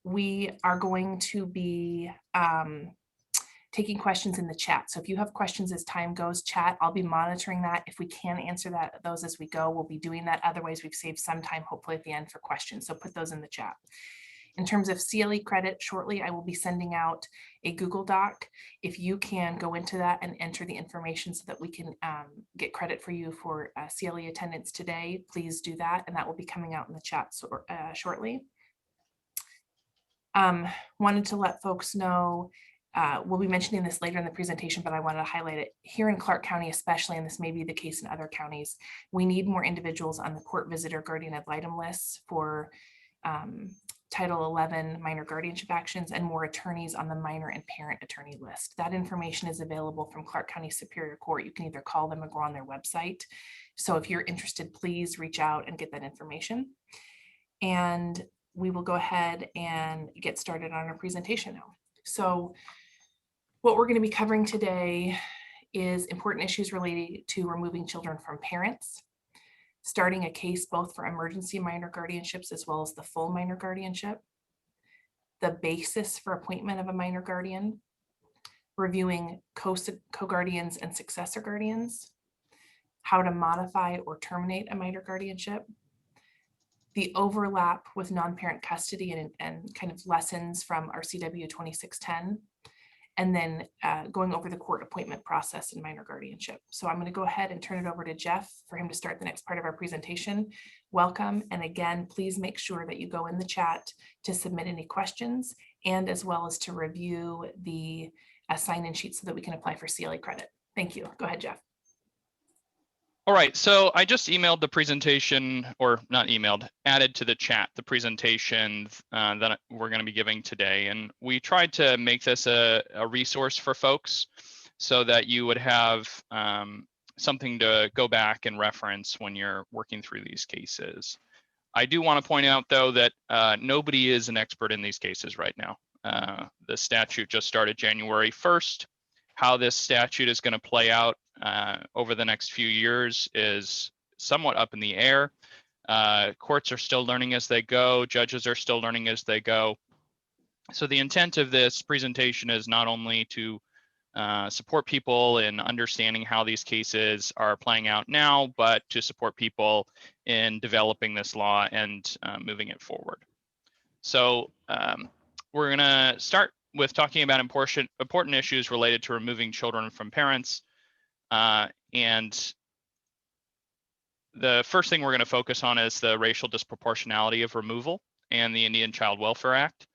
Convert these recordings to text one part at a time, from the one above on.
we are going to be taking questions in the chat. So if you have questions as time goes, chat, I'll be monitoring that. If we can answer those as we go, we'll be doing that. Otherwise, we've saved some time, hopefully at the end, for questions. So put those in the chat. In terms of CLE credit, shortly, I will be sending out a Google Doc. If you can go into that and enter the information so that we can get credit for you for CLE attendance today, please do that. And that will be coming out in the chat shortly. Wanted to let folks know, we'll be mentioning this later in the presentation, but I wanted to highlight it. Here in Clark County especially, and this may be the case in other counties, we need more individuals on the court visitor guardian ad litem lists for Title 11 minor guardianship actions, and more attorneys on the minor and parent attorney list. That information is available from Clark County Superior Court. You can either call them or go on their website. So if you're interested, please reach out and get that information. And we will go ahead and get started on our presentation now. So what we're going to be covering today is important issues related to removing children from parents, starting a case both for emergency minor guardianships as well as the full minor guardianship, the basis for appointment of a minor guardian, reviewing co-guardians and successor guardians, how to modify or terminate a minor guardianship, the overlap with non-parent custody and kind of lessons from our CW 2610, and then going over the court appointment process in minor guardianship. So I'm going to go ahead and turn it over to Jeff for him to start the next part of our presentation. Welcome. And again, please make sure that you go in the chat to submit any questions, and as well as to review the sign-in sheet so that we can apply for CLE credit. Thank you. Go ahead, Jeff. All right, so I just emailed the presentation, or not emailed, added to the chat the presentation that we're going to be giving today. And we tried to make this a resource for folks so that you would have something to go back and reference when you're working through these cases. I do want to point out, though, that nobody is an expert in these cases right now. The statute just started January 1st. How this statute is going to play out over the next few years is somewhat up in the air. Courts are still learning as they go. Judges are still learning as they go. So the intent of this presentation is not only to support people in understanding how these cases are playing out now, but to support people in developing this law and moving it forward. So we're going to start with talking about important issues related to removing children from parents. And the first thing we're going to focus on is the racial disproportionality of removal and the Indian Child Welfare Act.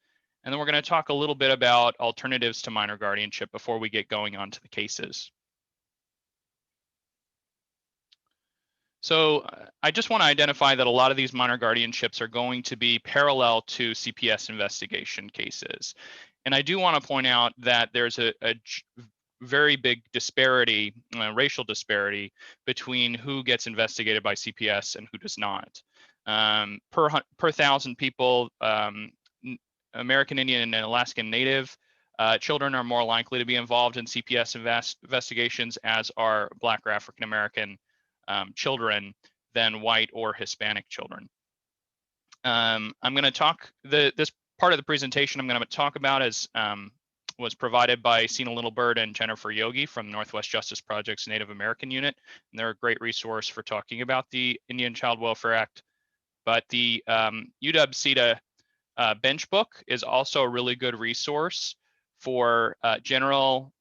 And then we're going to talk a little bit about alternatives to minor guardianship before we get going on to the cases. So I just want to identify that a lot of these minor guardianships are going to be parallel to CPS investigation cases. And I do want to point out that there's a very big disparity, racial disparity, between who gets investigated by CPS and who does not. Per 1,000 people, American Indian and Alaskan Native children are more likely to be involved in CPS investigations, as are Black or African American children, than white or Hispanic children. I'm going to talk, this part of the presentation I'm going to talk about is was provided by Sina Littlebird and Jennifer Yogi from Northwest Justice Project's Native American Unit. And they're a great resource for talking about the Indian Child Welfare Act. But the UW-CETA bench book is also a really good resource for general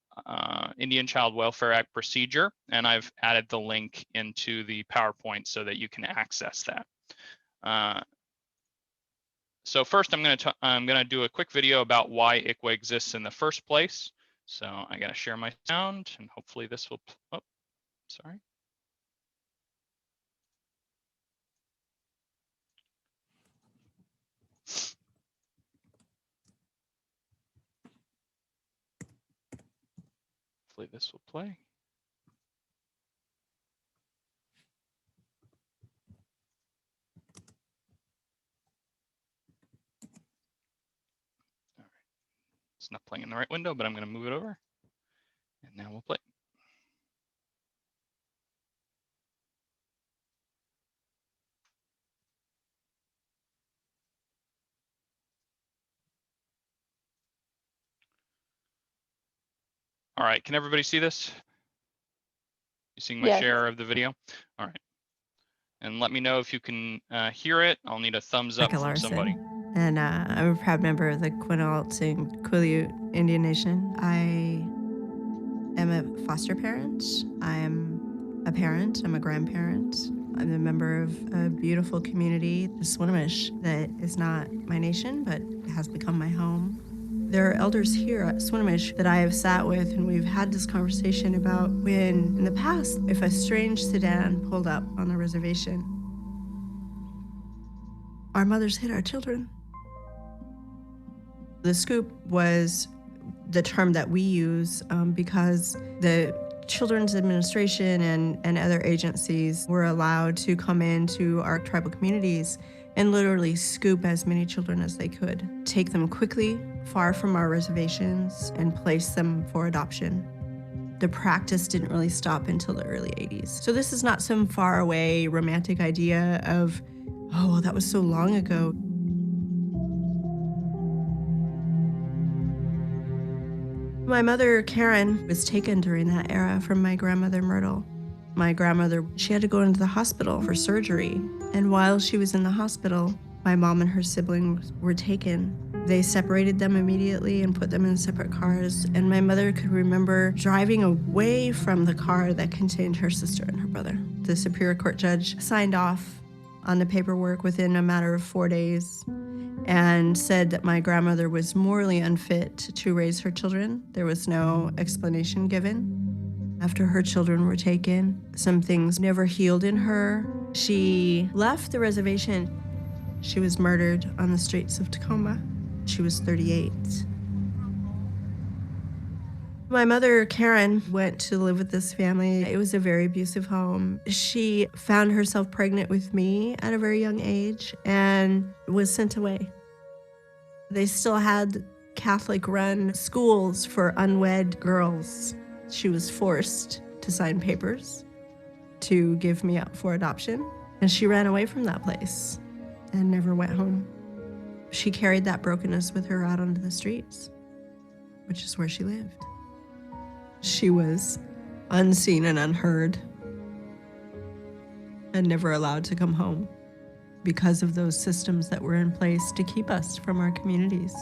Indian Child Welfare Act procedure. And I've added the link into the PowerPoint so that you can access that. So first, I'm going to do a quick video about why ICWA exists in the first place. So I got to share my sound, and hopefully this will. Oh, sorry. Hopefully this will play. It's not playing in the right window, but I'm going to move it over, and now we'll play. All right, can everybody see this? You seeing my Yes. share of the video? All right. And let me know if you can hear it. I'll need a thumbs up from somebody. And I'm a proud member of the Quinault and Quileute Indian Nation. I am a foster parent. I'm a parent. I'm a grandparent. I'm a member of a beautiful community, the Swinomish, that is not my nation, but has become my home. There are elders here at Swinomish that I have sat with, and we've had this conversation about when, in the past, if a strange sedan pulled up on the reservation, our mothers hid our children. The scoop was the term that we use because the Children's Administration and other agencies were allowed to come into our tribal communities and literally scoop as many children as they could, take them quickly, far from our reservations, and place them for adoption. The practice didn't really stop until the early 80s. So this is not some far away romantic idea of, oh, well, that was so long ago. My mother, Karen, was taken during that era from my grandmother, Myrtle. My grandmother, she had to go into the hospital for surgery. And while she was in the hospital, my mom and her siblings were taken. They separated them immediately and put them in separate cars. And my mother could remember driving away from the car that contained her sister and her brother. The Superior Court judge signed off on the paperwork within a matter of 4 days and said that my grandmother was morally unfit to raise her children. There was no explanation given. After her children were taken, some things never healed in her. She left the reservation. She was murdered on the streets of Tacoma. She was 38. My mother, Karen, went to live with this family. It was a very abusive home. She found herself pregnant with me at a very young age and was sent away. They still had Catholic-run schools for unwed girls. She was forced to sign papers to give me up for adoption, and she ran away from that place and never went home. She carried that brokenness with her out onto the streets, which is where she lived. She was unseen and unheard and never allowed to come home because of those systems that were in place to keep us from our communities.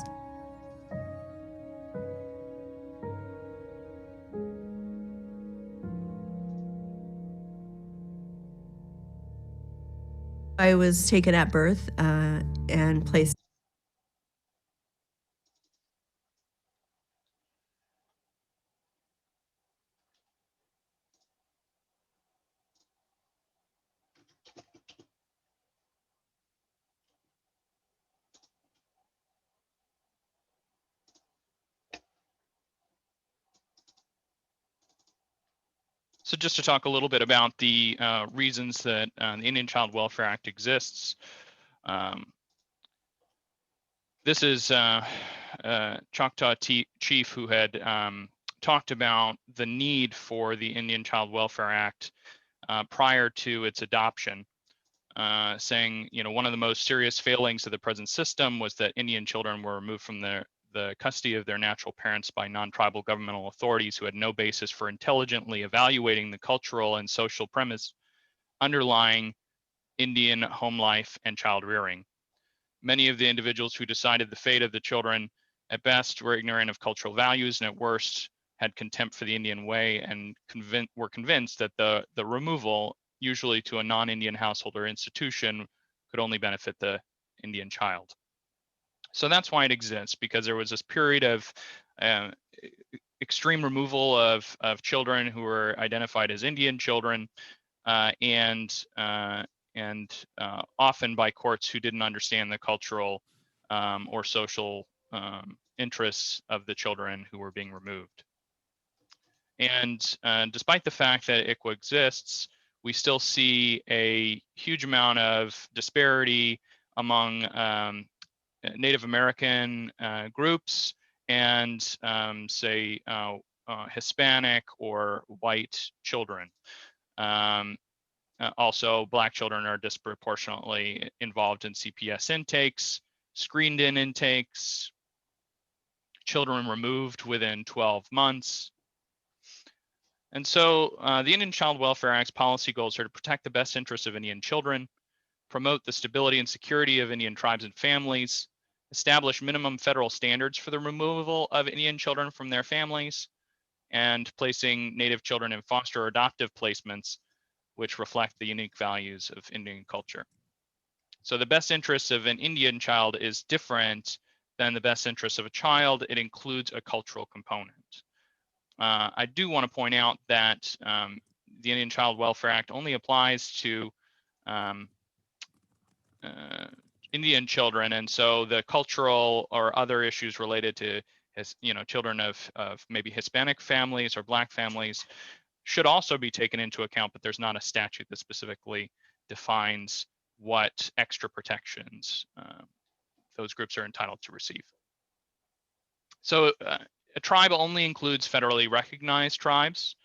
I was taken at birth and placed. So just to talk a little bit about the reasons that the Indian Child Welfare Act exists. This is Choctaw chief who had talked about the need for the Indian Child Welfare Act prior to its adoption, saying, you know, one of the most serious failings of the present system was that Indian children were removed from the custody of their natural parents by non-tribal governmental authorities who had no basis for intelligently evaluating the cultural and social premise underlying Indian home life and child rearing. Many of the individuals who decided the fate of the children at best were ignorant of cultural values and at worst had contempt for the Indian way and were convinced that the removal, usually to a non-Indian household or institution, could only benefit the Indian child. So that's why it exists, because there was this period of extreme removal of children who were identified as Indian children, and often by courts who didn't understand the cultural or social interests of the children who were being removed. And despite the fact that ICWA exists, we still see a huge amount of disparity among Native American groups and say Hispanic or white children. Also, Black children are disproportionately involved in CPS intakes, screened in intakes, children removed within 12 months, And so the Indian Child Welfare Act's policy goals are to protect the best interests of Indian children, promote the stability and security of Indian tribes and families, establish minimum federal standards for the removal of Indian children from their families, and placing Native children in foster or adoptive placements which reflect the unique values of Indian culture. So the best interests of an Indian child is different than the best interests of a child. It includes a cultural component. I do want to point out that the Indian Child Welfare Act only applies to Indian children, and so the cultural or other issues related to children of maybe Hispanic families or Black families should also be taken into account, but there's not a statute that specifically defines what extra protections those groups are entitled to receive. So a tribe only includes federally recognized tribes,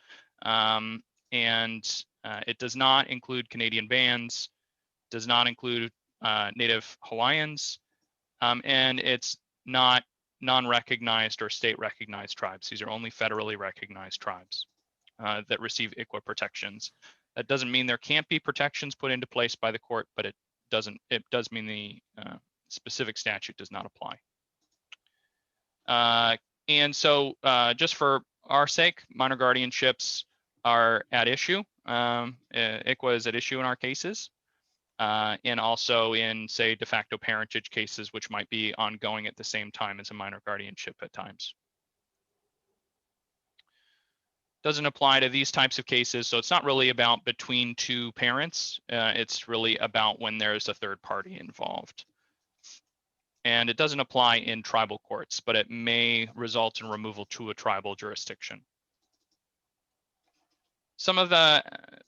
and it does not include Canadian bands, does not include Native Hawaiians, and it's not non-recognized or state-recognized tribes. These are only federally recognized tribes that receive ICWA protections. That doesn't mean there can't be protections put into place by the court, but it does mean the specific statute does not apply. And so just for our sake, minor guardianships are at issue. ICWA is at issue in our cases, and also in, say, de facto parentage cases, which might be ongoing at the same time as a minor guardianship at times. Doesn't apply to these types of cases, so it's not really about between two parents. It's really about when there's a third party involved. And it doesn't apply in tribal courts, but it may result in removal to a tribal jurisdiction. Some of the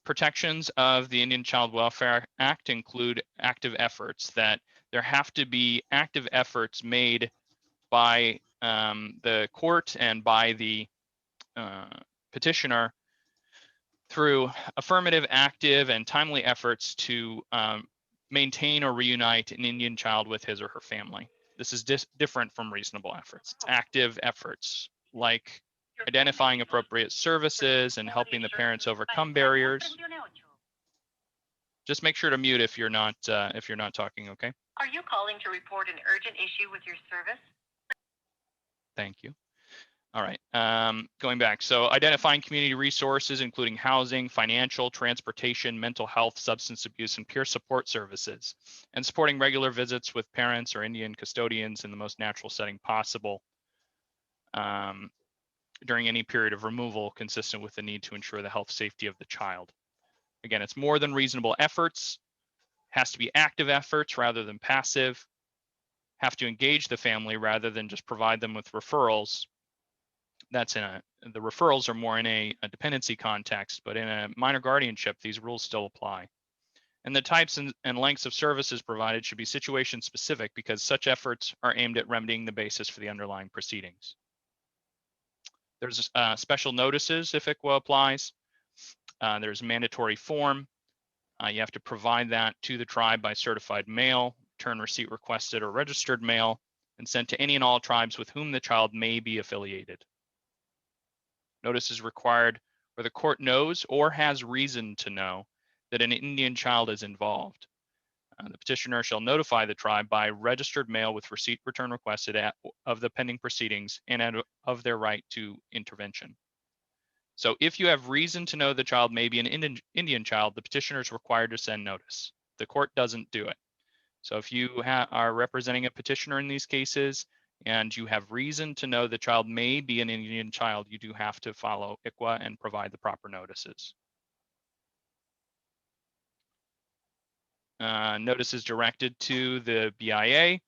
protections of the Indian Child Welfare Act include active efforts, that there have to be active efforts made by the court and by the petitioner through affirmative, active, and timely efforts to maintain or reunite an Indian child with his or her family. This is different from reasonable efforts. It's active efforts, like identifying appropriate services and helping the parents overcome barriers. Just make sure to mute if you're not talking, okay? Are you calling to report an urgent issue with your service? Thank you. All right, going back. So identifying community resources, including housing, financial, transportation, mental health, substance abuse, and peer support services, and supporting regular visits with parents or Indian custodians in the most natural setting possible during any period of removal consistent with the need to ensure the health safety of the child. Again, it's more than reasonable efforts, has to be active efforts rather than passive, have to engage the family rather than just provide them with referrals. That's the referrals are more in a dependency context, but in a minor guardianship, these rules still apply. And the types and lengths of services provided should be situation specific, because such efforts are aimed at remedying the basis for the underlying proceedings. There's special notices if ICWA applies. There's a mandatory form. You have to provide that to the tribe by certified mail, return receipt requested or registered mail, and sent to any and all tribes with whom the child may be affiliated. Notice is required where the court knows or has reason to know that an Indian child is involved. The petitioner shall notify the tribe by registered mail with receipt return requested of the pending proceedings and of their right to intervention. So if you have reason to know the child may be an Indian child, the petitioner is required to send notice. The court doesn't do it. So if you are representing a petitioner in these cases and you have reason to know the child may be an Indian child, you do have to follow ICWA and provide the proper notices. Notices directed to the BIA.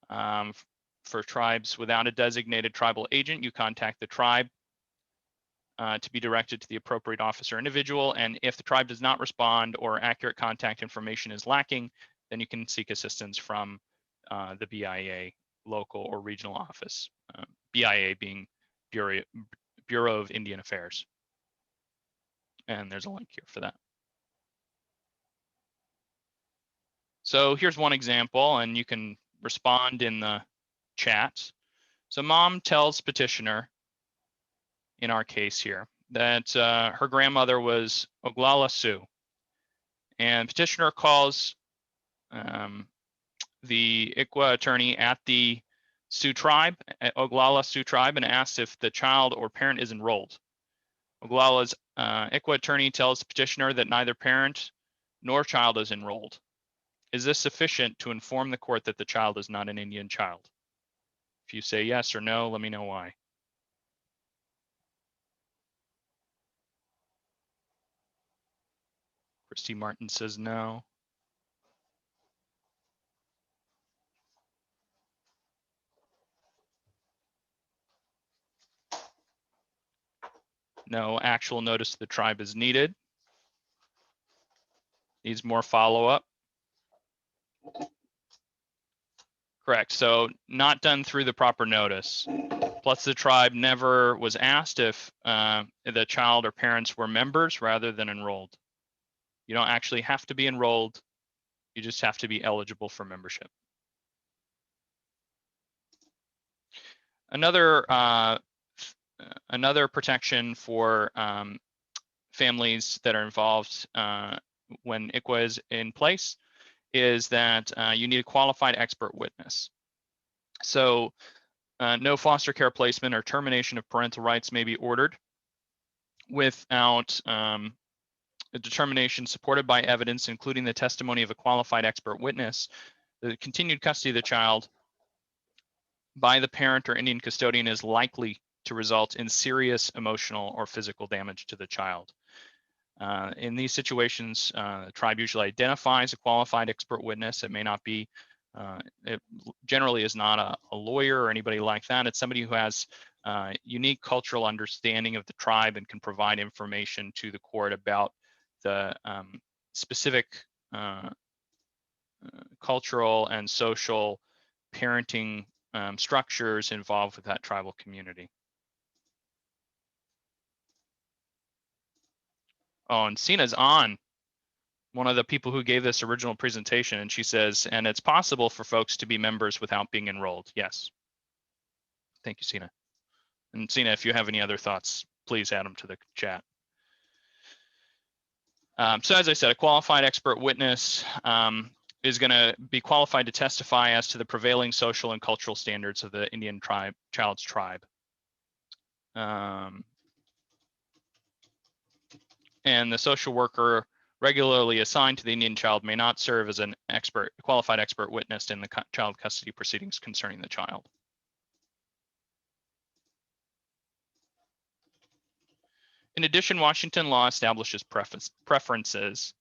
For tribes without a designated tribal agent, you contact the tribe to be directed to the appropriate officer individual. And if the tribe does not respond or accurate contact information is lacking, then you can seek assistance from the BIA local or regional office, BIA being Bureau of Indian Affairs. And there's a link here for that. So here's one example, and you can respond in the chat. So mom tells petitioner, in our case here, that her grandmother was Oglala Sioux. And petitioner calls the ICWA attorney at the Sioux tribe, Oglala Sioux tribe, and asks if the child or parent is enrolled. Oglala's ICWA attorney tells the petitioner that neither parent nor child is enrolled. Is this sufficient to inform the court that the child is not an Indian child? If you say yes or no, let me know why. Christy Martin says no. No actual notice to the tribe is needed. Needs more follow-up. Correct. So not done through the proper notice. Plus the tribe never was asked if the child or parents were members rather than enrolled. You don't actually have to be enrolled. You just have to be eligible for membership. Another protection for families that are involved when ICWA is in place is that you need a qualified expert witness. So no foster care placement or termination of parental rights may be ordered without a determination supported by evidence, including the testimony of a qualified expert witness. The continued custody of the child by the parent or Indian custodian is likely to result in serious emotional or physical damage to the child. In these situations, the tribe usually identifies a qualified expert witness. It may not be, it generally is not a lawyer or anybody like that. It's somebody who has unique cultural understanding of the tribe and can provide information to the court about the specific cultural and social parenting structures involved with that tribal community. Oh, and Sina's on, one of the people who gave this original presentation, and she says, and it's possible for folks to be members without being enrolled. Yes. Thank you, Sina. And Sina, if you have any other thoughts, please add them to the chat. So as I said, a qualified expert witness is going to be qualified to testify as to the prevailing social and cultural standards of the Indian child's tribe. And the social worker regularly assigned to the Indian child may not serve as an qualified expert witness in the child custody proceedings concerning the child. In addition, Washington law establishes preferences.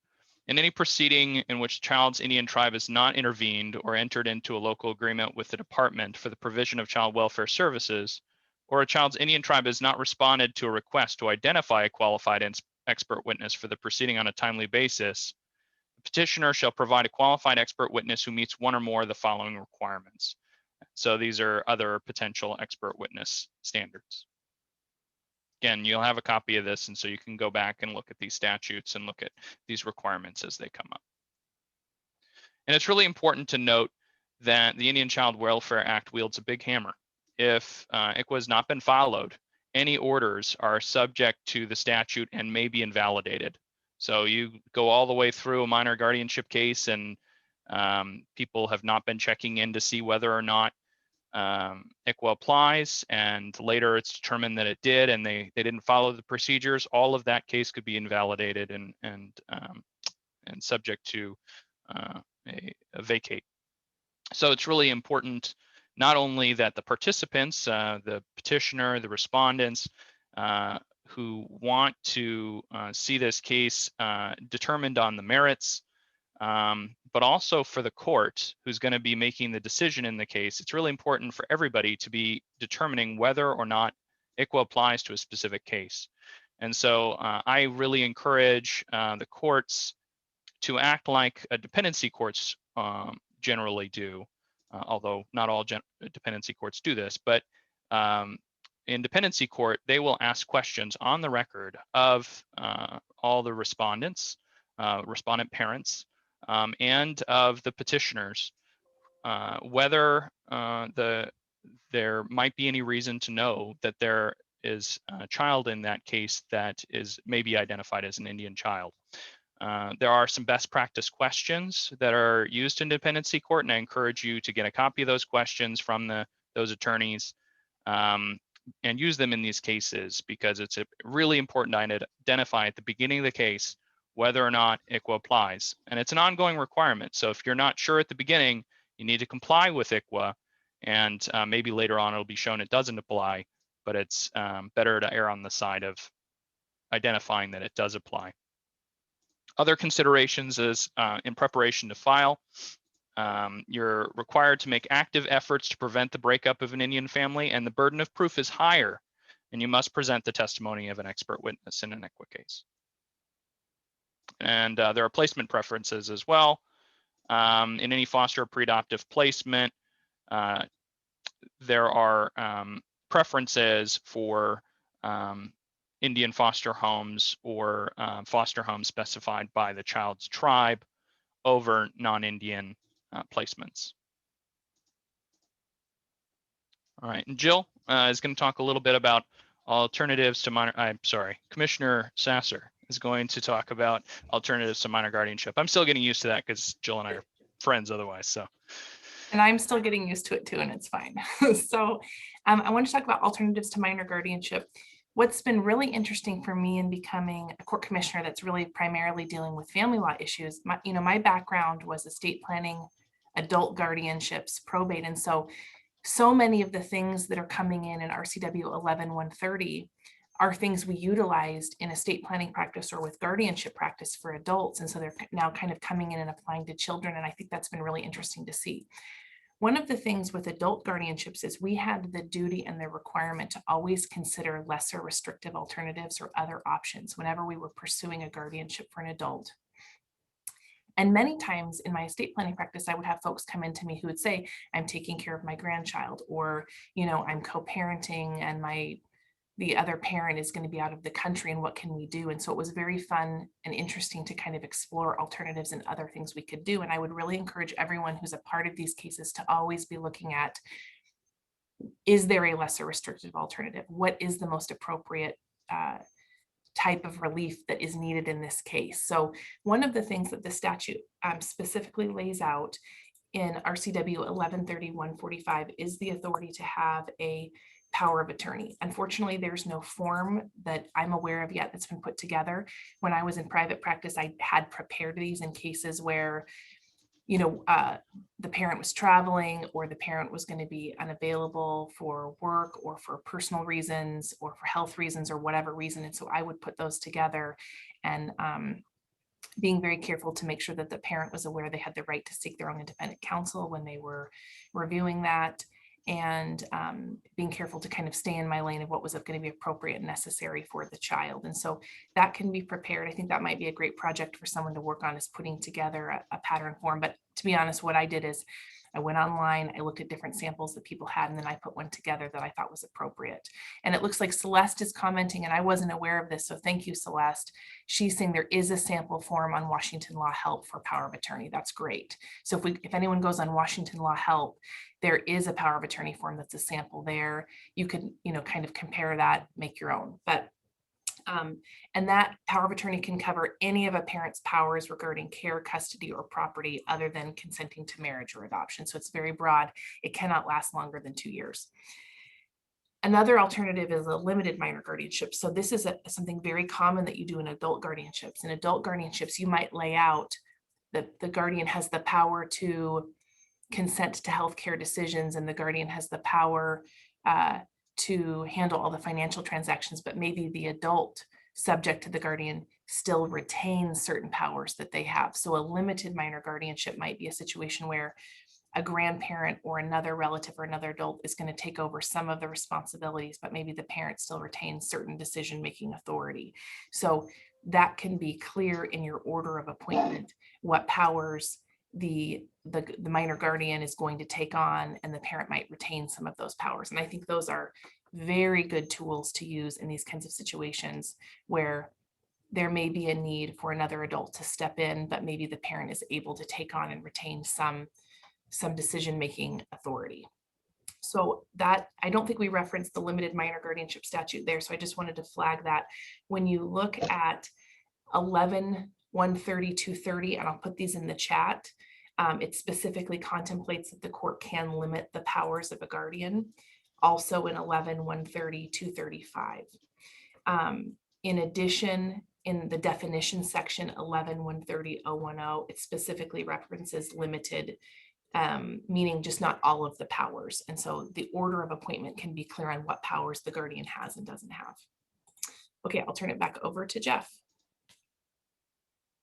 In any proceeding in which the child's Indian tribe has not intervened or entered into a local agreement with the department for the provision of child welfare services, or a child's Indian tribe has not responded to a request to identify a qualified expert witness for the proceeding on a timely basis, the petitioner shall provide a qualified expert witness who meets one or more of the following requirements. So these are other potential expert witness standards. Again, you'll have a copy of this, and so you can go back and look at these statutes and look at these requirements as they come up. And it's really important to note that the Indian Child Welfare Act wields a big hammer. If ICWA has not been followed, any orders are subject to the statute and may be invalidated. So you go all the way through a minor guardianship case and people have not been checking in to see whether or not ICWA applies, and later it's determined that it did and they didn't follow the procedures. All of that case could be invalidated and subject to a vacate. So it's really important not only that the participants, the petitioner, the respondents who want to see this case determined on the merits, but also for the court who's going to be making the decision in the case. It's really important for everybody to be determining whether or not ICWA applies to a specific case. And so I really encourage the courts to act like dependency courts generally do, although not all dependency courts do this, but in dependency court, they will ask questions on the record of all the respondents, respondent parents, and of the petitioners, whether there might be any reason to know that there is a child in that case that is maybe identified as an Indian child. There are some best practice questions that are used in dependency court, and I encourage you to get a copy of those questions from those attorneys and use them in these cases, because it's really important to identify at the beginning of the case whether or not ICWA applies. And it's an ongoing requirement. So if you're not sure at the beginning, you need to comply with ICWA, and maybe later on it'll be shown it doesn't apply, but it's better to err on the side of identifying that it does apply. Other considerations is in preparation to file, you're required to make active efforts to prevent the breakup of an Indian family, and the burden of proof is higher, and you must present the testimony of an expert witness in an ICWA case. And there are placement preferences as well. In any foster or pre-adoptive placement, there are preferences for Indian foster homes or foster homes specified by the child's tribe over non-Indian placements. All right, and Jill is going to talk a little bit about alternatives to minor, Commissioner Sasser is going to talk about alternatives to minor guardianship. I'm still getting used to that because Jill and I are friends otherwise, so. And I'm still getting used to it too, and it's fine. So I want to talk about alternatives to minor guardianship. What's been really interesting for me in becoming a court commissioner that's really primarily dealing with family law issues, my background was estate planning, adult guardianships, probate. And so many of the things that are coming in RCW 11-130 are things we utilized in estate planning practice or with guardianship practice for adults. And so they're now kind of coming in and applying to children. And I think that's been really interesting to see. One of the things with adult guardianships is we had the duty and the requirement to always consider lesser restrictive alternatives or other options whenever we were pursuing a guardianship for an adult. And many times in my estate planning practice, I would have folks come into me who would say, I'm taking care of my grandchild, or, I'm co-parenting and the other parent is going to be out of the country, and what can we do? And so it was very fun and interesting to kind of explore alternatives and other things we could do. And I would really encourage everyone who's a part of these cases to always be looking at, is there a lesser restrictive alternative? What is the most appropriate type of relief that is needed in this case? So one of the things that the statute specifically lays out in RCW 1130-145 is the authority to have a power of attorney. Unfortunately, there's no form that I'm aware of yet that's been put together. When I was in private practice, I had prepared these in cases where, the parent was traveling, or the parent was going to be unavailable for work or for personal reasons or for health reasons or whatever reason. And so I would put those together, and being very careful to make sure that the parent was aware they had the right to seek their own independent counsel when they were reviewing that, and being careful to kind of stay in my lane of what was going to be appropriate and necessary for the child. And so that can be prepared. I think that might be a great project for someone to work on, is putting together a pattern form. But to be honest, what I did is I went online, I looked at different samples that people had, and then I put one together that I thought was appropriate. And it looks like Celeste is commenting, and I wasn't aware of this, so thank you, Celeste. She's saying there is a sample form on Washington Law Help for power of attorney. That's great. So if anyone goes on Washington Law Help, there is a power of attorney form that's a sample there. You could, kind of compare that, make your own. But and that power of attorney can cover any of a parent's powers regarding care, custody, or property other than consenting to marriage or adoption. So it's very broad. It cannot last longer than 2 years. Another alternative is a limited minor guardianship. So this is something very common that you do in adult guardianships. In adult guardianships, you might lay out that the guardian has the power to consent to healthcare decisions, and the guardian has the power to handle all the financial transactions, but maybe the adult subject to the guardian still retains certain powers that they have. So a limited minor guardianship might be a situation where a grandparent or another relative or another adult is going to take over some of the responsibilities, but maybe the parent still retains certain decision-making authority. So that can be clear in your order of appointment, what powers the minor guardian is going to take on, and the parent might retain some of those powers. And I think those are very good tools to use in these kinds of situations where there may be a need for another adult to step in, but maybe the parent is able to take on and retain some decision-making authority. So that, I don't think we referenced the limited minor guardianship statute there. So I just wanted to flag that. When you look at 11, 130, 230, and I'll put these in the chat, it specifically contemplates that the court can limit the powers of a guardian. Also in 11, 130, 235. In addition, in the definition section 11, 130, 010, it specifically references limited, meaning just not all of the powers. And so the order of appointment can be clear on what powers the guardian has and doesn't have. Okay, I'll turn it back over to Jeff.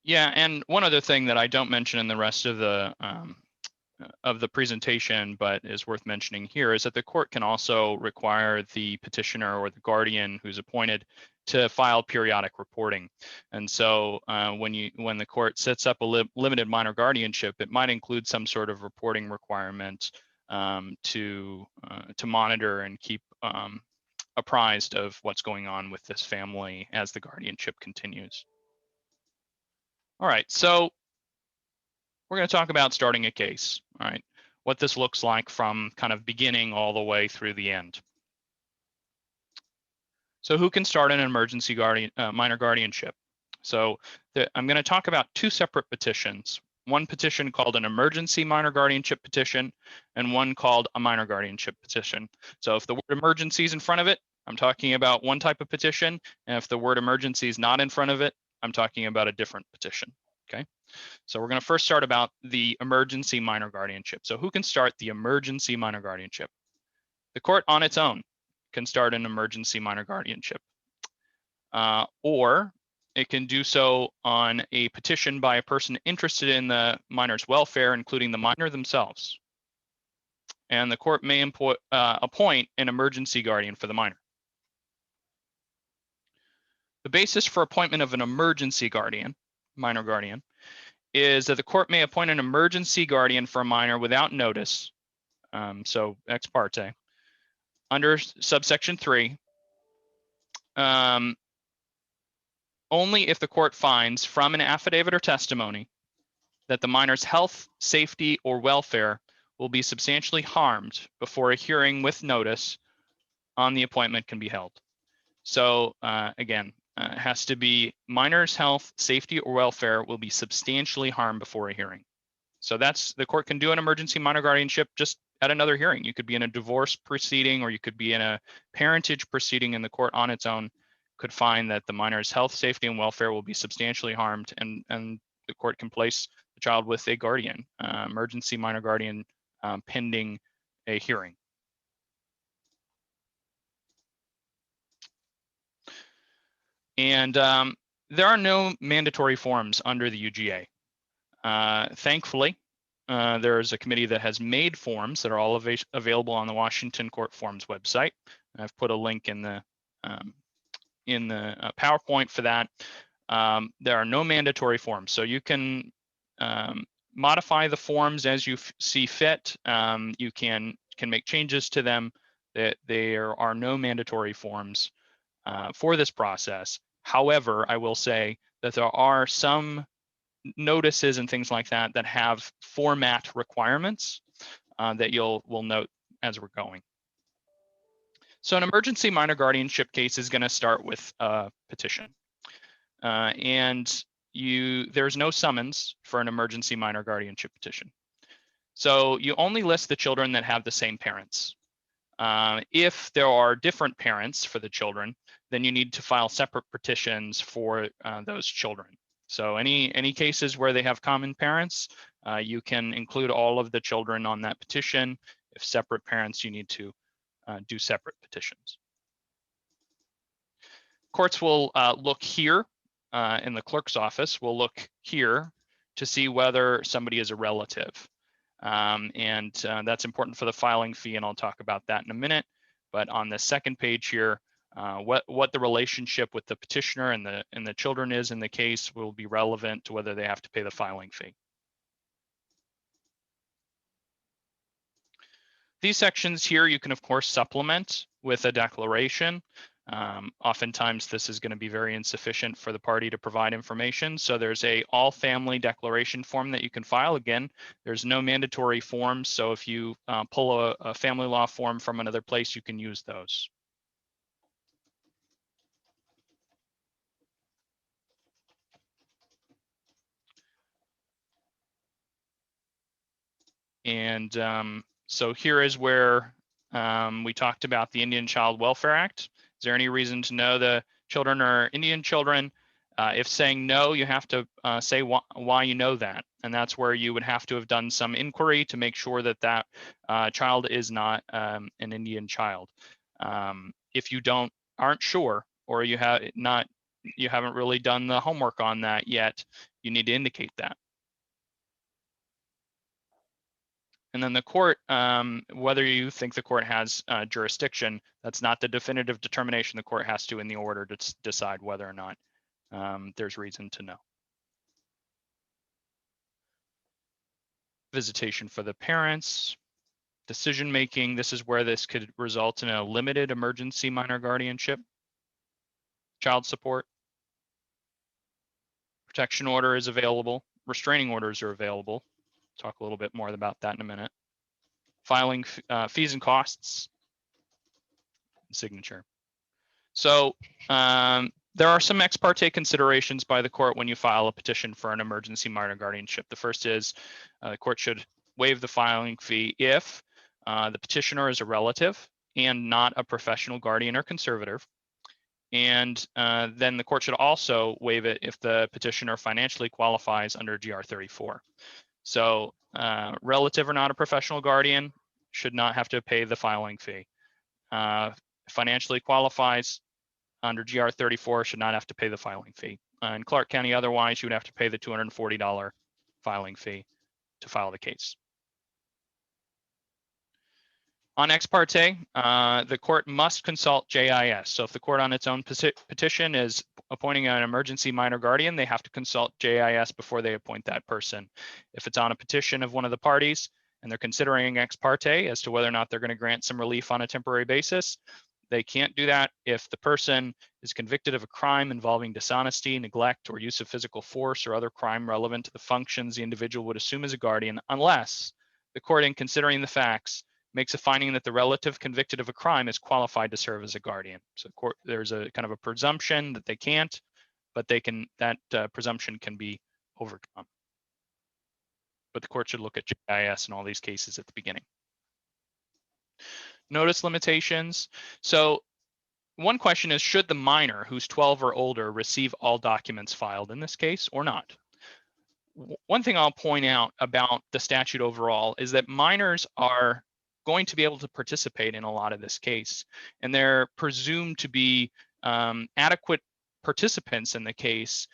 Yeah, and one other thing that I don't mention in the rest of the presentation, but is worth mentioning here, is that the court can also require the petitioner or the guardian who's appointed to file periodic reporting. And so when the court sets up a limited minor guardianship, it might include some sort of reporting requirement to monitor and keep apprised of what's going on with this family as the guardianship continues. All right, so we're going to talk about starting a case, all right, what this looks like from kind of beginning all the way through the end. So who can start an emergency minor guardianship? So I'm going to talk about two separate petitions, one petition called an emergency minor guardianship petition and one called a minor guardianship petition. So if the word emergency is in front of it, I'm talking about one type of petition. And if the word emergency is not in front of it, I'm talking about a different petition, okay? So we're going to first start about the emergency minor guardianship. So who can start the emergency minor guardianship? The court on its own can start an emergency minor guardianship, or it can do so on a petition by a person interested in the minor's welfare, including the minor themselves. And the court may appoint an emergency guardian for the minor. The basis for appointment of an emergency guardian, minor guardian, is that the court may appoint an emergency guardian for a minor without notice, so ex parte, under subsection 3, only if the court finds from an affidavit or testimony that the minor's health, safety, or welfare will be substantially harmed before a hearing with notice on the appointment can be held. So again, it has to be minor's health, safety, or welfare will be substantially harmed before a hearing. So that's, the court can do an emergency minor guardianship just at another hearing. You could be in a divorce proceeding, or you could be in a parentage proceeding, and the court on its own could find that the minor's health, safety, and welfare will be substantially harmed, and the court can place the child with a guardian, emergency minor guardian, pending a hearing. And there are no mandatory forms under the UGA. Thankfully, there's a committee that has made forms that are all available on the Washington Court Forms website. I've put a link in the PowerPoint for that. There are no mandatory forms, so you can modify the forms as you see fit. You can make changes to them. There are no mandatory forms for this process. However, I will say that there are some notices and things like that that have format requirements that we'll note as we're going. So an emergency minor guardianship case is going to start with a petition, and there's no summons for an emergency minor guardianship petition. So you only list the children that have the same parents. If there are different parents for the children, then you need to file separate petitions for those children. So any cases where they have common parents, you can include all of the children on that petition. If separate parents, you need to do separate petitions. Courts will look here in the clerk's office. We'll look here to see whether somebody is a relative. And that's important for the filing fee, and I'll talk about that in a minute. But on the second page here, what the relationship with the petitioner and the children is in the case will be relevant to whether they have to pay the filing fee. These sections here you can of course supplement with a declaration. Oftentimes, this is going to be very insufficient for the party to provide information. So there's a all family declaration form that you can file. Again, there's no mandatory forms. So if you pull a family law form from another place, you can use those. And so here is where we talked about the Indian Child Welfare Act. Is there any reason to know the children are Indian children? If saying no, you have to say why you know that. And that's where you would have to have done some inquiry to make sure that that child is not an Indian child. If you aren't sure, or you haven't really done the homework on that yet, you need to indicate that. And then the court, whether you think the court has jurisdiction, that's not the definitive determination. The court has to, in the order, to decide whether or not there's reason to know. Visitation for the parents, decision making. This is where this could result in a limited emergency minor guardianship, child support. Protection order is available. Restraining orders are available. Talk a little bit more about that in a minute. Filing fees and costs, signature. So there are some ex parte considerations by the court when you file a petition for an emergency minor guardianship. The first is the court should waive the filing fee if the petitioner is a relative and not a professional guardian or conservator. And then the court should also waive it if the petitioner financially qualifies under GR 34. So relative or not a professional guardian should not have to pay the filing fee. Financially qualifies under GR 34 should not have to pay the filing fee. In Clark County, otherwise, you would have to pay the $240 filing fee to file the case. On ex parte, the court must consult JIS. So if the court on its own petition is appointing an emergency minor guardian, they have to consult JIS before they appoint that person. If it's on a petition of one of the parties and they're considering ex parte as to whether or not they're going to grant some relief on a temporary basis, they can't do that if the person is convicted of a crime involving dishonesty, neglect, or use of physical force or other crime relevant to the functions the individual would assume as a guardian, unless the court, in considering the facts, makes a finding that the relative convicted of a crime is qualified to serve as a guardian. So there's a kind of a presumption that they can't, but they can. That presumption can be overcome. But the court should look at JIS in all these cases at the beginning. Notice limitations. So one question is, should the minor who's 12 or older receive all documents filed in this case or not? One thing I'll point out about the statute overall is that minors are going to be able to participate in a lot of this case, and they're presumed to be adequate participants in the case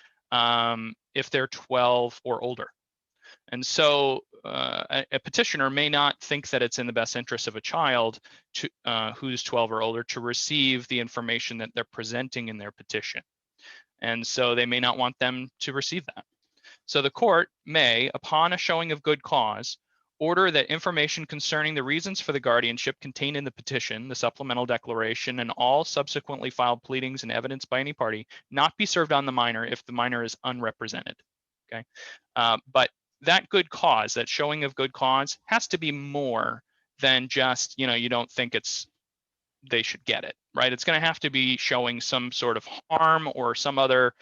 if they're 12 or older. And so a petitioner may not think that it's in the best interest of a child who's 12 or older to receive the information that they're presenting in their petition. And so they may not want them to receive that. So the court may, upon a showing of good cause, order that information concerning the reasons for the guardianship contained in the petition, the supplemental declaration, and all subsequently filed pleadings and evidence by any party not be served on the minor if the minor is unrepresented. Okay, but that good cause, that showing of good cause, has to be more than just, you don't think they should get it, right? It's going to have to be showing some sort of harm or some other,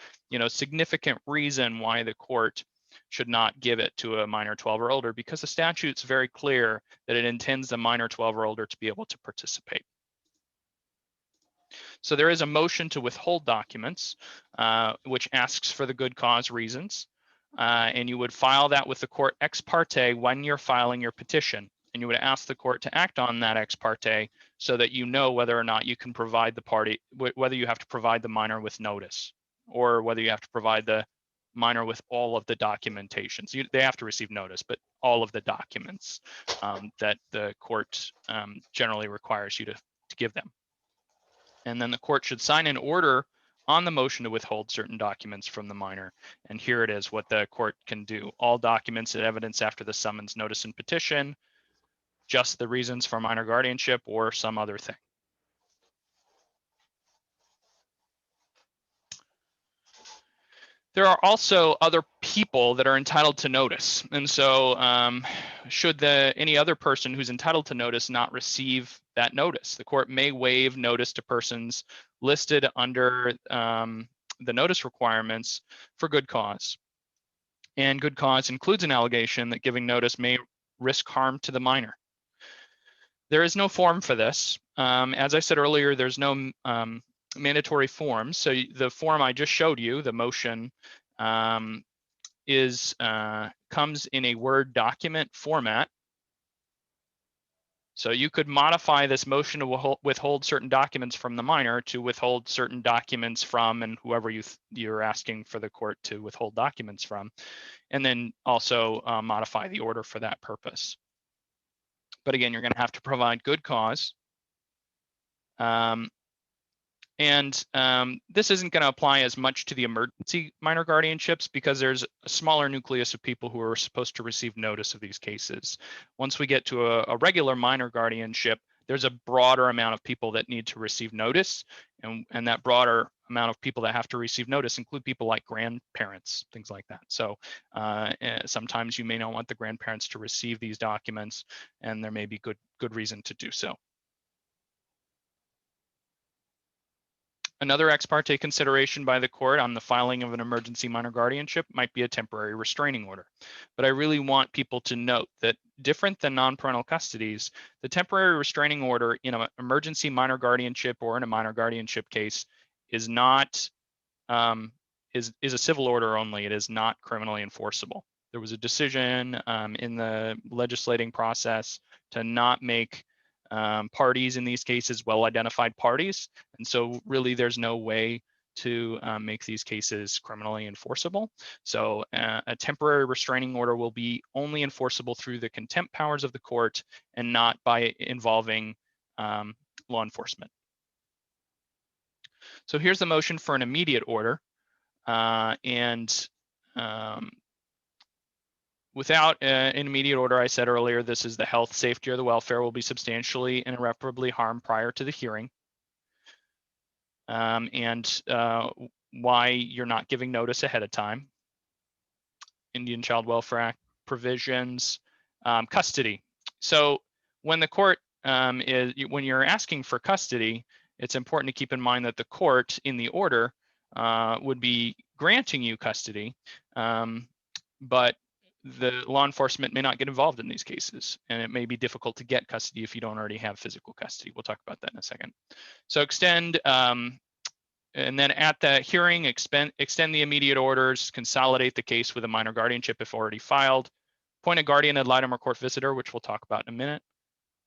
significant reason why the court should not give it to a minor 12 or older, because the statute's very clear that it intends the minor 12 or older to be able to participate. So there is a motion to withhold documents, which asks for the good cause reasons. And you would file that with the court ex parte when you're filing your petition. And you would ask the court to act on that ex parte so that you know whether or not you can provide the party, whether you have to provide the minor with notice, or whether you have to provide the minor with all of the documentation. So they have to receive notice, but all of the documents that the court generally requires you to give them. And then the court should sign an order on the motion to withhold certain documents from the minor. And here it is what the court can do. All documents and evidence after the summons, notice, and petition, just the reasons for minor guardianship or some other thing. There are also other people that are entitled to notice. And so should any other person who's entitled to notice not receive that notice, the court may waive notice to persons listed under the notice requirements for good cause. And good cause includes an allegation that giving notice may risk harm to the minor. There is no form for this. As I said earlier, there's no mandatory form. So the form I just showed you, the motion, comes in a Word document format. So you could modify this motion to withhold certain documents from the minor to withhold certain documents from and whoever you're asking for the court to withhold documents from, and then also modify the order for that purpose. But again, you're going to have to provide good cause. This isn't going to apply as much to the emergency minor guardianships because there's a smaller nucleus of people who are supposed to receive notice of these cases. Once we get to a regular minor guardianship, there's a broader amount of people that need to receive notice, and that broader amount of people that have to receive notice include people like grandparents, things like that. So sometimes you may not want the grandparents to receive these documents, and there may be good reason to do so. Another ex parte consideration by the court on the filing of an emergency minor guardianship might be a temporary restraining order. But I really want people to note that different than non-parental custodies, the temporary restraining order in an emergency minor guardianship or in a minor guardianship case is not is a civil order only. It is not criminally enforceable. There was a decision in the legislating process to not make parties in these cases well-identified parties. And so really there's no way to make these cases criminally enforceable. So a temporary restraining order will be only enforceable through the contempt powers of the court and not by involving law enforcement. So here's the motion for an immediate order. Without an immediate order, I said earlier, this is the health, safety, or the welfare will be substantially and irreparably harmed prior to the hearing. Why you're not giving notice ahead of time. Indian Child Welfare Act provisions, custody. So when the court when you're asking for custody, it's important to keep in mind that the court in the order would be granting you custody, but the law enforcement may not get involved in these cases, and it may be difficult to get custody if you don't already have physical custody. We'll talk about that in a second. So extend, and then at the hearing, extend the immediate orders, consolidate the case with a minor guardianship if already filed, appoint a guardian ad litem or court visitor, which we'll talk about in a minute,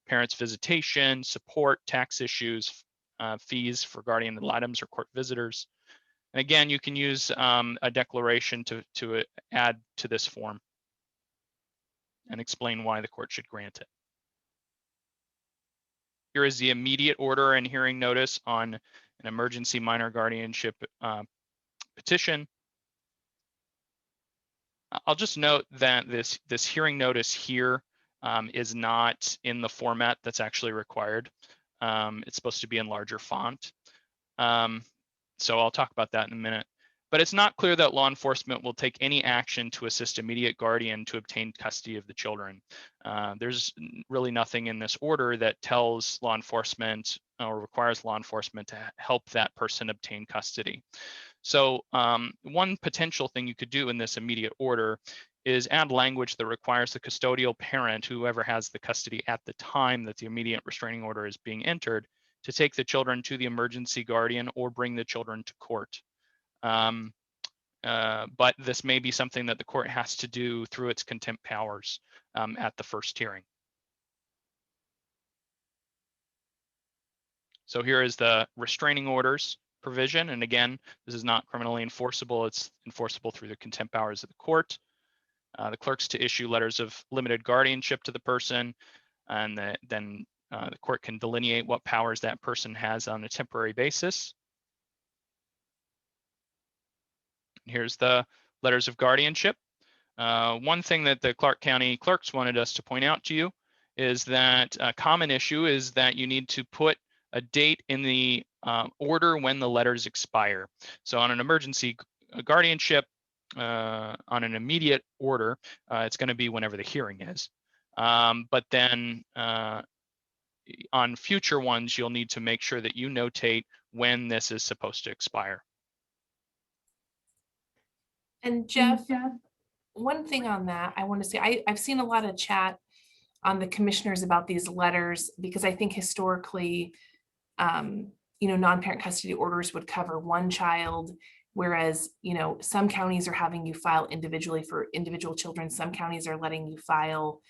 parents' visitation, support, tax issues, fees for guardian ad litems or court visitors. And again, you can use a declaration to add to this form and explain why the court should grant it. Here is the immediate order and hearing notice on an emergency minor guardianship petition. I'll just note that this hearing notice here is not in the format that's actually required. It's supposed to be in larger font. So I'll talk about that in a minute. But it's not clear that law enforcement will take any action to assist immediate guardian to obtain custody of the children. There's really nothing in this order that tells law enforcement or requires law enforcement to help that person obtain custody. So one potential thing you could do in this immediate order is add language that requires the custodial parent, whoever has the custody at the time that the immediate restraining order is being entered, to take the children to the emergency guardian or bring the children to court. But this may be something that the court has to do through its contempt powers at the first hearing. So here is the restraining orders provision. And again, this is not criminally enforceable. It's enforceable through the contempt powers of the court. The clerks to issue letters of limited guardianship to the person, and then the court can delineate what powers that person has on a temporary basis. Here's the letters of guardianship. One thing that the Clark County clerks wanted us to point out to you is that a common issue is that you need to put a date in the order when the letters expire. So on an emergency guardianship, on an immediate order, it's going to be whenever the hearing is. But then on future ones, you'll need to make sure that you notate when this is supposed to expire. And Jeff, one thing on that, I want to say, I've seen a lot of chat on the commissioners about these letters, because I think historically, non-parent custody orders would cover one child, whereas, some counties are having you file individually for individual children. Some counties are letting you file,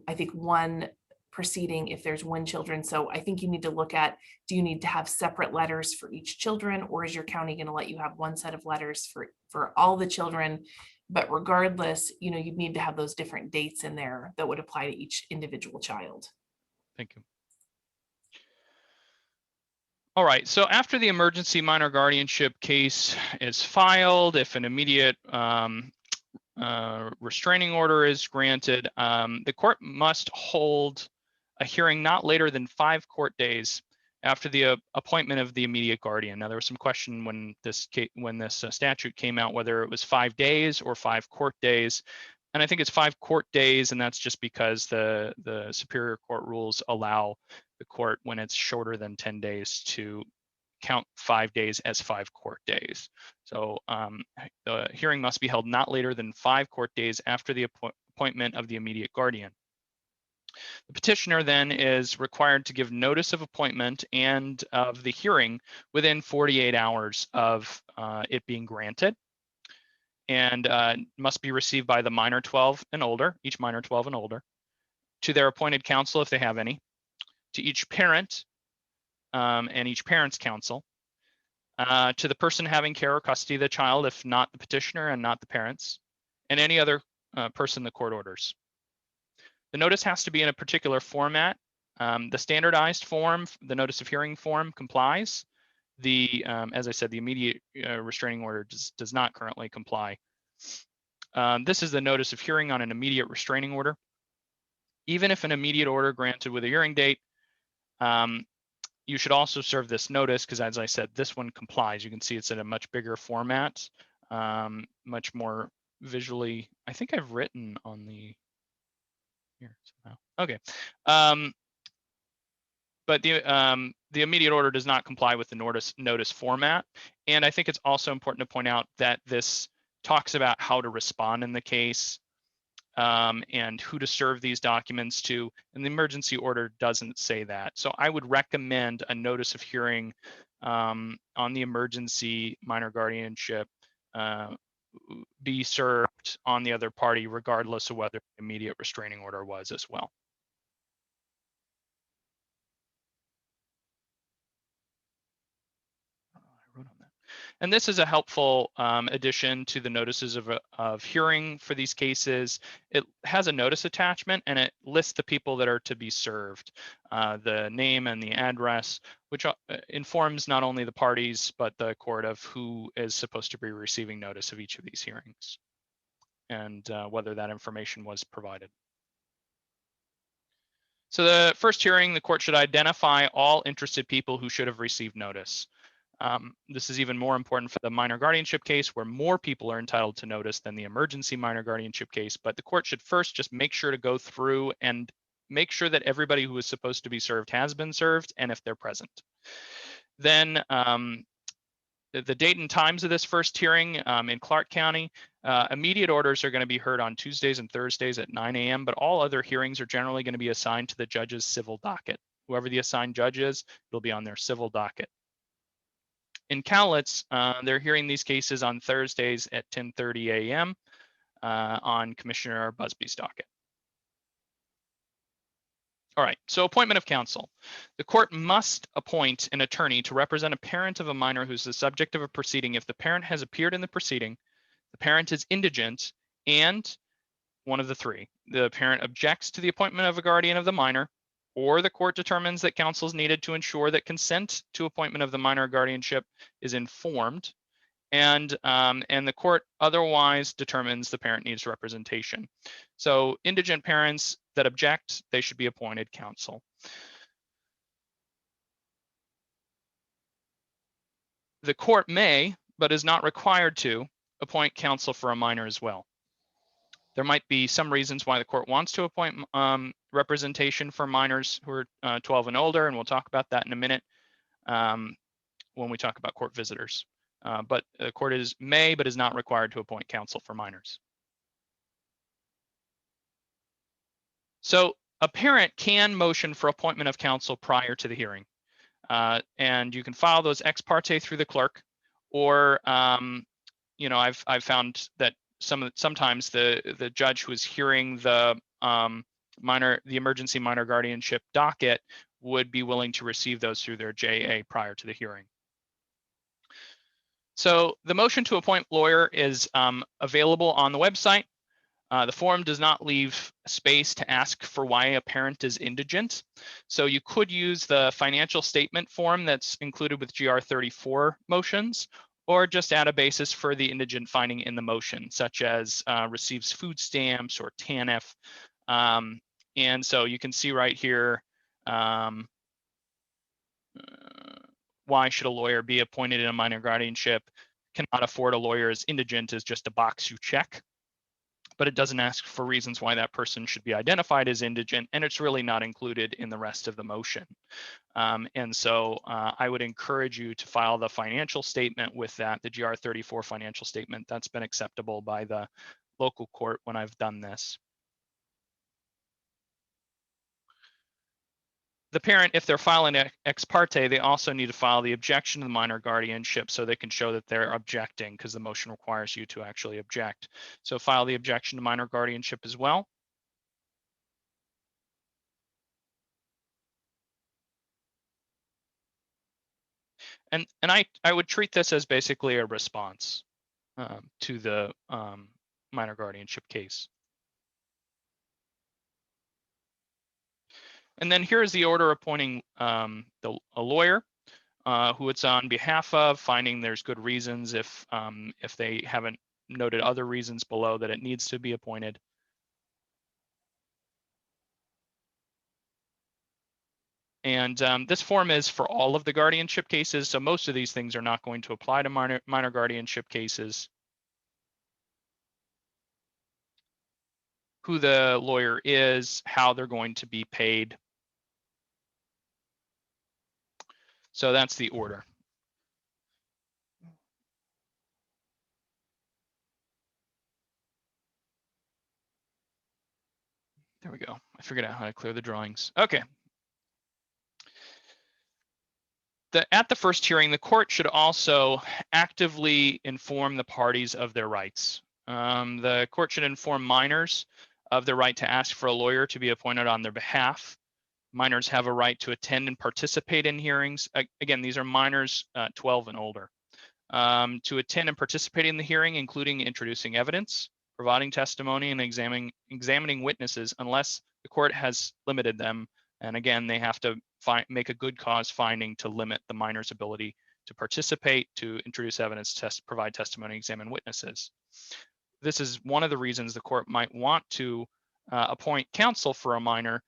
I think one proceeding if there's one children. So I think you need to look at, do you need to have separate letters for each children, or is your county going to let you have one set of letters for all the children? But regardless, you need to have those different dates in there that would apply to each individual child. Thank you. All right, so after the emergency minor guardianship case is filed, if an immediate restraining order is granted, the court must hold a hearing not later than 5 court days after the appointment of the immediate guardian. Now, there was some question when this statute came out whether it was 5 days or 5 court days, and I think it's 5 court days, and that's just because the Superior Court rules allow the court, when it's shorter than 10 days, to count 5 days as 5 court days. So the hearing must be held not later than 5 court days after the appointment of the immediate guardian. The petitioner then is required to give notice of appointment and of the hearing within 48 hours of it being granted, and must be received by the minor 12 and older, each minor 12 and older, to their appointed counsel if they have any, to each parent and each parent's counsel, to the person having care or custody of the child if not the petitioner and not the parents, and any other person the court orders. The notice has to be in a particular format. The standardized form, the notice of hearing form, complies. As I said, the immediate restraining order does not currently comply. This is the notice of hearing on an immediate restraining order. Even if an immediate order granted with a hearing date, you should also serve this notice, because as I said, this one complies. You can see it's in a much bigger format, much more visually. I think I've written on the here somehow. Okay. But the immediate order does not comply with the notice format. And I think it's also important to point out that this talks about how to respond in the case and who to serve these documents to, and the emergency order doesn't say that. So I would recommend a notice of hearing on the emergency minor guardianship be served on the other party, regardless of whether the immediate restraining order was as well. And this is a helpful addition to the notices of hearing for these cases. It has a notice attachment, and it lists the people that are to be served, the name and the address, which informs not only the parties, but the court of who is supposed to be receiving notice of each of these hearings and whether that information was provided. So the first hearing, the court should identify all interested people who should have received notice. This is even more important for the minor guardianship case, where more people are entitled to notice than the emergency minor guardianship case. But the court should first just make sure to go through and make sure that everybody who is supposed to be served has been served, and if they're present. Then the date and times of this first hearing in Clark County, immediate orders are going to be heard on Tuesdays and Thursdays at 9 a.m., but all other hearings are generally going to be assigned to the judge's civil docket. Whoever the assigned judge is, it'll be on their civil docket. In Cowlitz, they're hearing these cases on Thursdays at 10:30 a.m. On Commissioner Busby's docket. All right, so appointment of counsel. The court must appoint an attorney to represent a parent of a minor who's the subject of a proceeding if the parent has appeared in the proceeding, the parent is indigent, and one of the three. The parent objects to the appointment of a guardian of the minor, or the court determines that counsel is needed to ensure that consent to appointment of the minor guardianship is informed, and the court otherwise determines the parent needs representation. So indigent parents that object, they should be appointed counsel. The court may, but is not required to, appoint counsel for a minor as well. There might be some reasons why the court wants to appoint representation for minors who are 12 and older, and we'll talk about that in a minute when we talk about court visitors. But the court may but is not required to appoint counsel for minors. So a parent can motion for appointment of counsel prior to the hearing, and you can file those ex parte through the clerk, or you know, I've found that sometimes the judge who is hearing the emergency minor guardianship docket would be willing to receive those through their JA prior to the hearing. So the motion to appoint lawyer is available on the website. The form does not leave space to ask for why a parent is indigent. So you could use the financial statement form that's included with GR 34 motions, or just add a basis for the indigent finding in the motion, such as receives food stamps or TANF. And so you can see right here, why should a lawyer be appointed in a minor guardianship? Cannot afford a lawyer as indigent is just a box you check, but it doesn't ask for reasons why that person should be identified as indigent, and it's really not included in the rest of the motion. And so I would encourage you to file the financial statement with that, the GR 34 financial statement. That's been acceptable by the local court when I've done this. The parent, if they're filing ex parte, they also need to file the objection to the minor guardianship so they can show that they're objecting, because the motion requires you to actually object. So file the objection to minor guardianship as well. And I would treat this as basically a response to the minor guardianship case. And then here's the order appointing a lawyer who it's on behalf of, finding there's good reasons if they haven't noted other reasons below that it needs to be appointed. And this form is for all of the guardianship cases, so most of these things are not going to apply to minor guardianship cases. Who the lawyer is, how they're going to be paid. So that's the order. There we go. I figured out how to clear the drawings. Okay. At the first hearing, the court should also actively inform the parties of their rights. The court should inform minors of their right to ask for a lawyer to be appointed on their behalf. Minors have a right to attend and participate in hearings. Again, these are minors 12 and older. To attend and participate in the hearing, including introducing evidence, providing testimony, and examining witnesses, unless the court has limited them. And again, they have to make a good cause finding to limit the minor's ability to participate, to introduce evidence, provide testimony, examine witnesses. This is one of the reasons the court might want to appoint counsel for a minor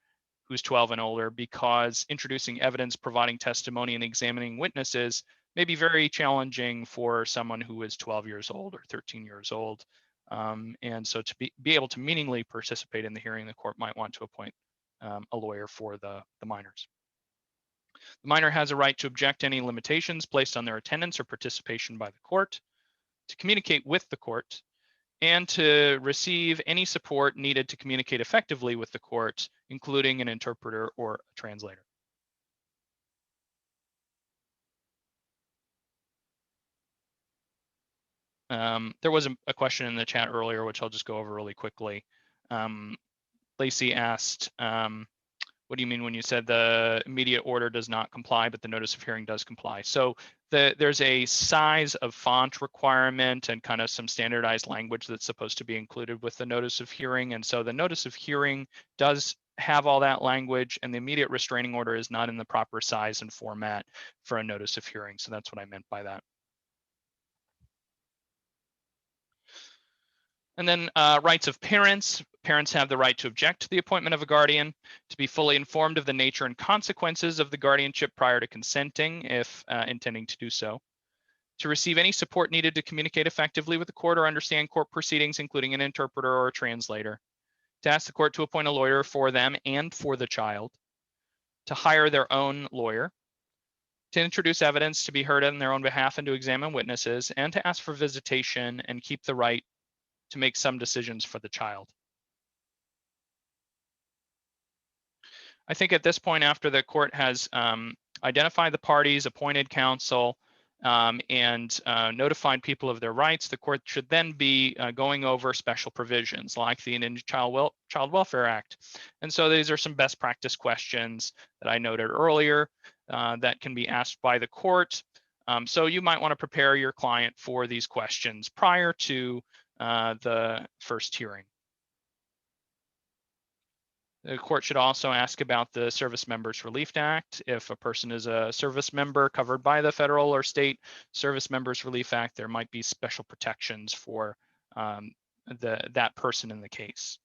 who's 12 and older, because introducing evidence, providing testimony, and examining witnesses may be very challenging for someone who is 12 years old or 13 years old. And so to be able to meaningfully participate in the hearing, the court might want to appoint a lawyer for the minors. The minor has a right to object to any limitations placed on their attendance or participation by the court, to communicate with the court, and to receive any support needed to communicate effectively with the court, including an interpreter or a translator. There was a question in the chat earlier, which I'll just go over really quickly. Lacey asked, what do you mean when you said the immediate order does not comply, but the notice of hearing does comply? So there's a size of font requirement and kind of some standardized language that's supposed to be included with the notice of hearing. And so the notice of hearing does have all that language, and the immediate restraining order is not in the proper size and format for a notice of hearing. So that's what I meant by that. And then rights of parents. Parents have the right to object to the appointment of a guardian, to be fully informed of the nature and consequences of the guardianship prior to consenting, if intending to do so, to receive any support needed to communicate effectively with the court or understand court proceedings, including an interpreter or a translator, to ask the court to appoint a lawyer for them and for the child, to hire their own lawyer, to introduce evidence to be heard on their own behalf and to examine witnesses, and to ask for visitation and keep the right to make some decisions for the child. I think at this point, after the court has identified the parties, appointed counsel, and notified people of their rights, the court should then be going over special provisions like the Indian Child Welfare Act. And so these are some best practice questions that I noted earlier that can be asked by the court. So you might want to prepare your client for these questions prior to the first hearing. The court should also ask about the Service Members Relief Act. If a person is a service member covered by the federal or state Service Members Relief Act, there might be special protections for that person in the case.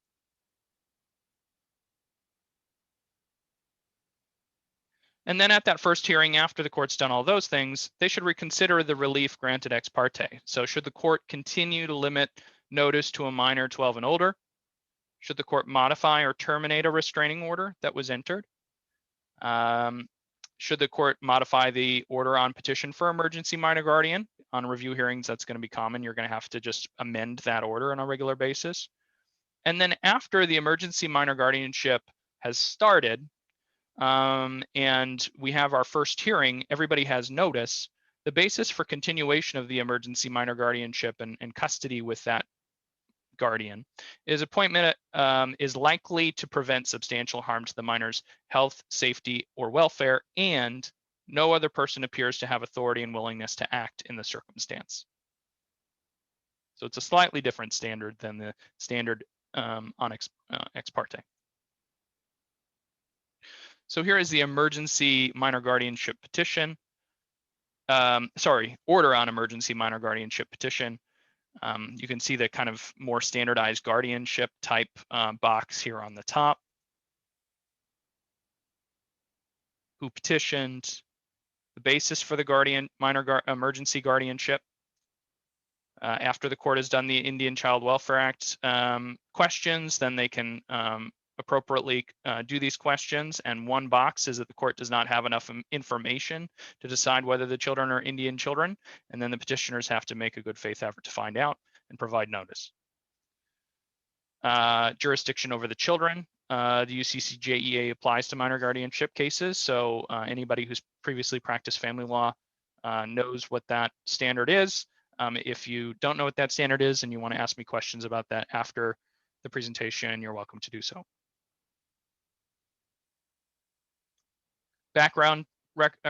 And then at that first hearing, after the court's done all those things, they should reconsider the relief granted ex parte. So should the court continue to limit notice to a minor 12 and older? Should the court modify or terminate a restraining order that was entered? Should the court modify the order on petition for emergency minor guardian? On review hearings, that's going to be common. You're going to have to just amend that order on a regular basis. And then after the emergency minor guardianship has started, and we have our first hearing, everybody has notice. The basis for continuation of the emergency minor guardianship and custody with that guardian is appointment is likely to prevent substantial harm to the minor's health, safety, or welfare, and no other person appears to have authority and willingness to act in the circumstance. So it's a slightly different standard than the standard on ex parte. So here is the emergency minor guardianship petition. Order on emergency minor guardianship petition. You can see the kind of more standardized guardianship type box here on the top. Who petitioned, the basis for the emergency guardianship. After the court has done the Indian Child Welfare Act questions, then they can appropriately do these questions. And one box is that the court does not have enough information to decide whether the children are Indian children, and then the petitioners have to make a good faith effort to find out and provide notice. Jurisdiction over the children. The UCCJEA applies to minor guardianship cases, so anybody who's previously practiced family law knows what that standard is. If you don't know what that standard is and you want to ask me questions about that after the presentation, you're welcome to do so. Background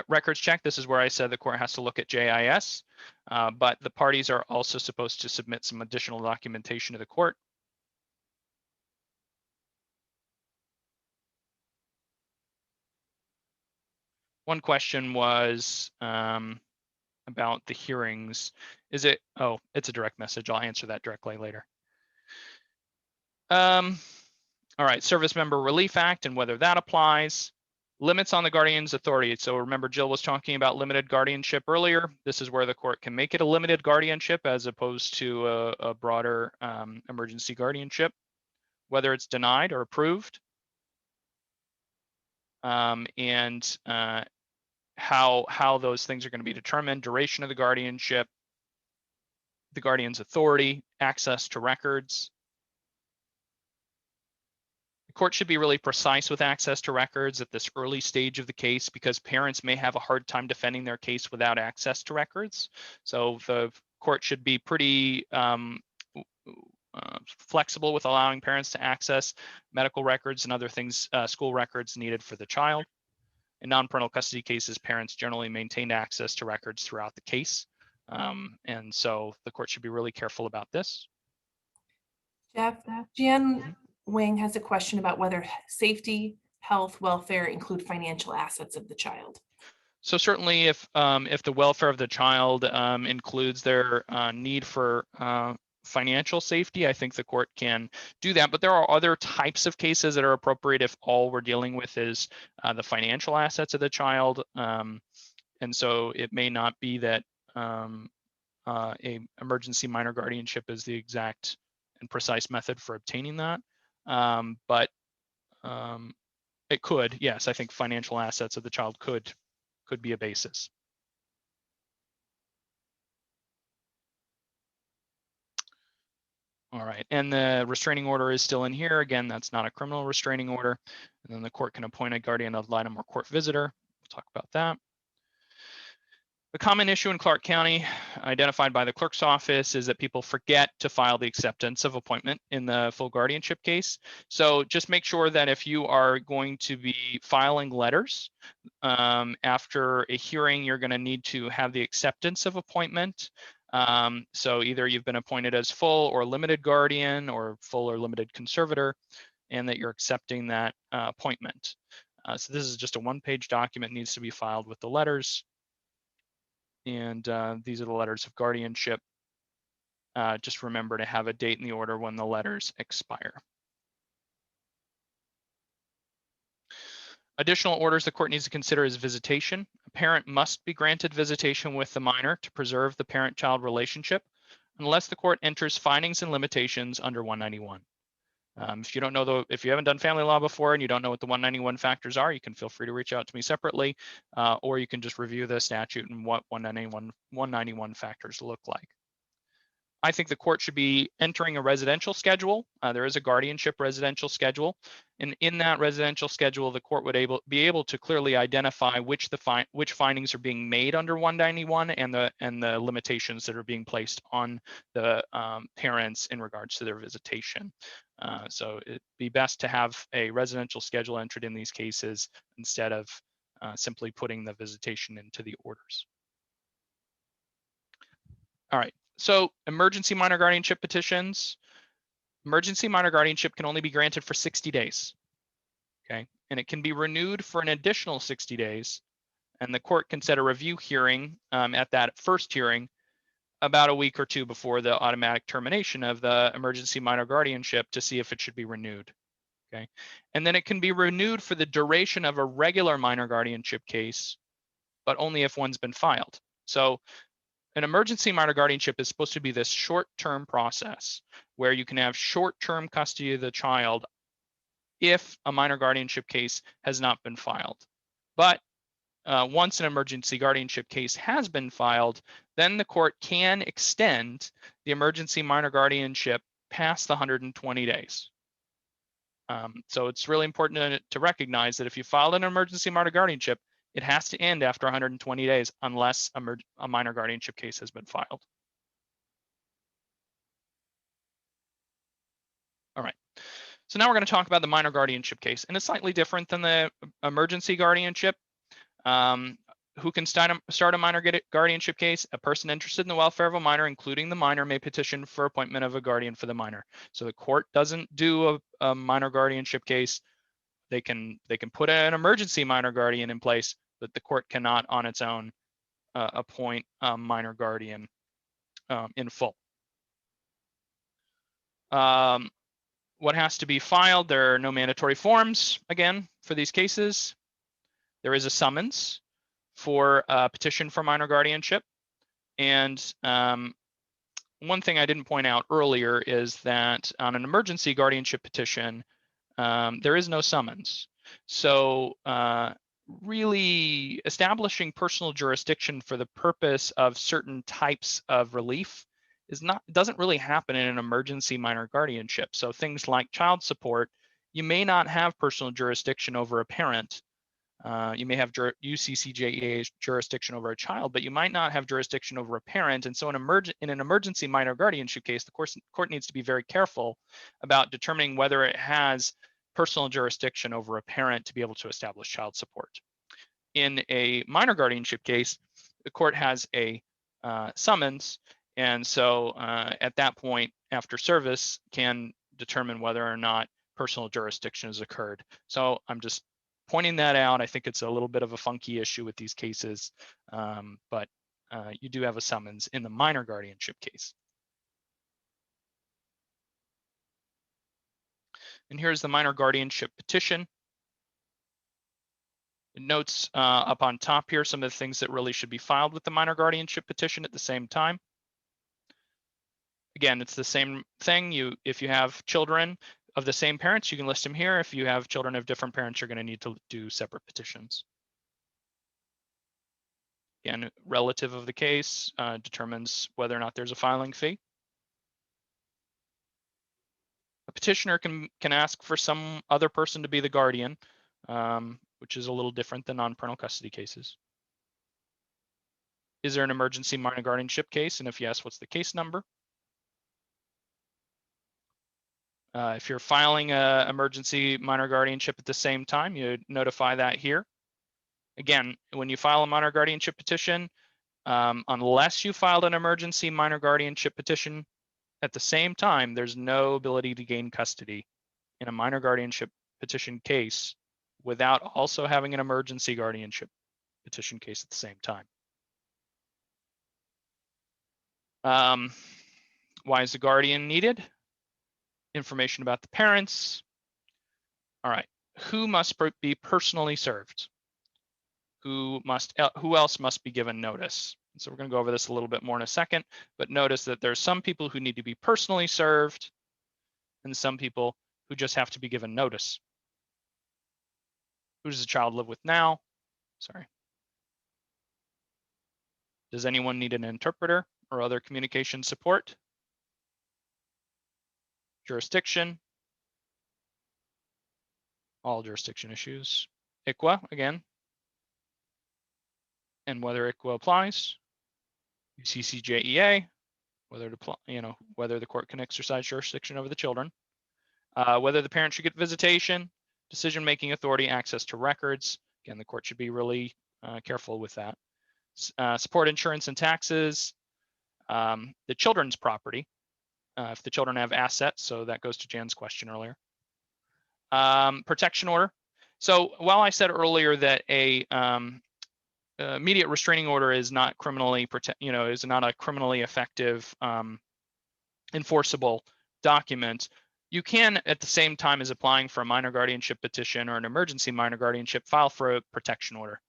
records check. This is where I said the court has to look at JIS, but the parties are also supposed to submit some additional documentation to the court. One question was about the hearings. Is it, oh, it's a direct message. I'll answer that directly later. All right, Service Member Relief Act and whether that applies. Limits on the guardian's authority. So remember, Jill was talking about limited guardianship earlier. This is where the court can make it a limited guardianship as opposed to a broader emergency guardianship, whether it's denied or approved. And how those things are going to be determined, duration of the guardianship, the guardian's authority, access to records. Court should be really precise with access to records at this early stage of the case because parents may have a hard time defending their case without access to records. So the court should be pretty flexible with allowing parents to access medical records and other things, school records needed for the child. In non-parental custody cases, parents generally maintain access to records throughout the case. And so the court should be really careful about this. Jeff, Jan Wang has a question about whether safety, health, welfare include financial assets of the child. So certainly if the welfare of the child includes their need for financial safety, I think the court can do that. But there are other types of cases that are appropriate if all we're dealing with is the financial assets of the child. And so it may not be that a emergency minor guardianship is the exact and precise method for obtaining that. But it could, yes, I think financial assets of the child could be a basis. All right, and the restraining order is still in here. Again, that's not a criminal restraining order. And then the court can appoint a guardian ad litem or court visitor. We'll talk about that. The common issue in Clark County, identified by the clerk's office, is that people forget to file the acceptance of appointment in the full guardianship case. So just make sure that if you are going to be filing letters after a hearing, you're going to need to have the acceptance of appointment. So either you've been appointed as full or limited guardian or full or limited conservator, and that you're accepting that appointment. So this is just a one-page document, needs to be filed with the letters. And these are the letters of guardianship. Just remember to have a date in the order when the letters expire. Additional orders the court needs to consider is visitation. A parent must be granted visitation with the minor to preserve the parent-child relationship unless the court enters findings and limitations under 191. If you don't know if you haven't done family law before and you don't know what the 191 factors are, you can feel free to reach out to me separately, or you can just review the statute and what 191 factors look like. I think the court should be entering a residential schedule. There is a guardianship residential schedule. And in that residential schedule, the court would be able to clearly identify which findings are being made under 191 and the limitations that are being placed on the parents in regards to their visitation. So it'd be best to have a residential schedule entered in these cases instead of simply putting the visitation into the orders. All right. So emergency minor guardianship petitions. Emergency minor guardianship can only be granted for 60 days, okay? And it can be renewed for an additional 60 days. And the court can set a review hearing at that first hearing about a week or two before the automatic termination of the emergency minor guardianship to see if it should be renewed, okay? And then it can be renewed for the duration of a regular minor guardianship case, but only if one's been filed. So an emergency minor guardianship is supposed to be this short-term process where you can have short-term custody of the child if a minor guardianship case has not been filed. But once an emergency guardianship case has been filed, then the court can extend the emergency minor guardianship past the 120 days. So it's really important to recognize that if you filed an emergency minor guardianship, it has to end after 120 days unless a minor guardianship case has been filed. All right, so now we're going to talk about the minor guardianship case, and it's slightly different than the emergency guardianship. Who can start a minor guardianship case? A person interested in the welfare of a minor, including the minor, may petition for appointment of a guardian for the minor. So the court doesn't do a minor guardianship case. They can put an emergency minor guardian in place, but the court cannot on its own appoint a minor guardian in full. What has to be filed? There are no mandatory forms, again, for these cases. There is a summons for a petition for minor guardianship. And one thing I didn't point out earlier is that on an emergency guardianship petition, there is no summons. So really establishing personal jurisdiction for the purpose of certain types of relief doesn't really happen in an emergency minor guardianship. So things like child support, you may not have personal jurisdiction over a parent. You may have UCCJEA jurisdiction over a child, but you might not have jurisdiction over a parent. And so in an emergency minor guardianship case, the court needs to be very careful about determining whether it has personal jurisdiction over a parent to be able to establish child support. In a minor guardianship case, the court has a summons, and so at that point, after service, can determine whether or not personal jurisdiction has occurred. So I'm just pointing that out. I think it's a little bit of a funky issue with these cases, but you do have a summons in the minor guardianship case. And here's the minor guardianship petition. It notes up on top here some of the things that really should be filed with the minor guardianship petition at the same time. Again, it's the same thing. If you have children of the same parents, you can list them here. If you have children of different parents, you're going to need to do separate petitions. Again, relative of the case determines whether or not there's a filing fee. A petitioner can ask for some other person to be the guardian, which is a little different than non-parental custody cases. Is there an emergency minor guardianship case? And if yes, what's the case number? If you're filing an emergency minor guardianship at the same time, you notify that here. Again, when you file a minor guardianship petition, unless you filed an emergency minor guardianship petition at the same time, there's no ability to gain custody in a minor guardianship petition case without also having an emergency guardianship petition case at the same time. Why is the guardian needed? Information about the parents. All right, who must be personally served? Who else must be given notice? So we're going to go over this a little bit more in a second, but notice that there's some people who need to be personally served and some people who just have to be given notice. Who does the child live with now? Sorry. Does anyone need an interpreter or other communication support? Jurisdiction. All jurisdiction issues. ICWA again. And whether ICWA applies. UCCJEA, whether the court can exercise jurisdiction over the children. Whether the parent should get visitation, decision-making authority, access to records. Again, the court should be really careful with that. Support insurance and taxes. The children's property, if the children have assets, so that goes to Jan's question earlier. Protection order. So while I said earlier that a immediate restraining order is not criminally is not a criminally effective enforceable document, you can, at the same time as applying for a minor guardianship petition or an emergency minor guardianship, file for a protection order.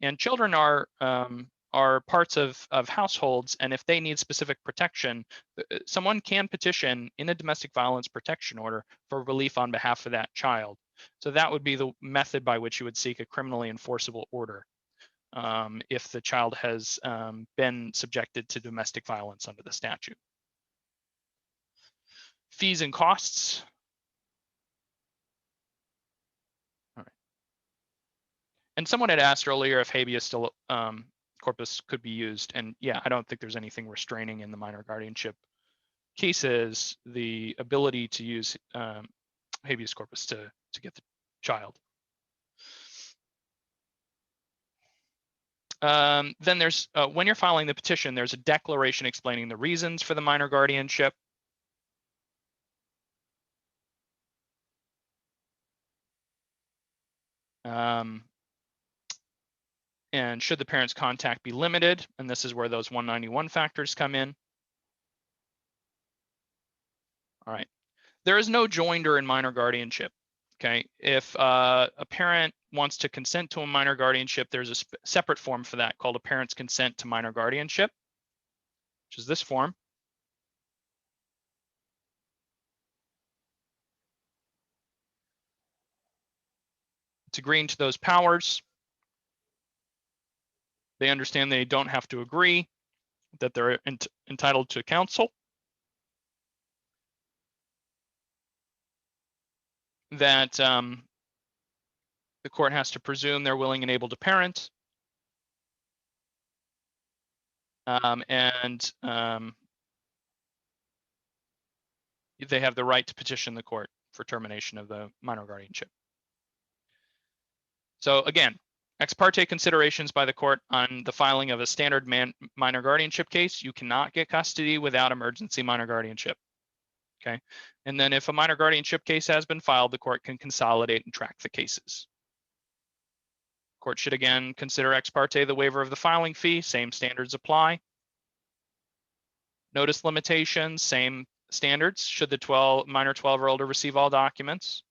And children are parts of households, and if they need specific protection, someone can petition in a domestic violence protection order for relief on behalf of that child. So that would be the method by which you would seek a criminally enforceable order if the child has been subjected to domestic violence under the statute. Fees and costs. All right. And someone had asked earlier if habeas corpus could be used, and yeah, I don't think there's anything restraining in the minor guardianship cases the ability to use habeas corpus to get the child. Then there's, when you're filing the petition, there's a declaration explaining the reasons for the minor guardianship. And should the parent's contact be limited, and this is where those 191 factors come in. All right, there is no joinder in minor guardianship. Okay, if a parent wants to consent to a minor guardianship, there's a separate form for that called a parent's consent to minor guardianship, which is this form. It's agreeing to those powers. They understand they don't have to agree, that they're entitled to counsel, that the court has to presume they're willing and able to parent, and they have the right to petition the court for termination of the minor guardianship. So again, ex parte considerations by the court on the filing of a standard minor guardianship case. You cannot get custody without emergency minor guardianship. Okay, and then if a minor guardianship case has been filed, the court can consolidate and track the cases. Court should again consider ex parte the waiver of the filing fee. Same standards apply. Notice limitations, same standards. Should the minor 12 or older receive all documents?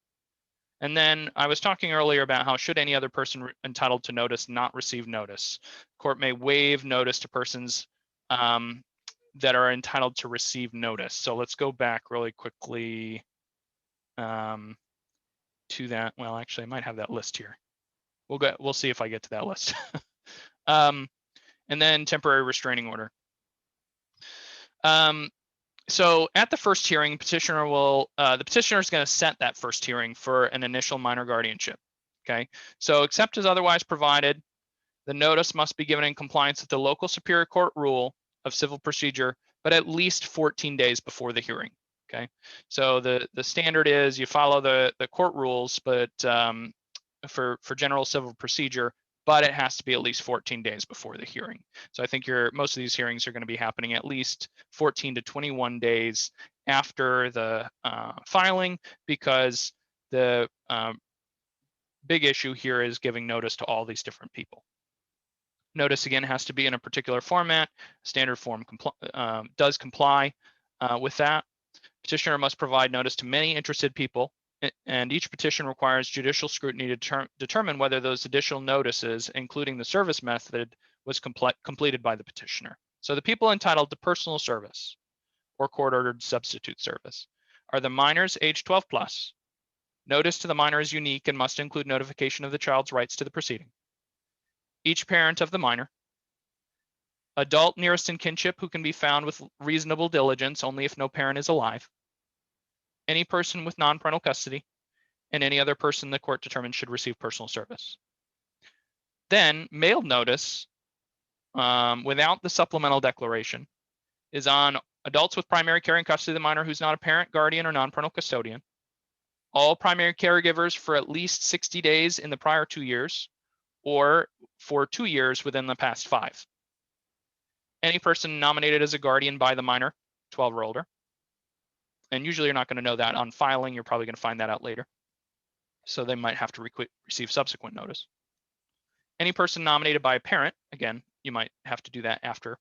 And then I was talking earlier about how should any other person entitled to notice not receive notice. Court may waive notice to persons that are entitled to receive notice. So let's go back really quickly to that. Well, actually, I might have that list here. We'll see if I get to that list. And then temporary restraining order. So at the first hearing, petitioner will, the petitioner is going to set that first hearing for an initial minor guardianship. Okay, so except as otherwise provided, the notice must be given in compliance with the local superior court rule of civil procedure, but at least 14 days before the hearing. Okay, so the standard is you follow the court rules, but for general civil procedure, but it has to be at least 14 days before the hearing. So I think most of these hearings are going to be happening at least 14 to 21 days after the filing, because the big issue here is giving notice to all these different people. Notice again has to be in a particular format. Standard form does comply with that. Petitioner must provide notice to many interested people, and each petition requires judicial scrutiny to determine whether those additional notices, including the service method, was completed by the petitioner. So the people entitled to personal service or court-ordered substitute service are the minors age 12 plus. Notice to the minor is unique and must include notification of the child's rights to the proceeding. Each parent of the minor, adult nearest in kinship who can be found with reasonable diligence only if no parent is alive, any person with non-parental custody, and any other person the court determines should receive personal service. Then mailed notice without the supplemental declaration is on adults with primary care and custody of the minor who's not a parent, guardian, or non-parental custodian, all primary caregivers for at least 60 days in the prior 2 years, or for 2 years within the past 5. Any person nominated as a guardian by the minor, 12 or older. And usually you're not going to know that on filing. You're probably going to find that out later. So they might have to receive subsequent notice. Any person nominated by a parent, again, you might have to do that after.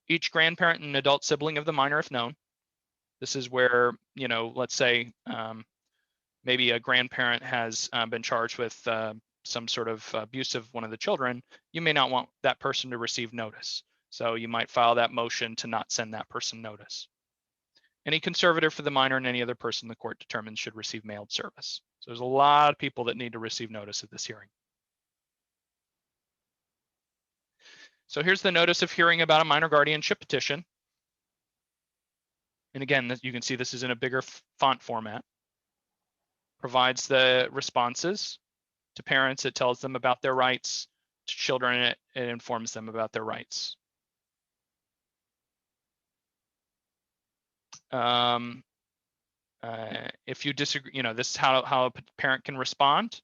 Each grandparent and adult sibling of the minor if known. This is where, let's say maybe a grandparent has been charged with some sort of abuse of one of the children. You may not want that person to receive notice. So you might file that motion to not send that person notice. Any conservator for the minor and any other person the court determines should receive mailed service. So there's a lot of people that need to receive notice at this hearing. So here's the notice of hearing about a minor guardianship petition. And again, you can see this is in a bigger font format. Provides the responses to parents. It tells them about their rights. To children, it informs them about their rights. If you disagree, this is how a parent can respond,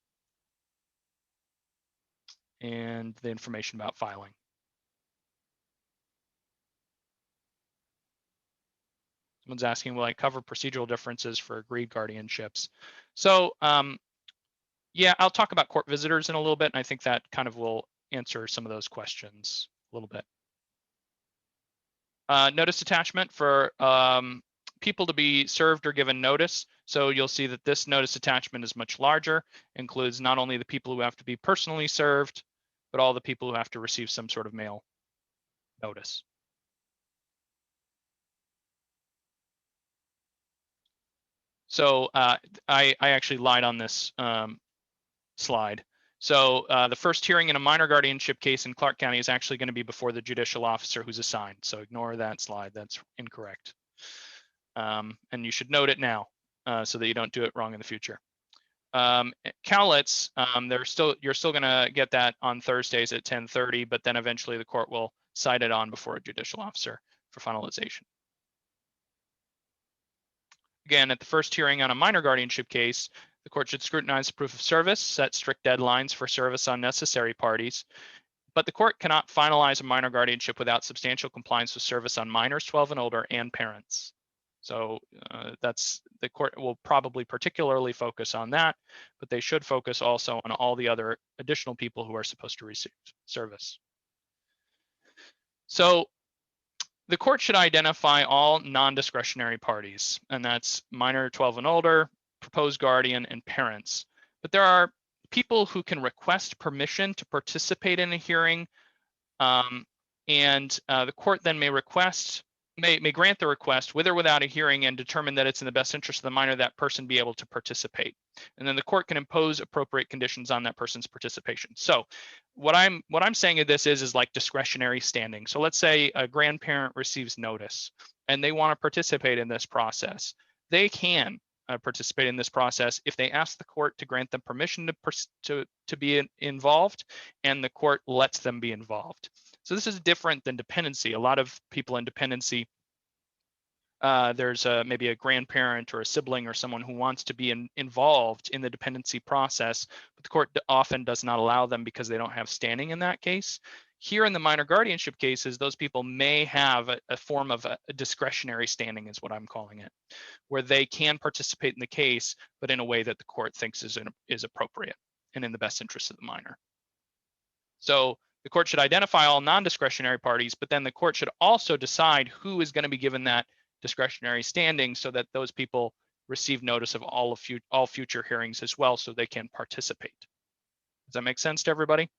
and the information about filing. Someone's asking, will I cover procedural differences for agreed guardianships? So yeah, I'll talk about court visitors in a little bit, and I think that kind of will answer some of those questions a little bit. Notice attachment for people to be served or given notice. So you'll see that this notice attachment is much larger, includes not only the people who have to be personally served, but all the people who have to receive some sort of mail notice. So I actually lied on this slide. So the first hearing in a minor guardianship case in Clark County is actually going to be before the judicial officer who's assigned. So ignore that slide, that's incorrect. And you should note it now so that you don't do it wrong in the future. Cowlets, you're still going to get that on Thursdays at 10:30, but then eventually the court will cite it on before a judicial officer for finalization. Again, at the first hearing on a minor guardianship case, the court should scrutinize the proof of service, set strict deadlines for service on necessary parties, but the court cannot finalize a minor guardianship without substantial compliance with service on minors 12 and older and parents. So the court will probably particularly focus on that, but they should focus also on all the other additional people who are supposed to receive service. So the court should identify all non-discretionary parties, and that's minor 12 and older, proposed guardian, and parents. But there are people who can request permission to participate in a hearing, and the court then may grant the request with or without a hearing and determine that it's in the best interest of the minor that person be able to participate. And then the court can impose appropriate conditions on that person's participation. So what I'm saying of this is like discretionary standing. So let's say a grandparent receives notice and they want to participate in this process. They can participate in this process if they ask the court to grant them permission to be involved, and the court lets them be involved. So this is different than dependency. A lot of people in dependency, there's maybe a grandparent or a sibling or someone who wants to be involved in the dependency process, but the court often does not allow them because they don't have standing in that case. Here in the minor guardianship cases, those people may have a form of a discretionary standing, is what I'm calling it, where they can participate in the case, but in a way that the court thinks is appropriate and in the best interest of the minor. So the court should identify all non-discretionary parties, but then the court should also decide who is going to be given that discretionary standing so that those people receive notice of all future hearings as well, so they can participate. Does that make sense to everybody?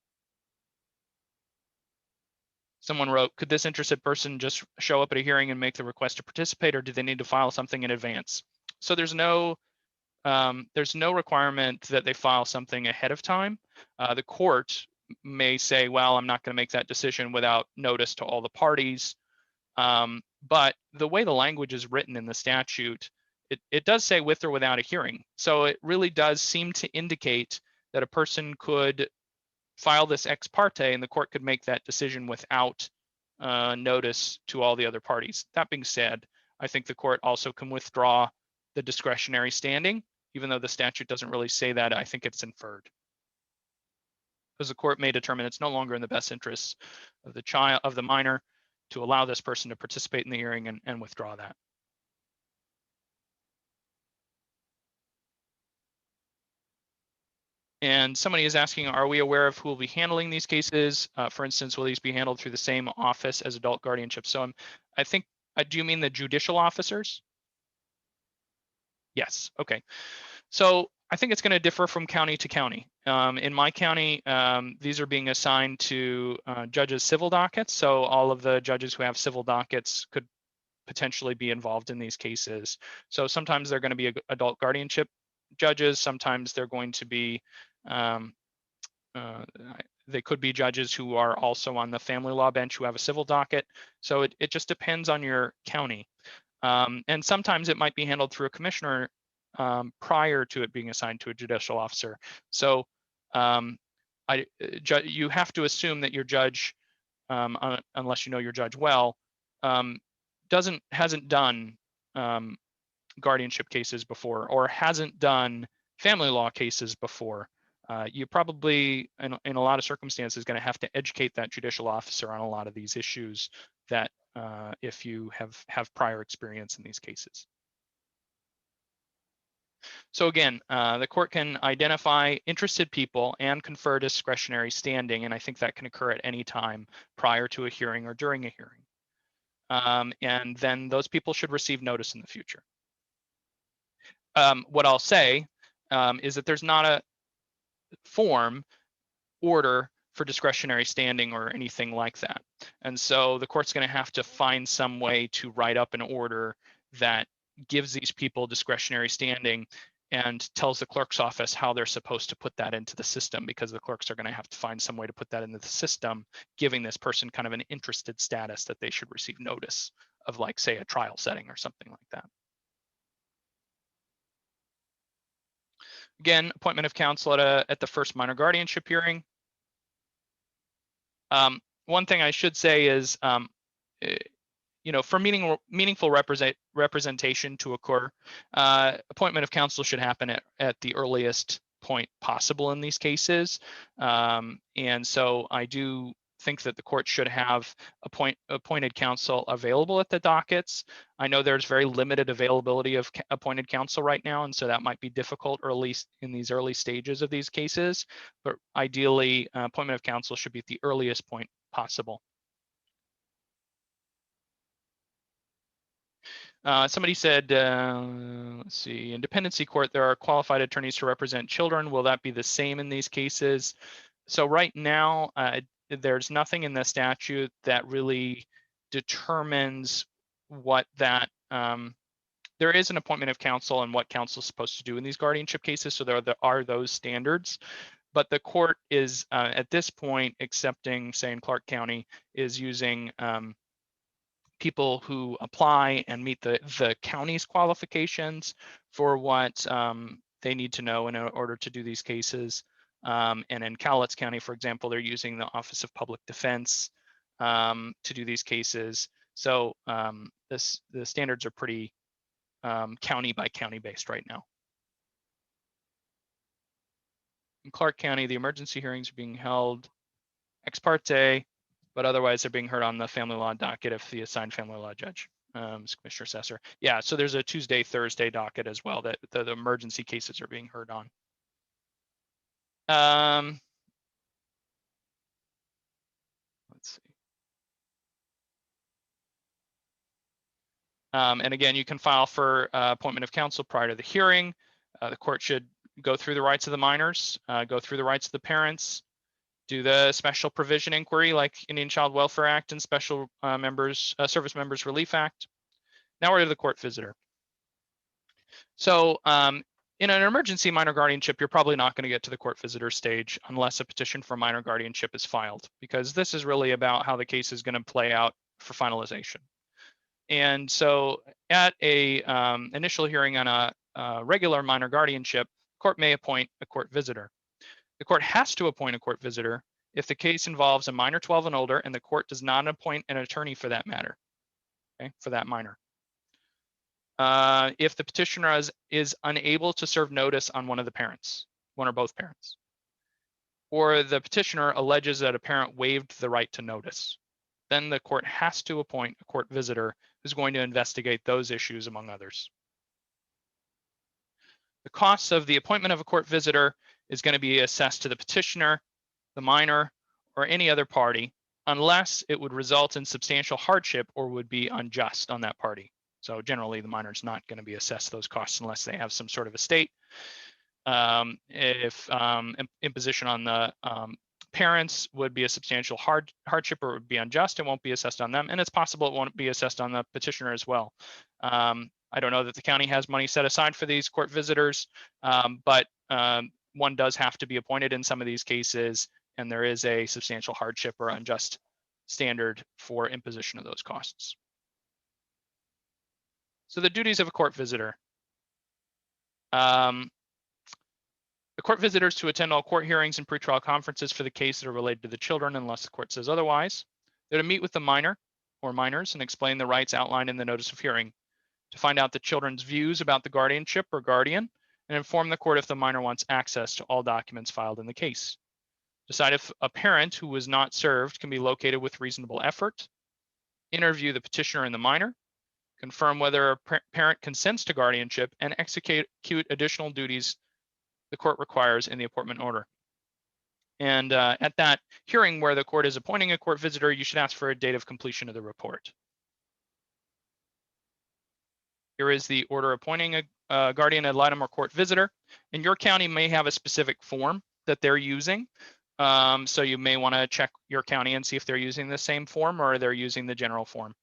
Someone wrote, could this interested person just show up at a hearing and make the request to participate, or do they need to file something in advance? So there's no requirement that they file something ahead of time. The court may say, well, I'm not going to make that decision without notice to all the parties. But the way the language is written in the statute, it does say with or without a hearing. So it really does seem to indicate that a person could file this ex parte and the court could make that decision without notice to all the other parties. That being said, I think the court also can withdraw the discretionary standing, even though the statute doesn't really say that. I think it's inferred, because the court may determine it's no longer in the best interests of the minor to allow this person to participate in the hearing and withdraw that. And somebody is asking, are we aware of who will be handling these cases? For instance, will these be handled through the same office as adult guardianship? So I think, do you mean the judicial officers? Yes, okay. So I think it's going to differ from county to county. In my county, these are being assigned to judges' civil dockets. So all of the judges who have civil dockets could potentially be involved in these cases. So sometimes they're going to be adult guardianship judges. Sometimes they're going to be, they could be judges who are also on the family law bench who have a civil docket. So it just depends on your county. And sometimes it might be handled through a commissioner prior to it being assigned to a judicial officer. So you have to assume that your judge, unless you know your judge well, hasn't done guardianship cases before, or hasn't done family law cases before. You probably, in a lot of circumstances, going to have to educate that judicial officer on a lot of these issues that if you have prior experience in these cases. So again, the court can identify interested people and confer discretionary standing, and I think that can occur at any time prior to a hearing or during a hearing. And then those people should receive notice in the future. What I'll say is that there's not a form order for discretionary standing or anything like that. And so the court's going to have to find some way to write up an order that gives these people discretionary standing and tells the clerk's office how they're supposed to put that into the system, because the clerks are going to have to find some way to put that into the system, giving this person kind of an interested status that they should receive notice of, like, say, a trial setting or something like that. Again, appointment of counsel at the first minor guardianship hearing. One thing I should say is, for meaningful representation to occur, appointment of counsel should happen at the earliest point possible in these cases. And so I do think that the court should have appointed counsel available at the dockets. I know there's very limited availability of appointed counsel right now, and so that might be difficult early in these early stages of these cases. But ideally, appointment of counsel should be at the earliest point possible. Somebody said, let's see, in dependency court, there are qualified attorneys to represent children. Will that be the same in these cases? So right now, there's nothing in the statute that really determines what that, there is an appointment of counsel and what counsel is supposed to do in these guardianship cases. So there are those standards, but the court is at this point accepting, say in Clark County, is using people who apply and meet the county's qualifications for what they need to know in order to do these cases. And in Cowlitz County, for example, they're using the Office of Public Defense to do these cases. So the standards are pretty county by county based right now. In Clark County, the emergency hearings are being held ex parte, but otherwise they're being heard on the family law docket if the assigned family law judge is Commissioner Assessor. Yeah, so there's a Tuesday, Thursday docket as well that the emergency cases are being heard on. Let's see. And again, you can file for appointment of counsel prior to the hearing. The court should go through the rights of the minors, go through the rights of the parents, do the special provision inquiry like Indian Child Welfare Act and Special Service Members Relief Act. Now we're to the court visitor. So in an emergency minor guardianship, you're probably not going to get to the court visitor stage unless a petition for minor guardianship is filed, because this is really about how the case is going to play out for finalization. And so at a initial hearing on a regular minor guardianship, court may appoint a court visitor. The court has to appoint a court visitor if the case involves a minor 12 and older and the court does not appoint an attorney for that matter, okay, for that minor. If the petitioner is unable to serve notice on one of the parents, one or both parents, or the petitioner alleges that a parent waived the right to notice, then the court has to appoint a court visitor who's going to investigate those issues, among others. The costs of the appointment of a court visitor is going to be assessed to the petitioner, the minor, or any other party, unless it would result in substantial hardship or would be unjust on that party. So generally, the minor is not going to be assessed those costs unless they have some sort of estate. If imposition on the parents would be a substantial hardship or would be unjust, it won't be assessed on them. And it's possible it won't be assessed on the petitioner as well. I don't know that the county has money set aside for these court visitors, but one does have to be appointed in some of these cases, and there is a substantial hardship or unjust standard for imposition of those costs. So the duties of a court visitor. The court visitor is to attend all court hearings and pretrial conferences for the case that are related to the children unless the court says otherwise. They're to meet with the minor or minors and explain the rights outlined in the notice of hearing, to find out the children's views about the guardianship or guardian, and inform the court if the minor wants access to all documents filed in the case. Decide if a parent who was not served can be located with reasonable effort. Interview the petitioner and the minor. Confirm whether a parent consents to guardianship, and execute additional duties the court requires in the appointment order. And at that hearing where the court is appointing a court visitor, you should ask for a date of completion of the report. Here is the order appointing a guardian ad litem or court visitor. And your county may have a specific form that they're using. So you may want to check your county and see if they're using the same form or they're using the general form.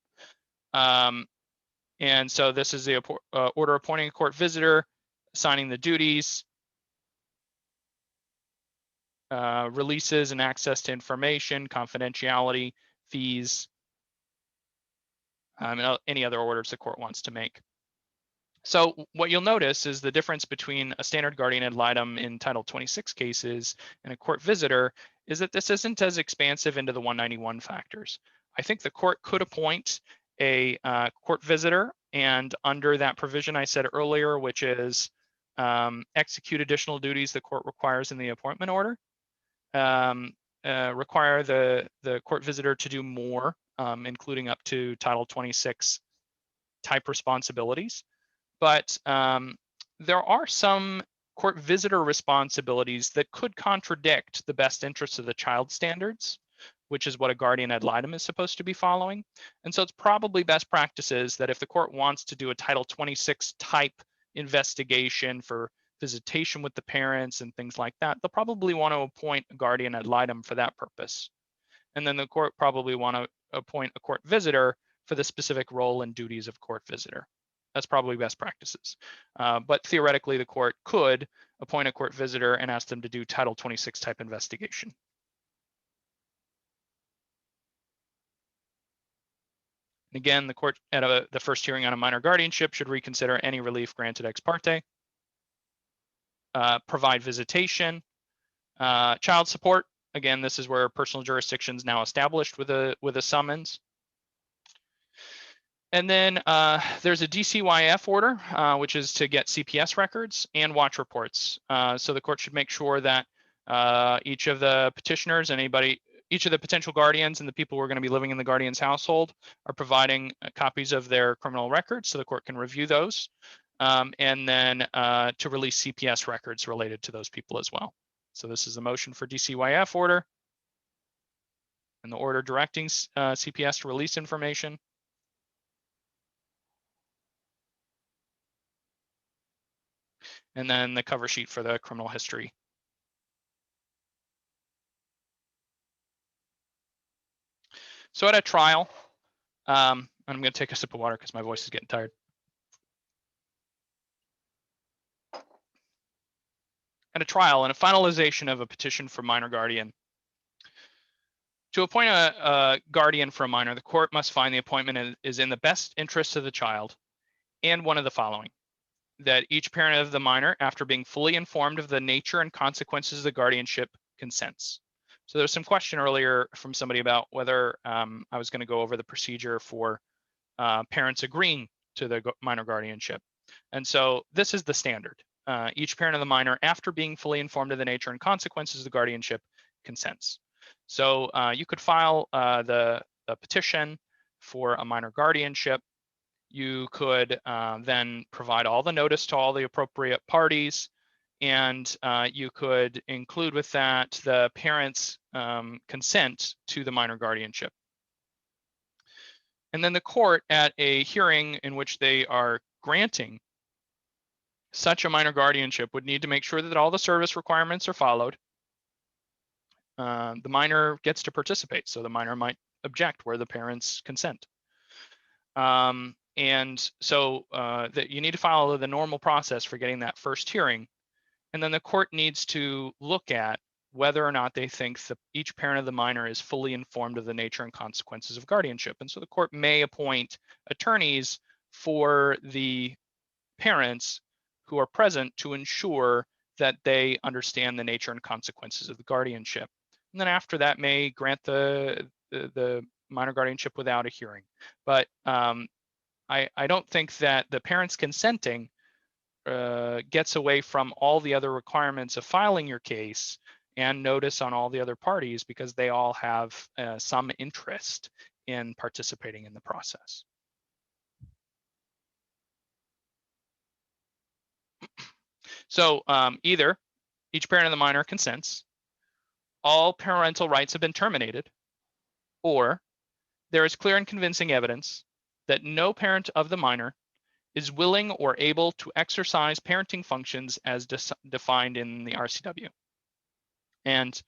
And so this is the order appointing a court visitor, assigning the duties, releases and access to information, confidentiality, fees, and any other orders the court wants to make. So what you'll notice is the difference between a standard guardian ad litem in Title 26 cases and a court visitor is that this isn't as expansive into the 191 factors. I think the court could appoint a court visitor, and under that provision I said earlier, which is execute additional duties the court requires in the appointment order, require the court visitor to do more, including up to Title 26 type responsibilities. But there are some court visitor responsibilities that could contradict the best interests of the child standards. which is what a guardian ad litem is supposed to be following. And so it's probably best practices that if the court wants to do a Title 26 type investigation for visitation with the parents and things like that, they'll probably want to appoint a guardian ad litem for that purpose. And then the court probably want to appoint a court visitor for the specific role and duties of court visitor. That's probably best practices. But theoretically, the court could appoint a court visitor and ask them to do Title 26 type investigation. Again, the court at the first hearing on a minor guardianship should reconsider any relief granted ex parte, provide visitation, child support. Again, this is where personal jurisdiction is now established with a summons. And then there's a DCYF order, which is to get CPS records and watch reports. So the court should make sure that each of the petitioners and each of the potential guardians and the people who are going to be living in the guardian's household are providing copies of their criminal records so the court can review those. And then to release CPS records related to those people as well. So this is a motion for DCYF order and the order directing CPS to release information. And then the cover sheet for the criminal history. So at a trial, and I'm going to take a sip of water because my voice is getting tired. At a trial and a finalization of a petition for minor guardian. To appoint a guardian for a minor, the court must find the appointment is in the best interest of the child and one of the following: that each parent of the minor, after being fully informed of the nature and consequences of the guardianship, consents. So there was some question earlier from somebody about whether I was going to go over the procedure for parents agreeing to the minor guardianship. And so this is the standard. Each parent of the minor, after being fully informed of the nature and consequences of the guardianship, consents. So you could file the petition for a minor guardianship. You could then provide all the notice to all the appropriate parties, and you could include with that the parents' consent to the minor guardianship. And then the court, at a hearing in which they are granting such a minor guardianship, would need to make sure that all the service requirements are followed. The minor gets to participate, so the minor might object where the parents consent. And so that you need to follow the normal process for getting that first hearing. And then the court needs to look at whether or not they think that each parent of the minor is fully informed of the nature and consequences of guardianship. And so the court may appoint attorneys for the parents who are present to ensure that they understand the nature and consequences of the guardianship. And then after that may grant the minor guardianship without a hearing. But I don't think that the parents consenting gets away from all the other requirements of filing your case and notice on all the other parties, because they all have some interest in participating in the process. So either each parent of the minor consents, all parental rights have been terminated, or there is clear and convincing evidence that no parent of the minor is willing or able to exercise parenting functions as defined in the RCW. And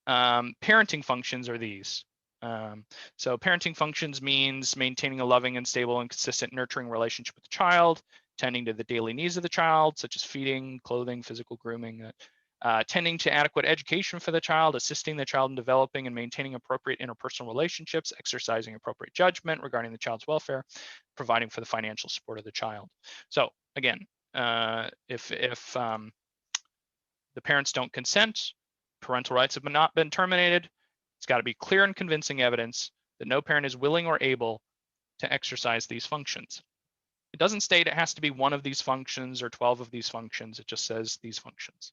parenting functions are these. So parenting functions means maintaining a loving and stable and consistent nurturing relationship with the child, tending to the daily needs of the child, such as feeding, clothing, physical grooming, tending to adequate education for the child, assisting the child in developing and maintaining appropriate interpersonal relationships, exercising appropriate judgment regarding the child's welfare, providing for the financial support of the child. So again, if the parents don't consent, parental rights have not been terminated, it's got to be clear and convincing evidence that no parent is willing or able to exercise these functions. It doesn't state it has to be one of these functions or 12 of these functions. It just says these functions.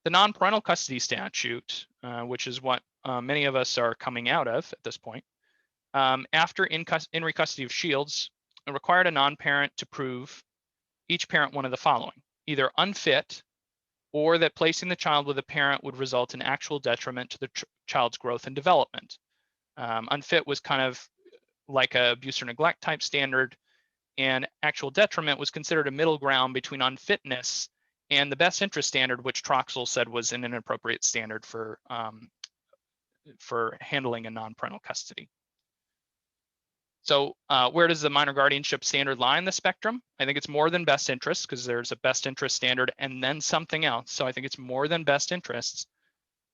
The non-parental custody statute, which is what many of us are coming out of at this point, after in recustody of Shields, it required a non-parent to prove each parent one of the following: either unfit or that placing the child with a parent would result in actual detriment to the child's growth and development. Unfit was kind of like a abuse or neglect type standard, and actual detriment was considered a middle ground between unfitness and the best interest standard, which Troxel said was an inappropriate standard for handling a non-parental custody. So where does the minor guardianship standard lie in the spectrum? I think it's more than best interests, because there's a best interest standard and then something else. So I think it's more than best interests.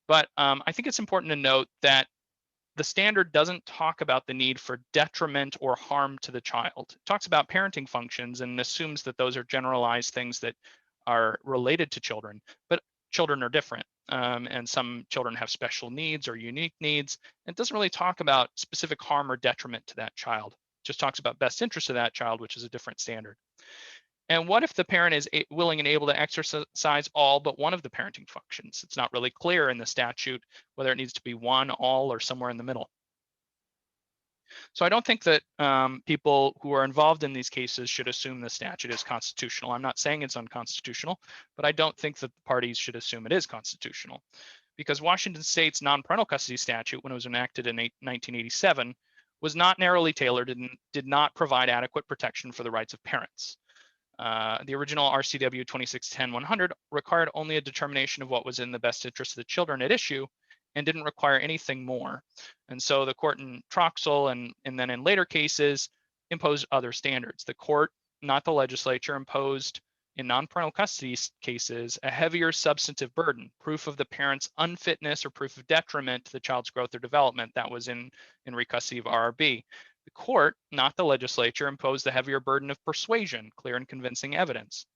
But I think it's important to note that the standard doesn't talk about the need for detriment or harm to the child. It talks about parenting functions and assumes that those are generalized things that are related to children, but children are different. And some children have special needs or unique needs. It doesn't really talk about specific harm or detriment to that child. It just talks about best interest of that child, which is a different standard. And what if the parent is willing and able to exercise all but one of the parenting functions? It's not really clear in the statute whether it needs to be one, all, or somewhere in the middle. So I don't think that people who are involved in these cases should assume the statute is constitutional. I'm not saying it's unconstitutional, but I don't think that the parties should assume it is constitutional, because Washington State's non-parental custody statute, when it was enacted in 1987, was not narrowly tailored and did not provide adequate protection for the rights of parents. The original RCW 2610-100 required only a determination of what was in the best interest of the children at issue and didn't require anything more. And so the court in Troxel and then in later cases imposed other standards. The court, not the legislature, imposed in non-parental custody cases a heavier substantive burden, proof of the parent's unfitness or proof of detriment to the child's growth or development. That was in recustody of RRB. The court, not the legislature, imposed the heavier burden of persuasion, clear and convincing evidence.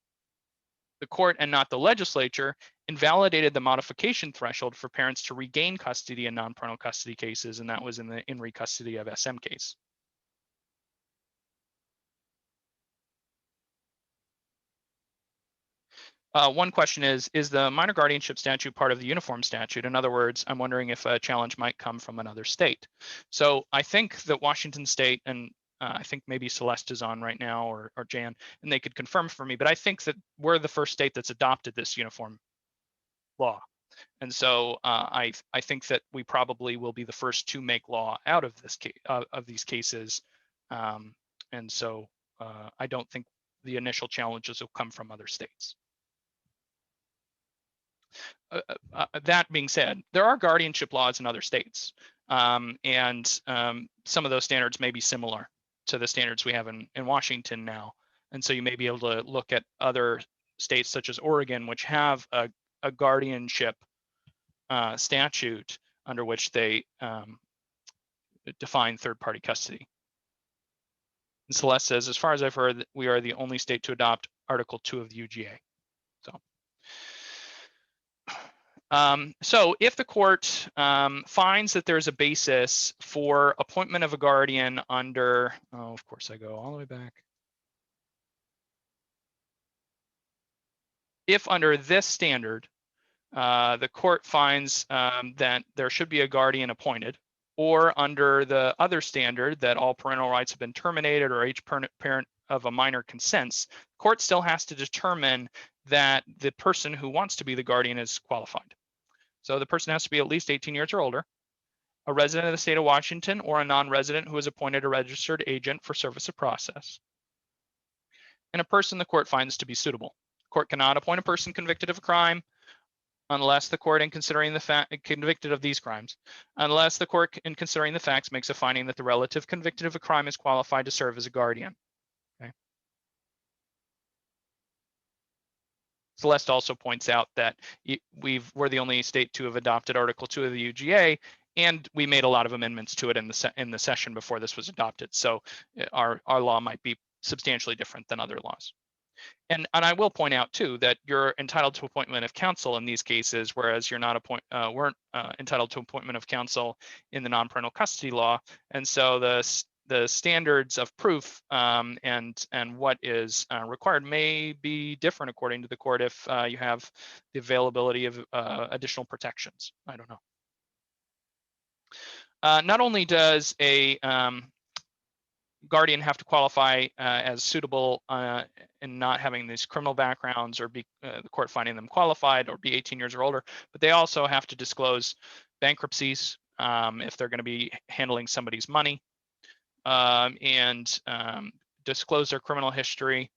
The court, and not the legislature, invalidated the modification threshold for parents to regain custody in non-parental custody cases, and that was in the in recustody of SM case. One question is the minor guardianship statute part of the uniform statute? In other words, I'm wondering if a challenge might come from another state. So I think that Washington State, and I think maybe Celeste is on right now, or Jan, and they could confirm for me, but I think that we're the first state that's adopted this uniform law. And so I think that we probably will be the first to make law out of this of these cases. And so I don't think the initial challenges will come from other states. That being said, there are guardianship laws in other states, and some of those standards may be similar to the standards we have in Washington now. And so you may be able to look at other states such as Oregon, which have a guardianship statute under which they define third-party custody. And Celeste says, as far as I've heard, we are the only state to adopt Article 2 of the UGA. So if the court finds that there's a basis for appointment of a guardian under, oh, of course I go all the way back. If under this standard, the court finds that there should be a guardian appointed, or under the other standard that all parental rights have been terminated or each parent of a minor consents, the court still has to determine that the person who wants to be the guardian is qualified. So the person has to be at least 18 years or older, a resident of the state of Washington, or a non-resident who has appointed a registered agent for service of process, and a person the court finds to be suitable. The court cannot appoint a person convicted of a crime unless the court, in considering the fact convicted of these crimes, unless the court, in considering the facts, makes a finding that the relative convicted of a crime is qualified to serve as a guardian. Okay. Celeste also points out that we're the only state to have adopted Article 2 of the UGA, and we made a lot of amendments to it in the session before this was adopted. So our law might be substantially different than other laws. And I will point out too that you're entitled to appointment of counsel in these cases, whereas you're not weren't entitled to appointment of counsel in the non-parental custody law. And so the standards of proof and what is required may be different according to the court if you have the availability of additional protections. I don't know. Not only does a guardian have to qualify as suitable and not having these criminal backgrounds or be the court finding them qualified or be 18 years or older, but they also have to disclose bankruptcies if they're going to be handling somebody's money, and disclose their criminal history,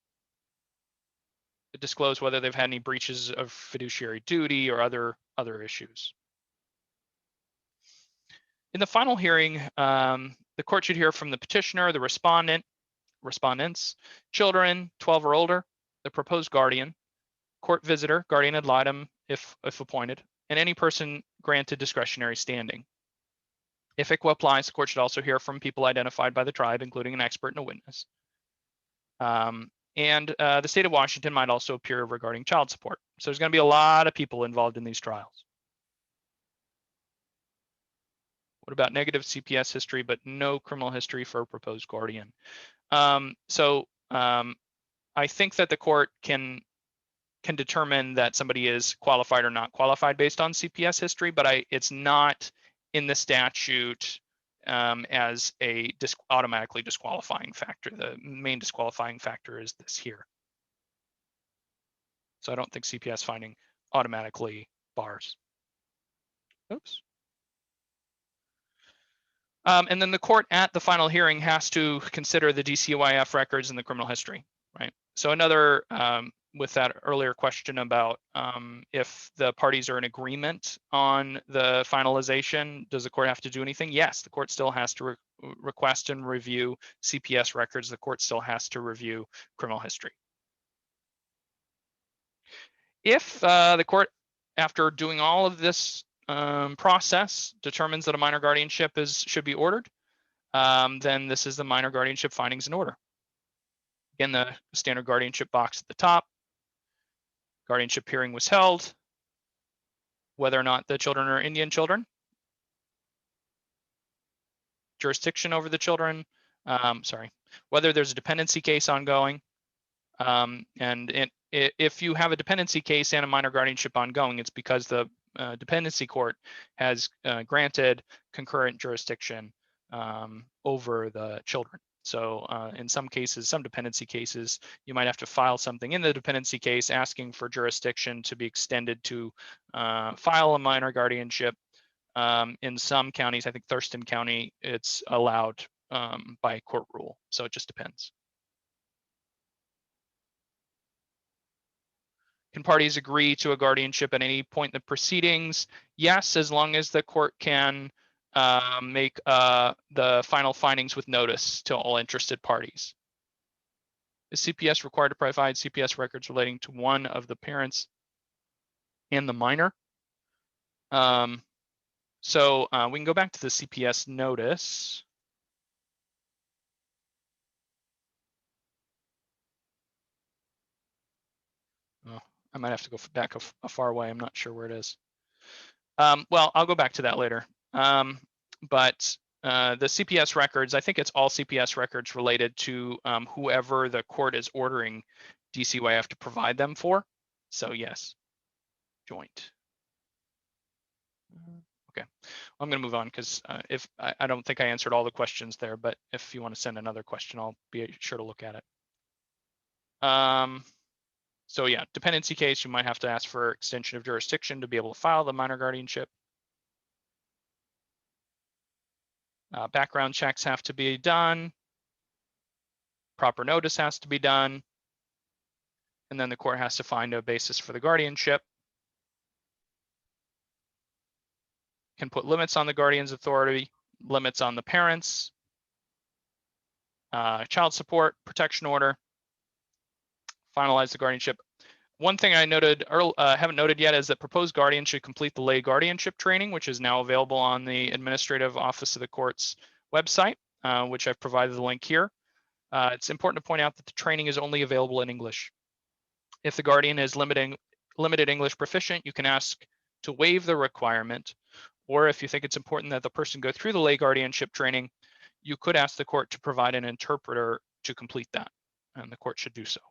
disclose whether they've had any breaches of fiduciary duty or other issues. In the final hearing, the court should hear from the petitioner, the respondents, children 12 or older, the proposed guardian, court visitor, guardian ad litem if appointed, and any person granted discretionary standing. If ICWA applies, the court should also hear from people identified by the tribe, including an expert and a witness. And the state of Washington might also appear regarding child support. So there's going to be a lot of people involved in these trials. What about negative CPS history, but no criminal history for a proposed guardian? I think that the court can determine that somebody is qualified or not qualified based on CPS history, but it's not in the statute as a automatically disqualifying factor. The main disqualifying factor is this here. So I don't think CPS finding automatically bars. Oops. And then the court at the final hearing has to consider the DCYF records and the criminal history, right? So another, with that earlier question about if the parties are in agreement on the finalization, does the court have to do anything? Yes, the court still has to request and review CPS records. The court still has to review criminal history. If the court, after doing all of this process, determines that a minor guardianship should be ordered, then this is the minor guardianship findings in order. Again, the standard guardianship box at the top. Guardianship hearing was held. Whether or not the children are Indian children. Jurisdiction over the children. Whether there's a dependency case ongoing. If you have a dependency case and a minor guardianship ongoing, it's because the dependency court has granted concurrent jurisdiction over the children. So in some cases, some dependency cases, you might have to file something in the dependency case asking for jurisdiction to be extended to file a minor guardianship. In some counties, I think Thurston County, it's allowed by court rule. So it just depends. Can parties agree to a guardianship at any point in the proceedings? Yes, as long as the court can make the final findings with notice to all interested parties. Is CPS required to provide CPS records relating to one of the parents and the minor? So we can go back to the CPS notice. Oh, I might have to go back a far way. I'm not sure where it is. Well, I'll go back to that later. But the CPS records, I think it's all CPS records related to whoever the court is ordering DCYF to provide them for. So yes, joint. Okay, well, I'm going to move on because if I don't think I answered all the questions there, but if you want to send another question, I'll be sure to look at it. So yeah, dependency case, you might have to ask for extension of jurisdiction to be able to file the minor guardianship. Background checks have to be done. Proper notice has to be done. And then the court has to find a basis for the guardianship. Can put limits on the guardian's authority, limits on the parents, child support, protection order, finalize the guardianship. One thing I noted, haven't noted yet, is that proposed guardian should complete the lay guardianship training, which is now available on the Administrative Office of the Court's website, which I've provided the link here. It's important to point out that the training is only available in English. If the guardian is limited English proficient, you can ask to waive the requirement, or if you think it's important that the person go through the lay guardianship training, you could ask the court to provide an interpreter to complete that, and the court should do so.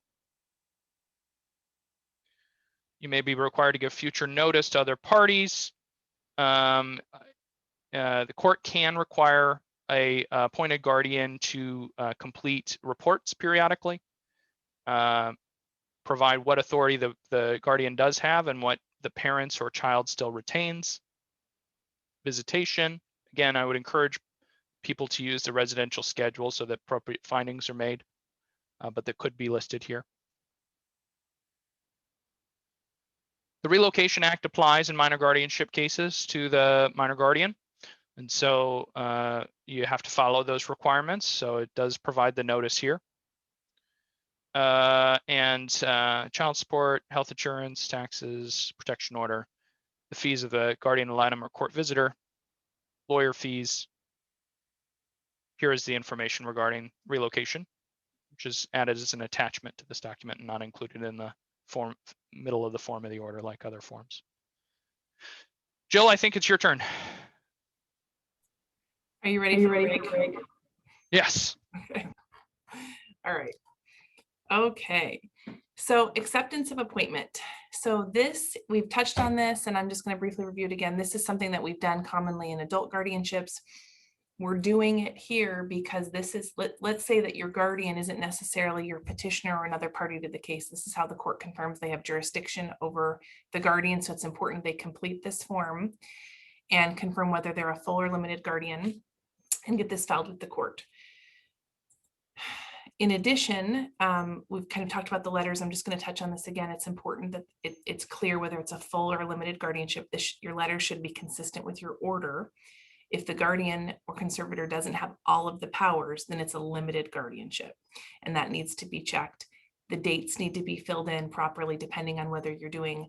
You may be required to give future notice to other parties. The court can require a appointed guardian to complete reports periodically, provide what authority the guardian does have and what the parents or child still retains. Visitation, again, I would encourage people to use the residential schedule so that appropriate findings are made, but that could be listed here. The Relocation Act applies in minor guardianship cases to the minor guardian. And so you have to follow those requirements. So it does provide the notice here. Child support, health insurance, taxes, protection order, the fees of the guardian ad litem or court visitor, lawyer fees. Here is the information regarding relocation, which is added as an attachment to this document and not included in the form, middle of the form of the order like other forms. Jill, I think it's your turn. Are you ready for a break? Yes. Okay. All right. Okay. So acceptance of appointment. So this, we've touched on this, and I'm just going to briefly review it again. This is something that we've done commonly in adult guardianships. We're doing it here because this is, let's say that your guardian isn't necessarily your petitioner or another party to the case. This is how the court confirms they have jurisdiction over the guardian. So it's important they complete this form and confirm whether they're a full or limited guardian and get this filed with the court. In addition, we've kind of talked about the letters. I'm just going to touch on this again. It's important that it's clear whether it's a full or limited guardianship. Your letter should be consistent with your order. If the guardian or conservator doesn't have all of the powers, then it's a limited guardianship, and that needs to be checked. The dates need to be filled in properly depending on whether you're doing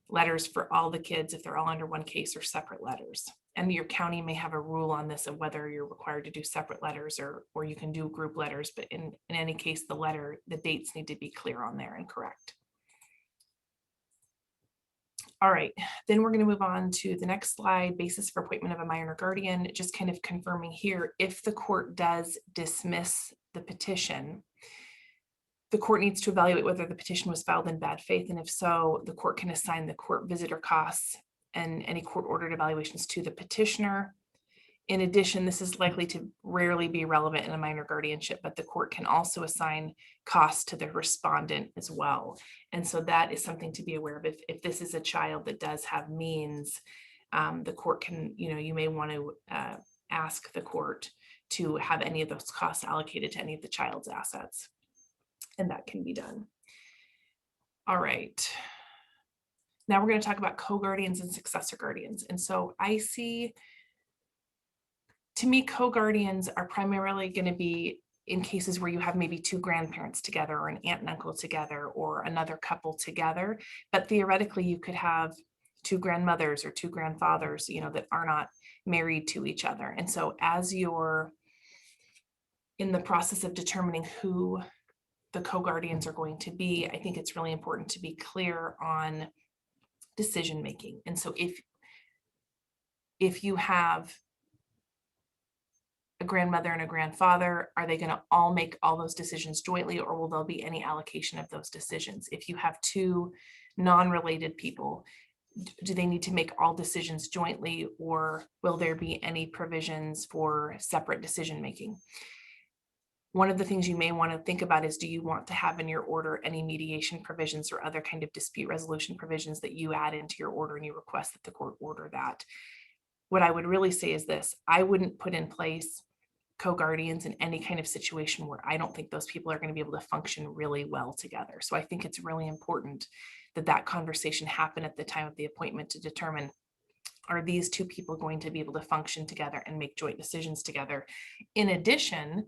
letters for all the kids, if they're all under one case, or separate letters. And your county may have a rule on this of whether you're required to do separate letters or you can do group letters, but in any case, the dates need to be clear on there and correct. All right, then we're going to move on to the next slide, basis for appointment of a minor guardian, just kind of confirming here, if the court does dismiss the petition, the court needs to evaluate whether the petition was filed in bad faith, and if so, the court can assign the court visitor costs and any court-ordered evaluations to the petitioner. In addition, this is likely to rarely be relevant in a minor guardianship, but the court can also assign costs to the respondent as well. And so that is something to be aware of. If this is a child that does have means, the court can, you may want to ask the court to have any of those costs allocated to any of the child's assets. And that can be done. All right. Now we're going to talk about co-guardians and successor guardians. And so I see, to me, co-guardians are primarily going to be in cases where you have maybe two grandparents together or an aunt and uncle together or another couple together. But theoretically, you could have two grandmothers or two grandfathers, that are not married to each other. And so as you're in the process of determining who the co-guardians are going to be, I think it's really important to be clear on decision making. And so if you have a grandmother and a grandfather, are they going to all make all those decisions jointly, or will there be any allocation of those decisions? If you have two non-related people, do they need to make all decisions jointly, or will there be any provisions for separate decision making? One of the things you may want to think about is, do you want to have in your order any mediation provisions or other kind of dispute resolution provisions that you add into your order and you request that the court order that? What I would really say is this: I wouldn't put in place co-guardians in any kind of situation where I don't think those people are going to be able to function really well together. So I think it's really important that that conversation happen at the time of the appointment to determine, are these two people going to be able to function together and make joint decisions together? In addition,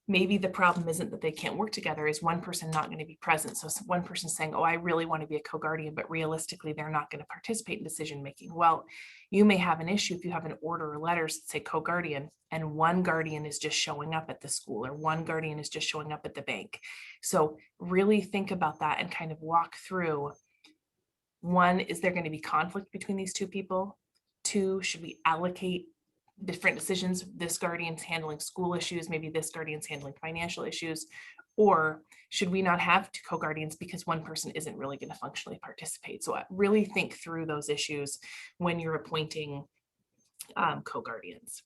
maybe the problem isn't that they can't work together, is one person not going to be present. So one person saying, oh, I really want to be a co-guardian, but realistically, they're not going to participate in decision making. Well, you may have an issue if you have an order or letters that say co-guardian, and one guardian is just showing up at the school, or one guardian is just showing up at the bank. So really think about that and kind of walk through. One, is there going to be conflict between these two people? Two, should we allocate different decisions? This guardian's handling school issues, maybe this guardian's handling financial issues, or should we not have two co-guardians because one person isn't really going to functionally participate? So really think through those issues when you're appointing co-guardians.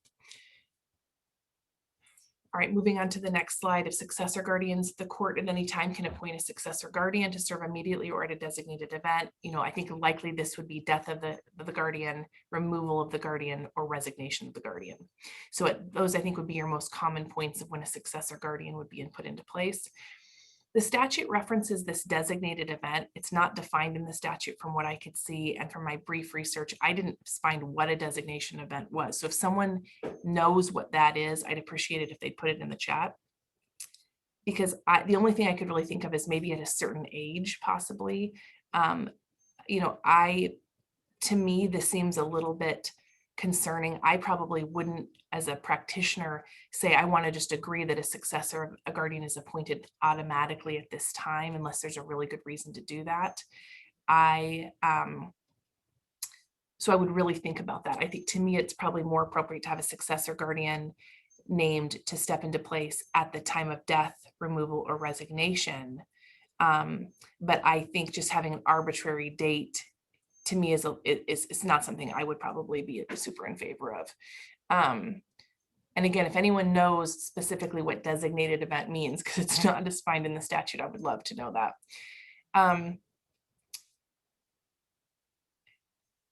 All right, moving on to the next slide of successor guardians. The court at any time can appoint a successor guardian to serve immediately or at a designated event. I think likely this would be death of the guardian, removal of the guardian, or resignation of the guardian. So those I think would be your most common points of when a successor guardian would be put into place. The statute references this designated event. It's not defined in the statute from what I could see, and from my brief research, I didn't find what a designation event was. So if someone knows what that is, I'd appreciate it if they'd put it in the chat. Because the only thing I could really think of is maybe at a certain age, possibly. To me, this seems a little bit concerning. I probably wouldn't, as a practitioner, say I want to just agree that a successor, a guardian, is appointed automatically at this time, unless there's a really good reason to do that. So I would really think about that. I think to me, it's probably more appropriate to have a successor guardian named to step into place at the time of death, removal, or resignation. But I think just having an arbitrary date, to me, is not something I would probably be super in favor of. And again, if anyone knows specifically what designated event means, because it's not defined in the statute, I would love to know that.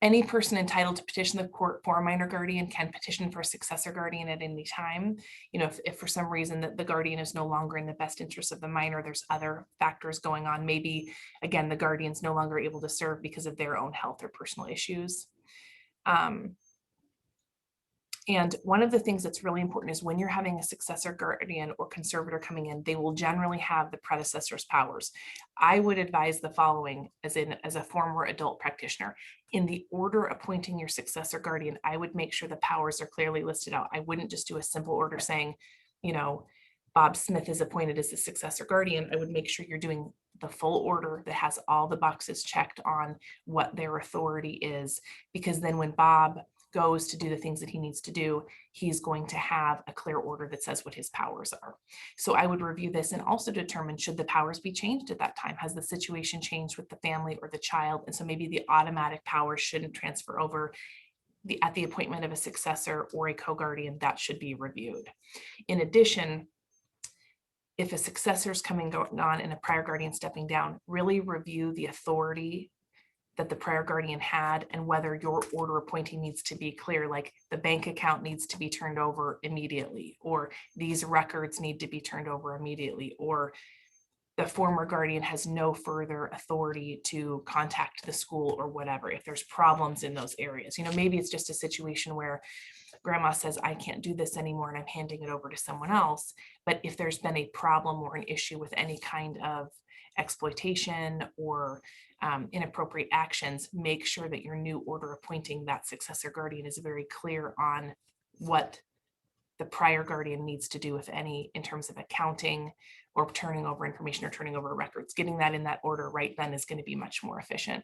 Any person entitled to petition the court for a minor guardian can petition for a successor guardian at any time. If for some reason that the guardian is no longer in the best interest of the minor, there's other factors going on. Maybe, again, the guardian's no longer able to serve because of their own health or personal issues. And one of the things that's really important is when you're having a successor guardian or conservator coming in, they will generally have the predecessor's powers. I would advise the following as a former adult practitioner. In the order appointing your successor guardian, I would make sure the powers are clearly listed out. I wouldn't just do a simple order saying, Bob Smith is appointed as the successor guardian. I would make sure you're doing the full order that has all the boxes checked on what their authority is, because then when Bob goes to do the things that he needs to do, he's going to have a clear order that says what his powers are. So I would review this and also determine, should the powers be changed at that time? Has the situation changed with the family or the child? And so maybe the automatic powers shouldn't transfer over. At the appointment of a successor or a co-guardian, that should be reviewed. In addition, if a successor is coming on and a prior guardian stepping down, really review the authority that the prior guardian had and whether your order appointing needs to be clear, like the bank account needs to be turned over immediately, or these records need to be turned over immediately, or the former guardian has no further authority to contact the school or whatever, if there's problems in those areas. Maybe it's just a situation where grandma says, I can't do this anymore and I'm handing it over to someone else. But if there's been a problem or an issue with any kind of exploitation or inappropriate actions, make sure that your new order appointing that successor guardian is very clear on what the prior guardian needs to do, if any, in terms of accounting or turning over information or turning over records. Getting that in that order right then is going to be much more efficient.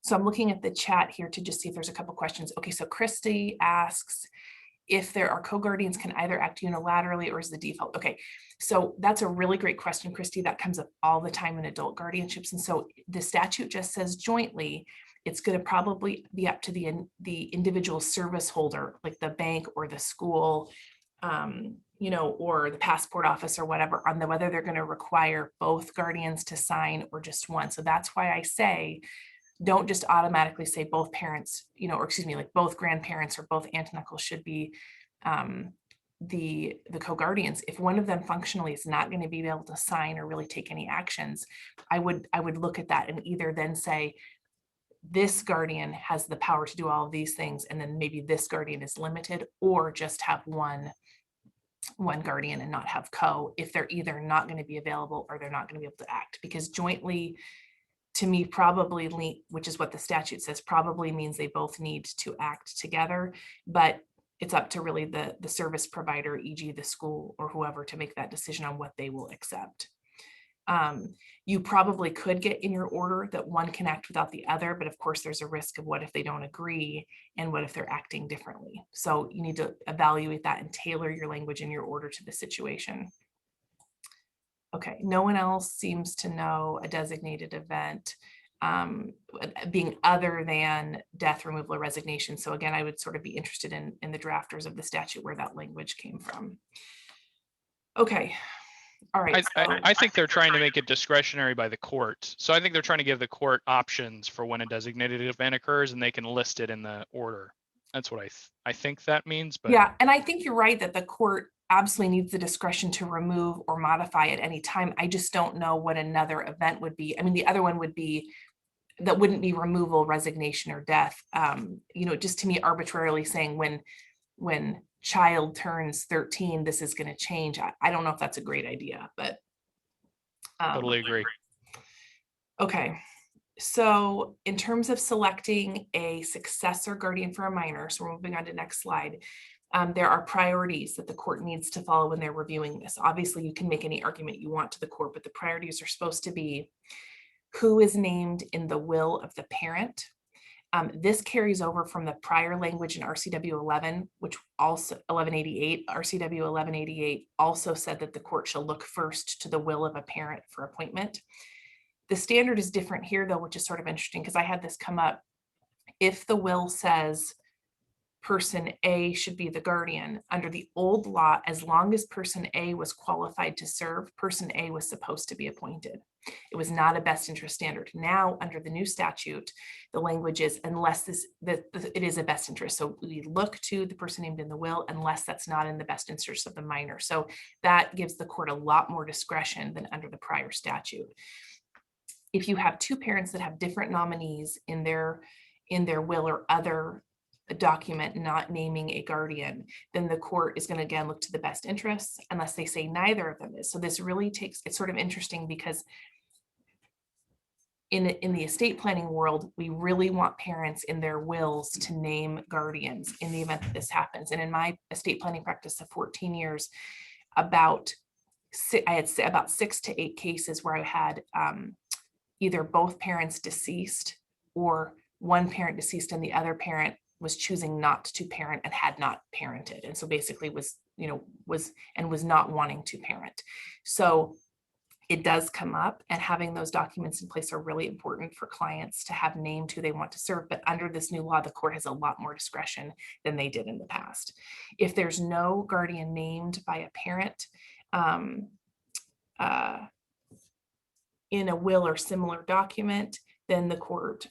So I'm looking at the chat here to just see if there's a couple questions. Okay, so Christy asks, if there are co-guardians, can either act unilaterally or is the default? Okay, so that's a really great question, Christy. That comes up all the time in adult guardianships. And so the statute just says jointly. It's going to probably be up to the individual service holder, like the bank or the school, or the passport office or whatever, on whether they're going to require both guardians to sign or just one. So that's why I say, don't just automatically say both parents, like both grandparents or both aunt and uncle should be the co-guardians. If one of them functionally is not going to be able to sign or really take any actions, I would look at that and either then say this guardian has the power to do all of these things, and then maybe this guardian is limited, or just have one guardian and not have co, if they're either not going to be available or they're not going to be able to act. Because jointly, to me, probably, which is what the statute says, probably means they both need to act together, but it's up to really the service provider, e.g. the school or whoever, to make that decision on what they will accept. You probably could get in your order that one can act without the other, but of course there's a risk of what if they don't agree and what if they're acting differently. So you need to evaluate that and tailor your language in your order to the situation. Okay, no one else seems to know a designated event. being other than death, removal, or resignation. So again, I would sort of be interested in the drafters of the statute where that language came from. Okay. All right. I think they're trying to make it discretionary by the court. So I think they're trying to give the court options for when a designated event occurs, and they can list it in the order. That's what I think that means. But yeah, and I think you're right that the court absolutely needs the discretion to remove or modify at any time. I just don't know what another event would be. I mean, the other one would be that wouldn't be removal, resignation, or death. You know, just to me arbitrarily saying when child turns 13, this is going to change. I don't know if that's a great idea, but totally agree. Okay. So in terms of selecting a successor guardian for a minor, so we're moving on to next slide, there are priorities that the court needs to follow when they're reviewing this. Obviously, you can make any argument you want to the court, but the priorities are supposed to be who is named in the will of the parent. This carries over from the prior language in RCW 11, which also 1188, RCW 1188 also said that the court shall look first to the will of a parent for appointment. The standard is different here though, which is sort of interesting because I had this come up. If the will says person A should be the guardian, under the old law, as long as person A was qualified to serve, person A was supposed to be appointed. It was not a best interest standard. Now, under the new statute, the language is unless it is a best interest. So we look to the person named in the will unless that's not in the best interest of the minor. So that gives the court a lot more discretion than under the prior statute. If you have two parents that have different nominees in their will or other document not naming a guardian, then the court is going to again look to the best interests unless they say neither of them is. So this really takes, it's sort of interesting because in the estate planning world, we really want parents in their wills to name guardians in the event that this happens. And in my estate planning practice of 14 years, I had about 6 to 8 cases where I had either both parents deceased or one parent deceased and the other parent was choosing not to parent and had not parented. And so basically was not wanting to parent. So it does come up, and having those documents in place are really important for clients to have named who they want to serve. But under this new law, the court has a lot more discretion than they did in the past. If there's no guardian named by a parent, in a will or similar document, then the court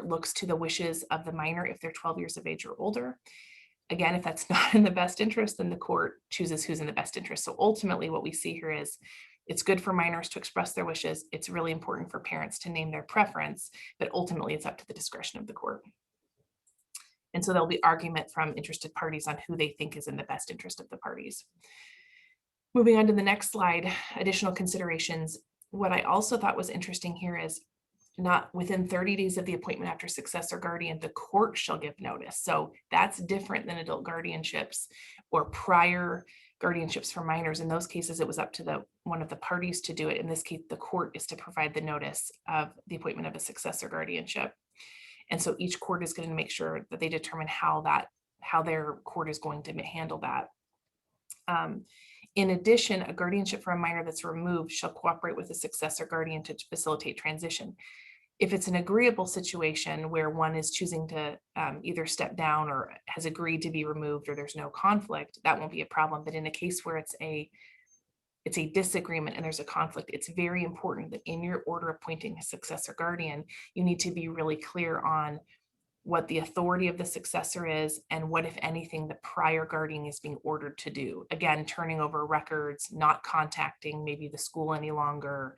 looks to the wishes of the minor if they're 12 years of age or older. Again, if that's not in the best interest, then the court chooses who's in the best interest. So ultimately what we see here is it's good for minors to express their wishes. It's really important for parents to name their preference, but ultimately it's up to the discretion of the court. And so there'll be argument from interested parties on who they think is in the best interest of the parties. Moving on to the next slide, additional considerations. What I also thought was interesting here is not within 30 days of the appointment after successor guardian, the court shall give notice. So that's different than adult guardianships or prior guardianships for minors. In those cases, it was up to one of the parties to do it. In this case, the court is to provide the notice of the appointment of a successor guardianship. And so each court is going to make sure that they determine how their court is going to handle that. In addition, a guardianship for a minor that's removed shall cooperate with a successor guardian to facilitate transition. If it's an agreeable situation where one is choosing to either step down or has agreed to be removed or there's no conflict, that won't be a problem. But in a case where it's a disagreement and there's a conflict, it's very important that in your order appointing a successor guardian, you need to be really clear on what the authority of the successor is and what, if anything, the prior guardian is being ordered to do. Again, turning over records, not contacting maybe the school any longer,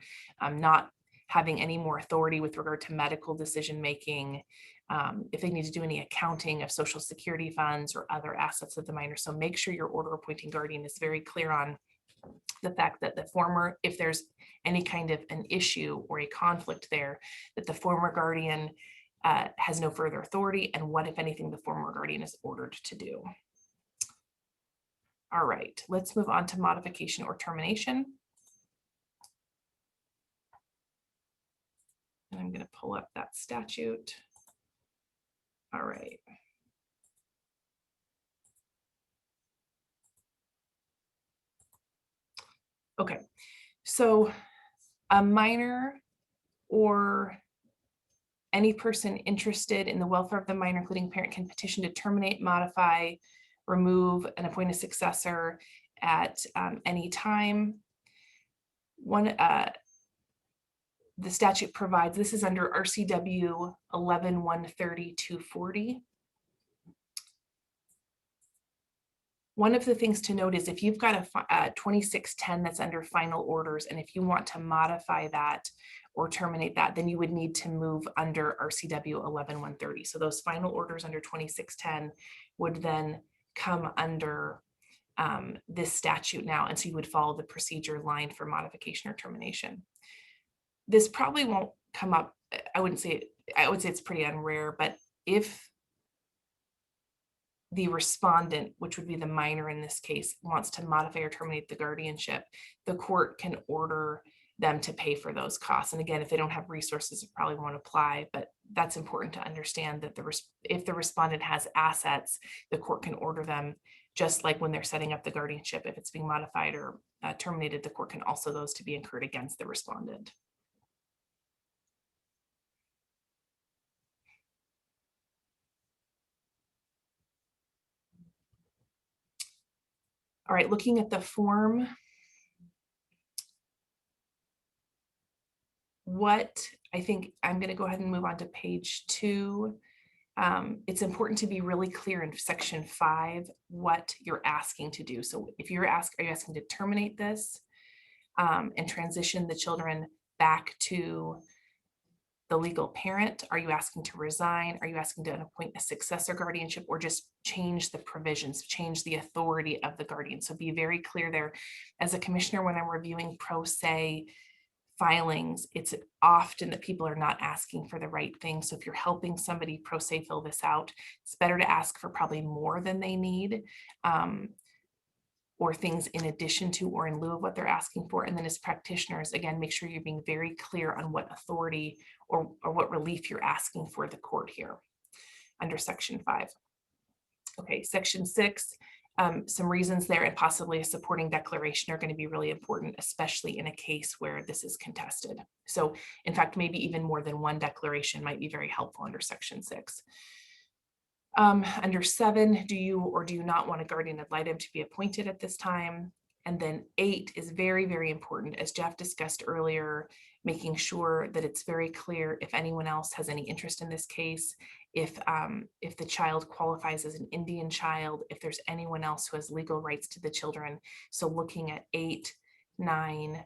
not having any more authority with regard to medical decision-making, if they need to do any accounting of Social Security funds or other assets of the minor. So make sure your order appointing guardian is very clear on the fact that the former, if there's any kind of an issue or a conflict there, that the former guardian has no further authority, and what, if anything, the former guardian is ordered to do. All right, let's move on to modification or termination. And I'm going to pull up that statute. All right. Okay, so a minor or Any person interested in the welfare of the minor, including parent, can petition to terminate, modify, remove, and appoint a successor at any time. The statute provides, this is under RCW 11-130-240. One of the things to note is if you've got a 2610 that's under final orders, and if you want to modify that or terminate that, then you would need to move under RCW 11-130. So those final orders under 2610 would then come under this statute now, and so you would follow the procedure line for modification or termination. This probably won't come up. I would say it's pretty unrare, but if the respondent, which would be the minor in this case, wants to modify or terminate the guardianship, the court can order them to pay for those costs. And again, if they don't have resources, it probably won't apply, but that's important to understand that if the respondent has assets, the court can order them, just like when they're setting up the guardianship. If it's being modified or terminated, the court can also those to be incurred against the respondent. All right, looking at the form, what I think I'm going to go ahead and move on to page 2. It's important to be really clear in section 5 what you're asking to do. So if you're are you asking to terminate this and transition the children back to the legal parent? Are you asking to resign? Are you asking to appoint a successor guardianship, or just change the provisions, change the authority of the guardian? So be very clear there. As a commissioner, when I'm reviewing pro se filings, it's often that people are not asking for the right thing. So if you're helping somebody pro se fill this out, it's better to ask for probably more than they need, or things in addition to or in lieu of what they're asking for. And then as practitioners, again, make sure you're being very clear on what authority or what relief you're asking for the court here under section 5. Okay, section 6, some reasons there and possibly a supporting declaration are going to be really important, especially in a case where this is contested. So in fact, maybe even more than one declaration might be very helpful under section 6. Under 7, do you or do you not want a guardian ad litem to be appointed at this time? And then 8 is very, very important, as Jeff discussed earlier, making sure that it's very clear if anyone else has any interest in this case, if the child qualifies as an Indian child, if there's anyone else who has legal rights to the children. So looking at 8, 9,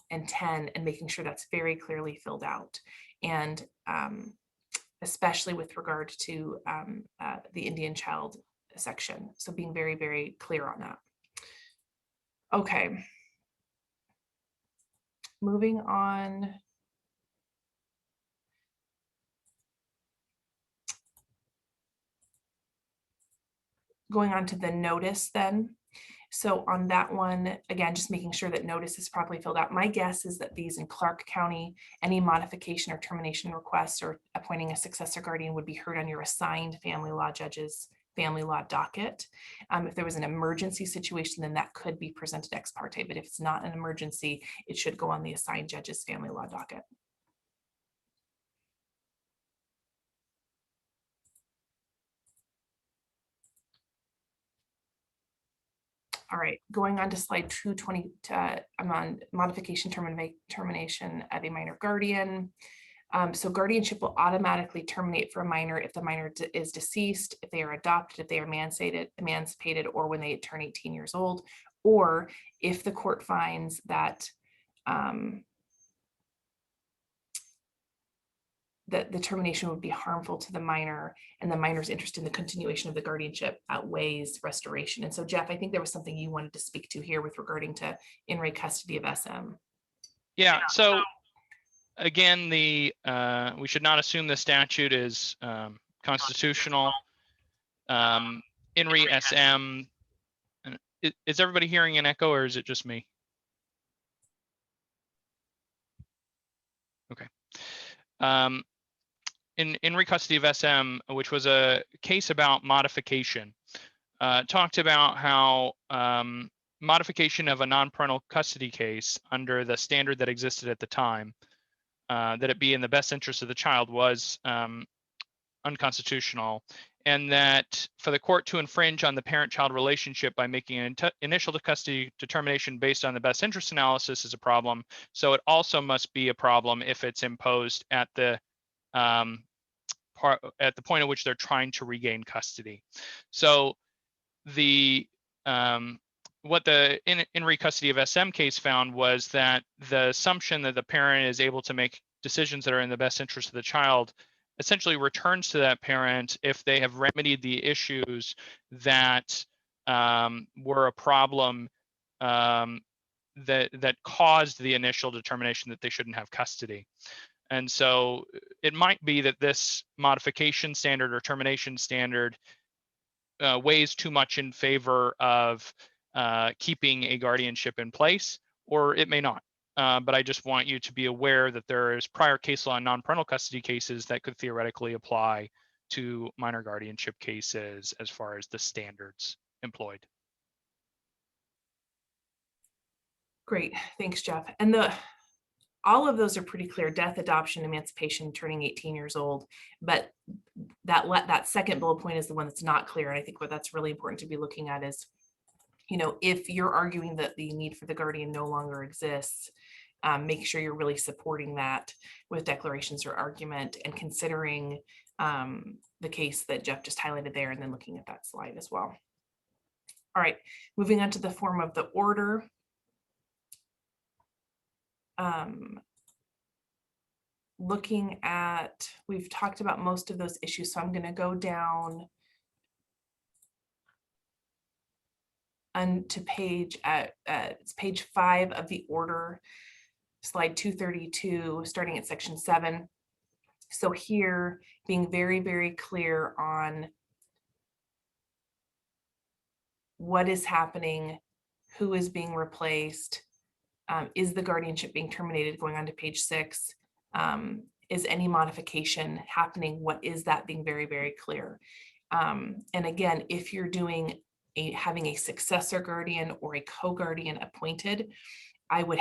and 10 and making sure that's very clearly filled out. And especially with regard to the Indian child section. So being very, very clear on that. Okay. Moving on. Going on to the notice then. So on that one, again, just making sure that notice is properly filled out. My guess is that these in Clark County, any modification or termination requests or appointing a successor guardian would be heard on your assigned family law judge's family law docket. If there was an emergency situation, then that could be presented ex parte, but if it's not an emergency, it should go on the assigned judge's family law docket. All right, going on to slide 220, I'm on modification termination of a minor guardian. So guardianship will automatically terminate for a minor if the minor is deceased, if they are adopted, if they are emancipated, or when they turn 18 years old, or if the court finds that that the termination would be harmful to the minor and the minor's interest in the continuation of the guardianship outweighs restoration. And so Jeff, I think there was something you wanted to speak to here with regarding to in re custody of SM. Yeah, so again, we should not assume the statute is constitutional. In re SM, is everybody hearing an echo or is it just me? Okay. In re custody of SM, which was a case about modification, talked about how modification of a non-parental custody case under the standard that existed at the time that it be in the best interest of the child was unconstitutional, and that for the court to infringe on the parent-child relationship by making an initial custody determination based on the best interest analysis is a problem. So it also must be a problem if it's imposed at the point at which they're trying to regain custody. So the what the in re-custody of SM case found was that the assumption that the parent is able to make decisions that are in the best interest of the child essentially returns to that parent if they have remedied the issues that were a problem that caused the initial determination that they shouldn't have custody. And so it might be that this modification standard or termination standard weighs too much in favor of keeping a guardianship in place, or it may not. But I just want you to be aware that there is prior case law in non-parental custody cases that could theoretically apply to minor guardianship cases as far as the standards employed. Great, thanks, Jeff. And all of those are pretty clear: death, adoption, emancipation, turning 18 years old. But that second bullet point is the one that's not clear. And I think what that's really important to be looking at is, if you're arguing that the need for the guardian no longer exists, make sure you're really supporting that with declarations or argument and considering the case that Jeff just highlighted there, and then looking at that slide as well. All right, moving on to the form of the order. Looking at, we've talked about most of those issues, so I'm going to go down to it's page 5 of the order, slide 232, starting at section 7. So here, being very, very clear on what is happening, who is being replaced, is the guardianship being terminated, going on to page 6. Is any modification happening? What is that? Being very, very clear. And again, if you're doing having a successor guardian or a co-guardian appointed, I would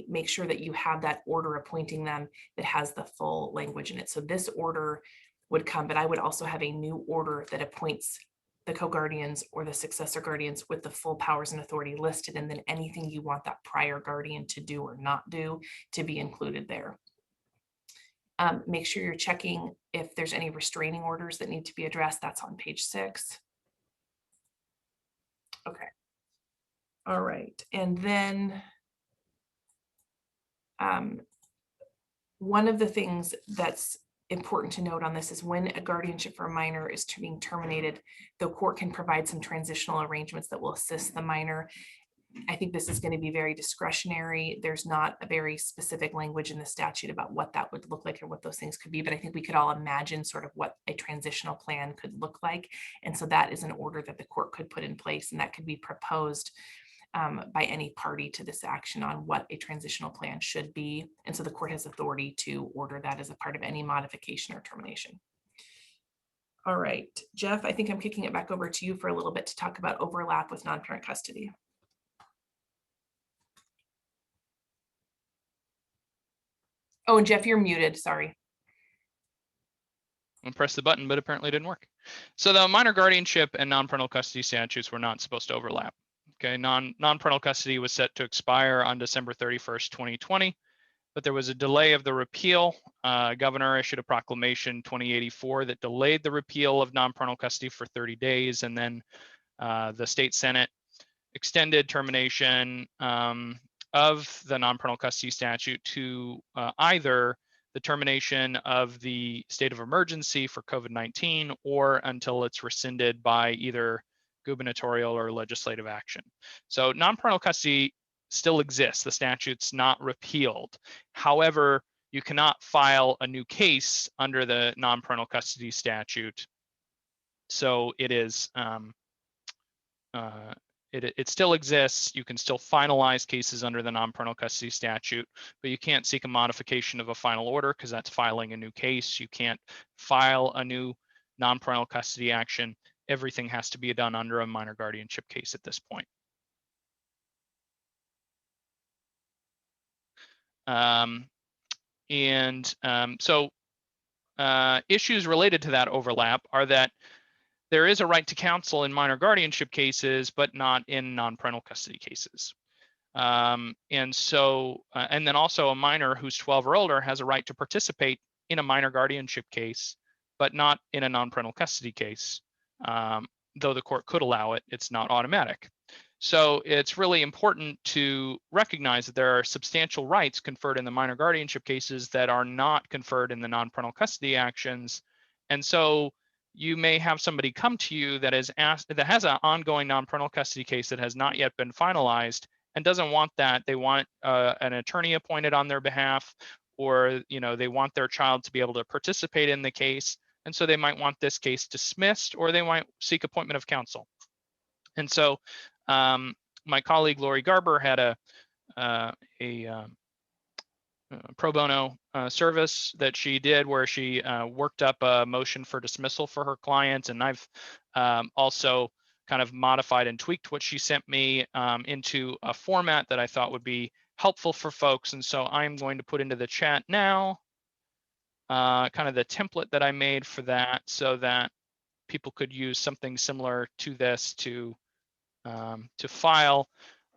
make sure that you have that order appointing them that has the full language in it. So this order would come, but I would also have a new order that appoints the co-guardians or the successor guardians with the full powers and authority listed, and then anything you want that prior guardian to do or not do to be included there. Make sure you're checking if there's any restraining orders that need to be addressed. That's on page 6. Okay. All right. And then one of the things that's important to note on this is when a guardianship for a minor is being terminated, the court can provide some transitional arrangements that will assist the minor. I think this is going to be very discretionary. There's not a very specific language in the statute about what that would look like or what those things could be, but I think we could all imagine sort of what a transitional plan could look like. And so that is an order that the court could put in place, and that could be proposed by any party to this action on what a transitional plan should be. And so the court has authority to order that as a part of any modification or termination. All right, Jeff, I think I'm kicking it back over to you for a little bit to talk about overlap with non-parent custody. Oh, and Jeff, you're muted, sorry. I pressed the button, but apparently it didn't work. So the minor guardianship and non-parental custody statutes were not supposed to overlap. Okay, non-parental custody was set to expire on December 31st, 2020, but there was a delay of the repeal. Governor issued a proclamation 2084 that delayed the repeal of non-parental custody for 30 days, and then the state Senate extended termination of the non-parental custody statute to either the termination of the state of emergency for COVID-19 or until it's rescinded by either gubernatorial or legislative action. So non-parental custody still exists. The statute's not repealed. However, you cannot file a new case under the non-parental custody statute. So it is it still exists. You can still finalize cases under the non-parental custody statute, but you can't seek a modification of a final order because that's filing a new case. You can't file a new non-parental custody action. Everything has to be done under a minor guardianship case at this point. And so issues related to that overlap are that there is a right to counsel in minor guardianship cases, but not in non-parental custody cases. And so, and then also a minor who's 12 or older has a right to participate in a minor guardianship case, but not in a non-parental custody case. Though the court could allow it, it's not automatic. So it's really important to recognize that there are substantial rights conferred in the minor guardianship cases that are not conferred in the non-parental custody actions. And so you may have somebody come to you that has an ongoing non-parental custody case that has not yet been finalized and doesn't want that. They want an attorney appointed on their behalf, or they want their child to be able to participate in the case. And so they might want this case dismissed, or they might seek appointment of counsel. And so my colleague Lori Garber had a pro bono service that she did where she worked up a motion for dismissal for her client. And I've also kind of modified and tweaked what she sent me into a format that I thought would be helpful for folks. And so I'm going to put into the chat now kind of the template that I made for that, so that people could use something similar to this to file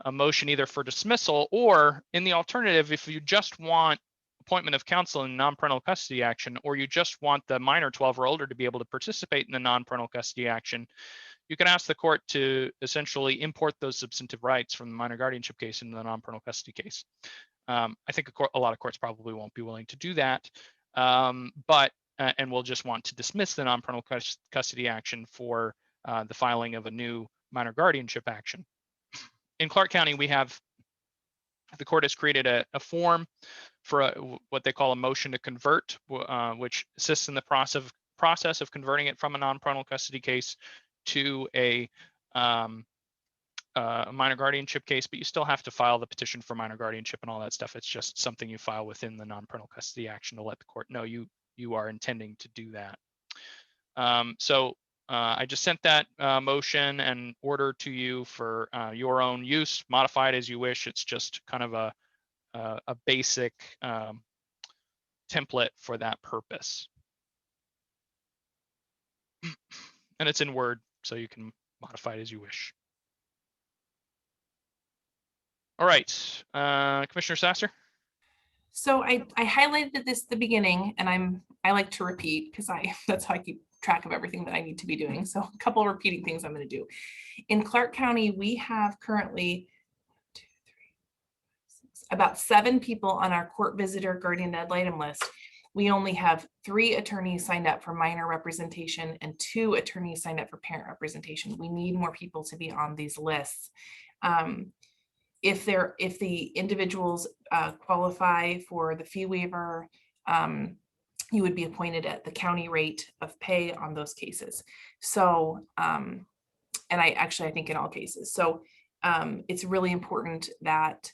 a motion either for dismissal, or in the alternative, if you just want appointment of counsel in non-parental custody action, or you just want the minor 12 or older to be able to participate in the non-parental custody action, you can ask the court to essentially import those substantive rights from the minor guardianship case into the non-parental custody case. I think a lot of courts probably won't be willing to do that, but and will just want to dismiss the non-parental custody action for the filing of a new minor guardianship action. In Clark County, the court has created a form for what they call a motion to convert, which assists in the process of converting it from a non-parental custody case to a minor guardianship case, but you still have to file the petition for minor guardianship and all that stuff. It's just something you file within the non-parental custody action to let the court know you are intending to do that. I just sent that motion and order to you for your own use. Modify it as you wish. It's just kind of a basic template for that purpose. And it's in Word, so you can modify it as you wish. All right, Commissioner Sasser. So I highlighted this at the beginning, and I like to repeat because that's how I keep track of everything that I need to be doing. So a couple of repeating things I'm going to do. In Clark County, we have currently about 7 people on our court visitor guardian ad litem list. We only have 3 attorneys signed up for minor representation and 2 attorneys signed up for parent representation. We need more people to be on these lists. If the individuals qualify for the fee waiver, you would be appointed at the county rate of pay on those cases. So, and I think in all cases. So it's really important that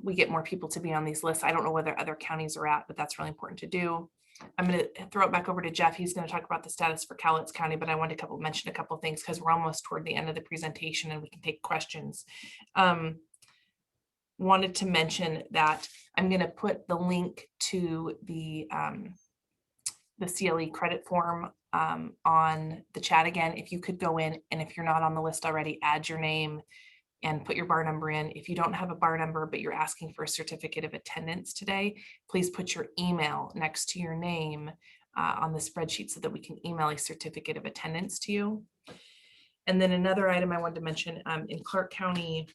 we get more people to be on these lists. I don't know whether other counties are at, but that's really important to do. I'm going to throw it back over to Jeff. He's going to talk about the status for Cowlitz County, but I want to mention a couple of things because we're almost toward the end of the presentation and we can take questions. Wanted to mention that I'm going to put the link to the CLE credit form on the chat again. If you could go in, and if you're not on the list already, add your name and put your bar number in. If you don't have a bar number, but you're asking for a certificate of attendance today, please put your email next to your name on the spreadsheet so that we can email a certificate of attendance to you. And then another item I wanted to mention, in Clark County,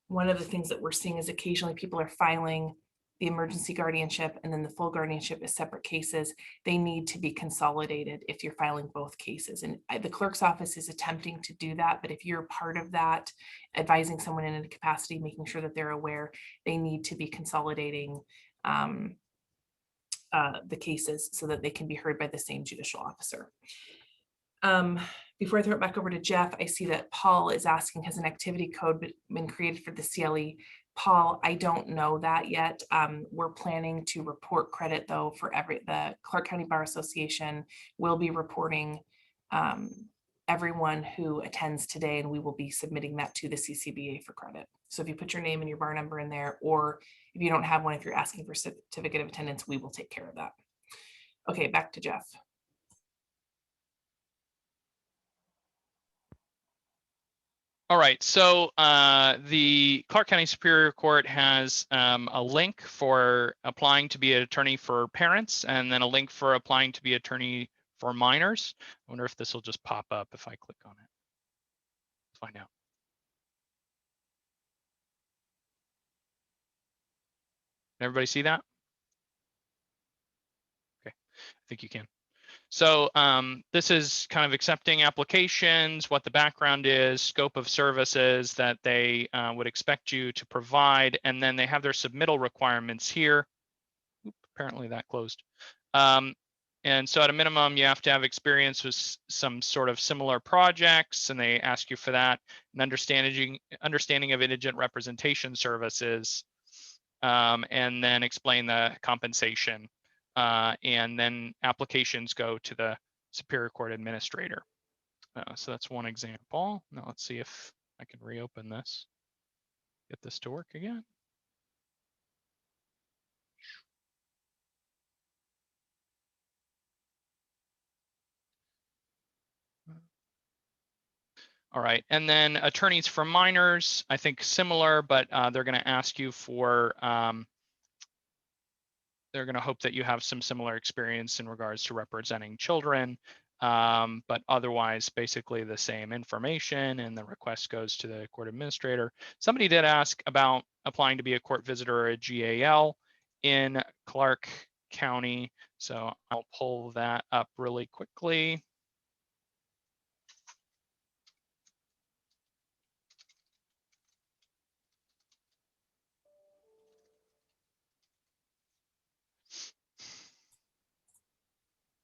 one of the things that we're seeing is occasionally people are filing the emergency guardianship and then the full guardianship as separate cases. They need to be consolidated if you're filing both cases. And the clerk's office is attempting to do that. But if you're part of that, advising someone in a capacity, making sure that they're aware, they need to be consolidating the cases so that they can be heard by the same judicial officer. Before I throw it back over to Jeff, I see that Paul is asking, has an activity code been created for the CLE? Paul, I don't know that yet. We're planning to report credit though for the Clark County Bar Association will be reporting everyone who attends today, and we will be submitting that to the CCBA for credit. So if you put your name and your bar number in there, or if you don't have one, if you're asking for certificate of attendance, we will take care of that. Okay, back to Jeff. All right, so the Clark County Superior Court has a link for applying to be an attorney for parents, and then a link for applying to be attorney for minors. I wonder if this will just pop up if I click on it. Let's find out. Everybody see that? Okay, I think you can. So this is kind of accepting applications, what the background is, scope of services that they would expect you to provide, and then they have their submittal requirements here. Oop, apparently that closed. And so at a minimum, you have to have experience with some sort of similar projects, and they ask you for that, an understanding of indigent representation services, and then explain the compensation. And then applications go to the Superior Court Administrator. So that's one example. Now let's see if I can reopen this, get this to work again. All right, and then attorneys for minors, I think similar, but they're going to ask you for, they're going to hope that you have some similar experience in regards to representing children, but otherwise basically the same information, and the request goes to the court administrator. Somebody did ask about applying to be a court visitor or a GAL in Clark County, so I'll pull that up really quickly.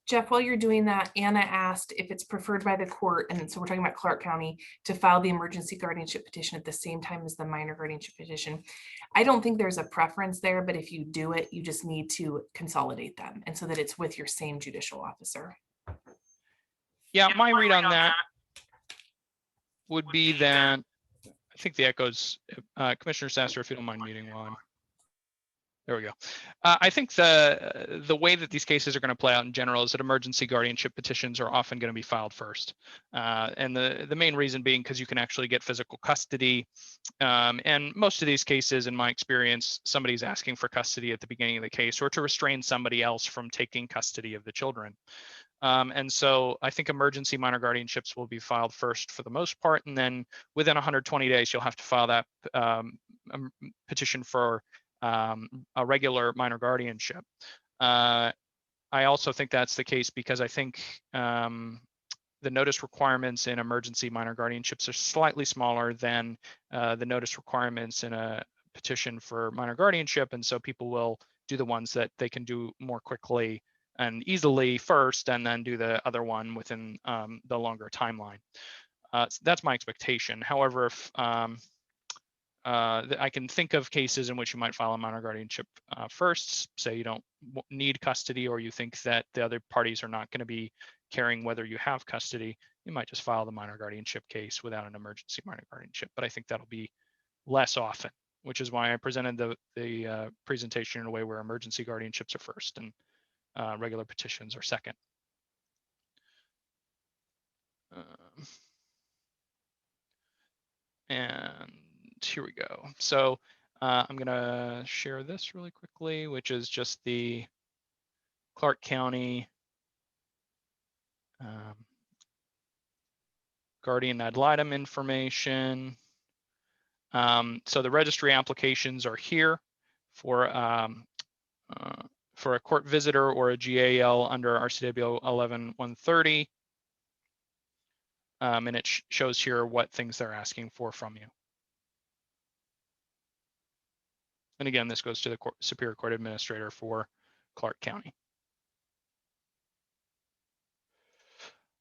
Jeff, while you're doing that, Anna asked if it's preferred by the court, and so we're talking about Clark County, to file the emergency guardianship petition at the same time as the minor guardianship petition. I don't think there's a preference there, but if you do it, you just need to consolidate them, and so that it's with your same judicial officer. Yeah, my read on that would be that, I think the echoes, Commissioner Sasser, if you don't mind muting while I'm, there we go. I think the way that these cases are going to play out in general is that emergency guardianship petitions are often going to be filed first. And the main reason being because you can actually get physical custody. And most of these cases, in my experience, somebody's asking for custody at the beginning of the case, or to restrain somebody else from taking custody of the children. And so I think emergency minor guardianships will be filed first for the most part, and then within 120 days, you'll have to file that petition for a regular minor guardianship. I also think that's the case because I think the notice requirements in emergency minor guardianships are slightly smaller than the notice requirements in a petition for minor guardianship, and so people will do the ones that they can do more quickly and easily first, and then do the other one within the longer timeline. So that's my expectation. However, if I can think of cases in which you might file a minor guardianship first, say you don't need custody, or you think that the other parties are not going to be caring whether you have custody, you might just file the minor guardianship case without an emergency minor guardianship. But I think that'll be less often, which is why I presented the presentation in a way where emergency guardianships are first and regular petitions are second. And here we go. So I'm going to share this really quickly, which is just the Clark County guardian ad litem information. So the registry applications are here for a court visitor or a GAL under RCW 11-130. And it shows here what things they're asking for from you. And again, this goes to the Superior Court Administrator for Clark County.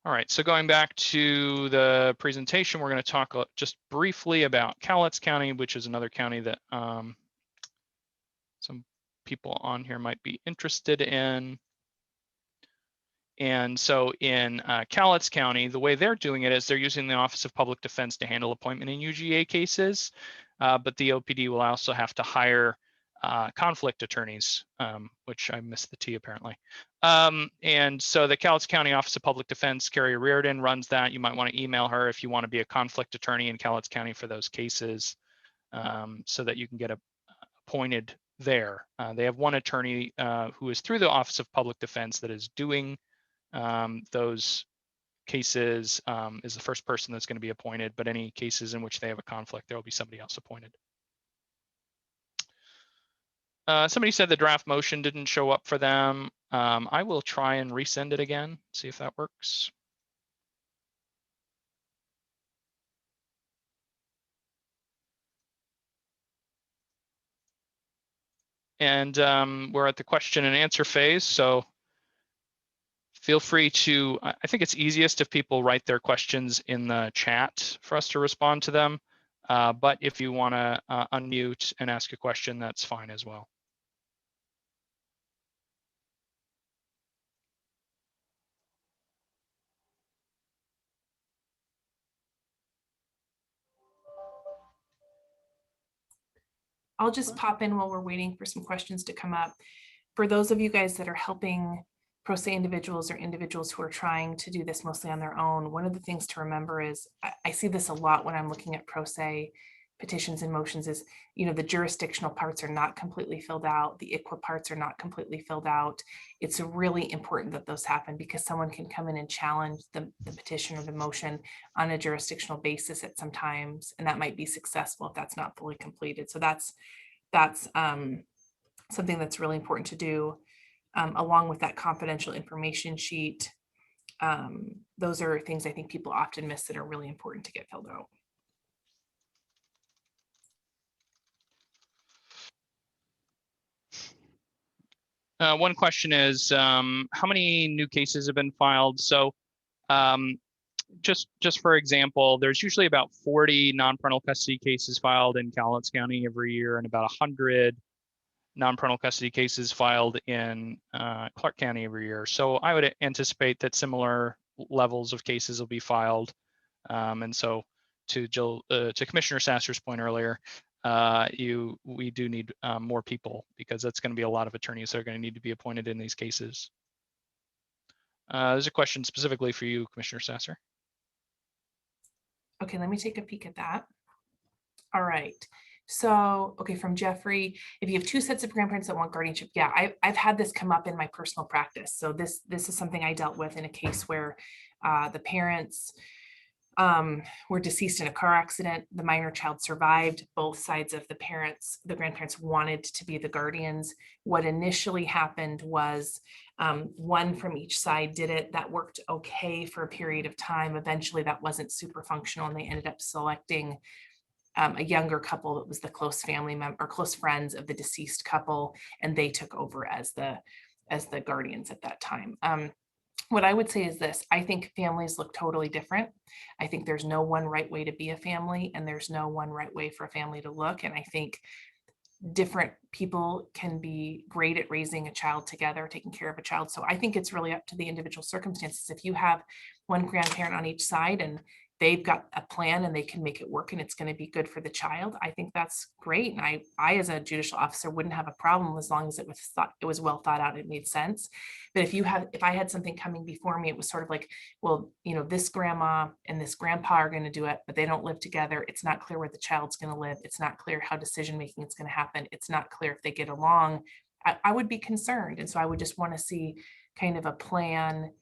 All right, so going back to the presentation, we're going to talk just briefly about Cowlitz County, which is another county that some people on here might be interested in. And so in Cowlitz County, the way they're doing it is they're using the Office of Public Defense to handle appointment in UGA cases, but the OPD will also have to hire conflict attorneys, which I missed the T apparently. And so the Cowlitz County Office of Public Defense, Carrie Reardon, runs that. You might want to email her if you want to be a conflict attorney in Cowlitz County for those cases, so that you can get appointed there. They have one attorney who is through the Office of Public Defense that is doing those cases, is the first person that's going to be appointed, but any cases in which they have a conflict, there will be somebody else appointed. Somebody said the draft motion didn't show up for them. I will try and resend it again, see if that works. And we're at the question and answer phase, so feel free to, I think it's easiest if people write their questions in the chat for us to respond to them. But if you want to unmute and ask a question, that's fine as well. I'll just pop in while we're waiting for some questions to come up. For those of you guys that are helping pro se individuals or individuals who are trying to do this mostly on their own, one of the things to remember is, I see this a lot when I'm looking at pro se petitions and motions, is, the jurisdictional parts are not completely filled out. The ICWA parts are not completely filled out. It's really important that those happen, because someone can come in and challenge the petition or the motion on a jurisdictional basis at some times, and that might be successful if that's not fully completed. So that's something that's really important to do, along with that confidential information sheet. Those are things I think people often miss that are really important to get filled out. One question is, how many new cases have been filed? So just for example, there's usually about 40 non-parental custody cases filed in Cowlitz County every year, and about 100 non-parental custody cases filed in Clark County every year. So I would anticipate that similar levels of cases will be filed. And so to Commissioner Sasser's point earlier, we do need more people, because that's going to be a lot of attorneys that are going to need to be appointed in these cases. There's a question specifically for you, Commissioner Sasser. Okay, let me take a peek at that. All right. So, okay, from Jeffrey, if you have two sets of grandparents that want guardianship, yeah, I've had this come up in my personal practice. So this is something I dealt with in a case where the parents were deceased in a car accident. The minor child survived. Both sides of the grandparents wanted to be the guardians. What initially happened was one from each side did it. That worked okay for a period of time. Eventually that wasn't super functional, and they ended up selecting a younger couple that was the close family member or close friends of the deceased couple, and they took over as the guardians at that time. What I would say is this: I think families look totally different. I think there's no one right way to be a family, and there's no one right way for a family to look. And I think different people can be great at raising a child together, taking care of a child. So I think it's really up to the individual circumstances. If you have one grandparent on each side and they've got a plan and they can make it work and it's going to be good for the child, I think that's great. And I as a judicial officer wouldn't have a problem as long as it was well thought out, it made sense. But if I had something coming before me, it was sort of like, well, this grandma and this grandpa are going to do it, but they don't live together. It's not clear where the child's going to live. It's not clear how decision making is going to happen. It's not clear if they get along. I would be concerned. And so I would just want to see kind of a plan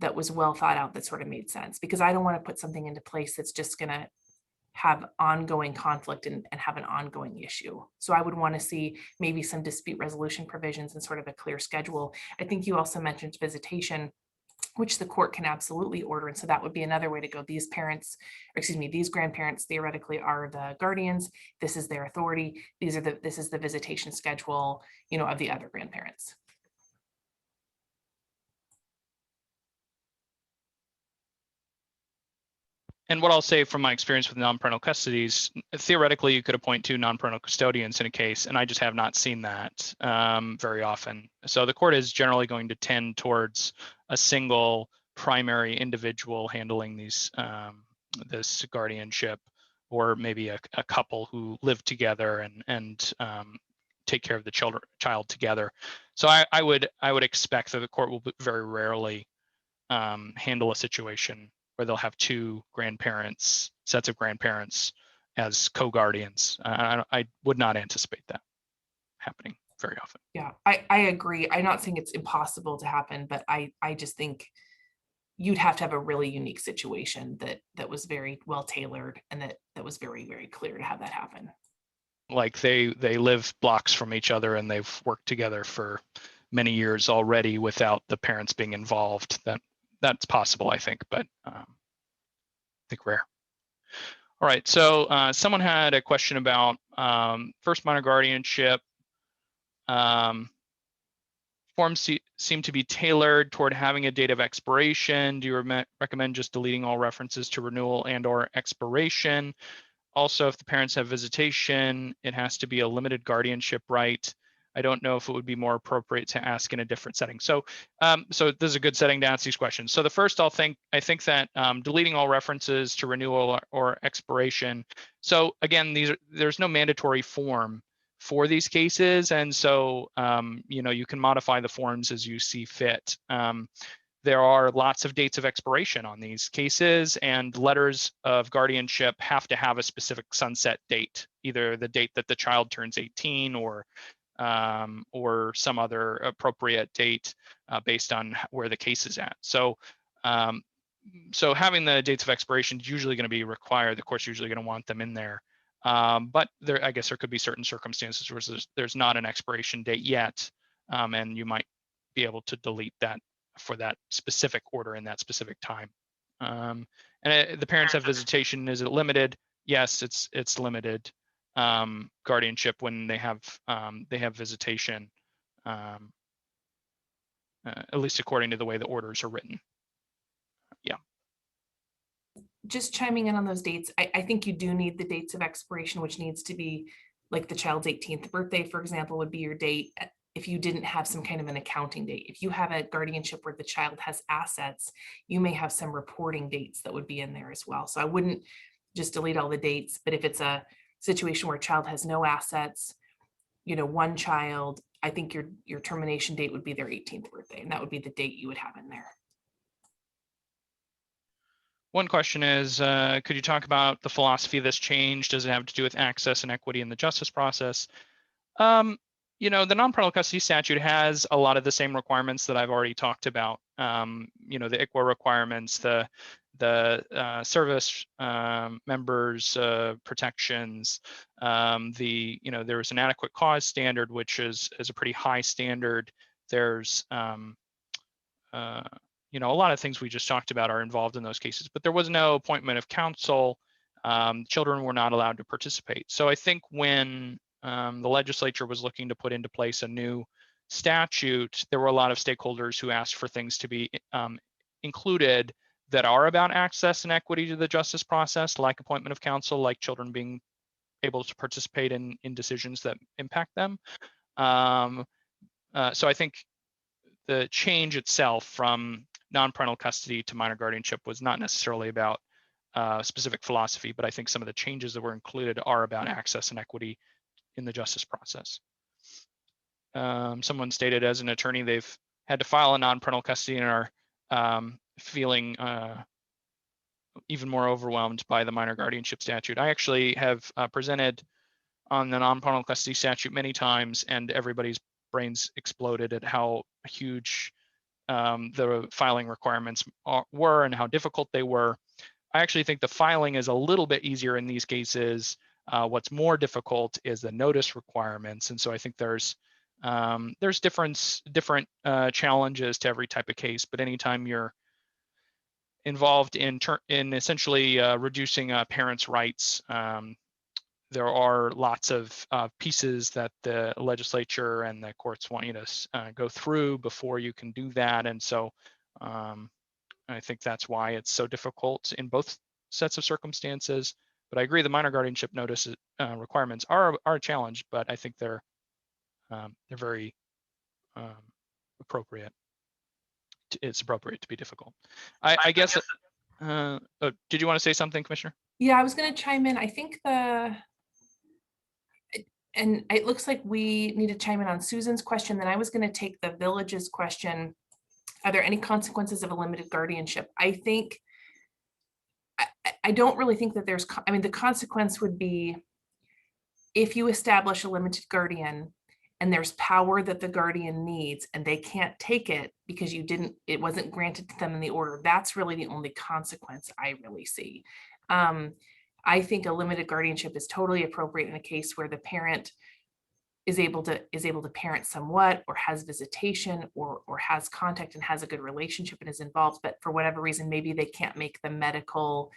that was well thought out, that sort of made sense, because I don't want to put something into place that's just going to have ongoing conflict and have an ongoing issue. So I would want to see maybe some dispute resolution provisions and sort of a clear schedule. I think you also mentioned visitation, which the court can absolutely order. And so that would be another way to go. These grandparents theoretically are the guardians. This is their authority. This is the visitation schedule, of the other grandparents. And what I'll say from my experience with non-parental custodies, theoretically, you could appoint 2 non-parental custodians in a case, and I just have not seen that very often. So the court is generally going to tend towards a single primary individual handling these this guardianship, or maybe a couple who live together and take care of the child together. So I would expect that the court will very rarely handle a situation where they'll have 2 sets of grandparents as co-guardians. I would not anticipate that happening very often. Yeah, I agree. I'm not saying it's impossible to happen, but I just think you'd have to have a really unique situation that was very well tailored, and that was very, very clear to have that happen. Like they live blocks from each other and they've worked together for many years already without the parents being involved. That's possible, I think, but I think rare. All right, so someone had a question about first minor guardianship. Forms seem to be tailored toward having a date of expiration. Do you recommend just deleting all references to renewal and/or expiration? Also, if the parents have visitation, it has to be a limited guardianship right. I don't know if it would be more appropriate to ask in a different setting. So, so this is a good setting to ask these questions. So the first, I think that deleting all references to renewal or expiration. So again, there's no mandatory form for these cases, and so you can modify the forms as you see fit. There are lots of dates of expiration on these cases, and letters of guardianship have to have a specific sunset date, either the date that the child turns 18 or some other appropriate date based on where the case is at. So, so having the dates of expiration is usually going to be required. The court's usually going to want them in there. But I guess there could be certain circumstances where there's not an expiration date yet, and you might be able to delete that for that specific order in that specific time. And the parents have visitation. Is it limited? Yes, it's limited. Guardianship when they have visitation, at least according to the way the orders are written. Yeah. Just chiming in on those dates, I think you do need the dates of expiration, which needs to be like the child's 18th birthday, for example, would be your date if you didn't have some kind of an accounting date. If you have a guardianship where the child has assets, you may have some reporting dates that would be in there as well. So I wouldn't just delete all the dates, but if it's a situation where a child has no assets, one child, I think your termination date would be their 18th birthday, and that would be the date you would have in there. One question is, could you talk about the philosophy of this change? Does it have to do with access and equity in the justice process? The non-parental custody statute has a lot of the same requirements that I've already talked about. The ICWA requirements, the service members protections, there's an adequate cause standard, which is a pretty high standard. There's a lot of things we just talked about are involved in those cases, but there was no appointment of counsel. Children were not allowed to participate. So I think when the legislature was looking to put into place a new statute, there were a lot of stakeholders who asked for things to be included that are about access and equity to the justice process, like appointment of counsel, like children being able to participate in decisions that impact them. So I think the change itself from non-parental custody to minor guardianship was not necessarily about specific philosophy, but I think some of the changes that were included are about access and equity in the justice process. Someone stated, as an attorney, they've had to file a non-parental custody and are feeling even more overwhelmed by the minor guardianship statute. I actually have presented on the non-parental custody statute many times, and everybody's brains exploded at how huge the filing requirements were and how difficult they were. I actually think the filing is a little bit easier in these cases. What's more difficult is the notice requirements, and so I think there's different challenges to every type of case. But anytime you're involved in essentially reducing parents' rights, there are lots of pieces that the legislature and the courts want you to go through before you can do that. And so I think that's why it's so difficult in both sets of circumstances. But I agree the minor guardianship notice requirements are a challenge, but I think they're very appropriate. It's appropriate to be difficult. I guess. Did you want to say something, Commissioner? Yeah, I was going to chime in. I think and it looks like we need to chime in on Susan's question. Then I was going to take the village's question. Are there any consequences of a limited guardianship? I think, I don't really think that there's, I mean, the consequence would be if you establish a limited guardian and there's power that the guardian needs and they can't take it because it wasn't granted to them in the order. That's really the only consequence I really see. I think a limited guardianship is totally appropriate in a case where the parent is able to parent somewhat, or has visitation, or has contact and has a good relationship and is involved, but for whatever reason, maybe they can't make the medical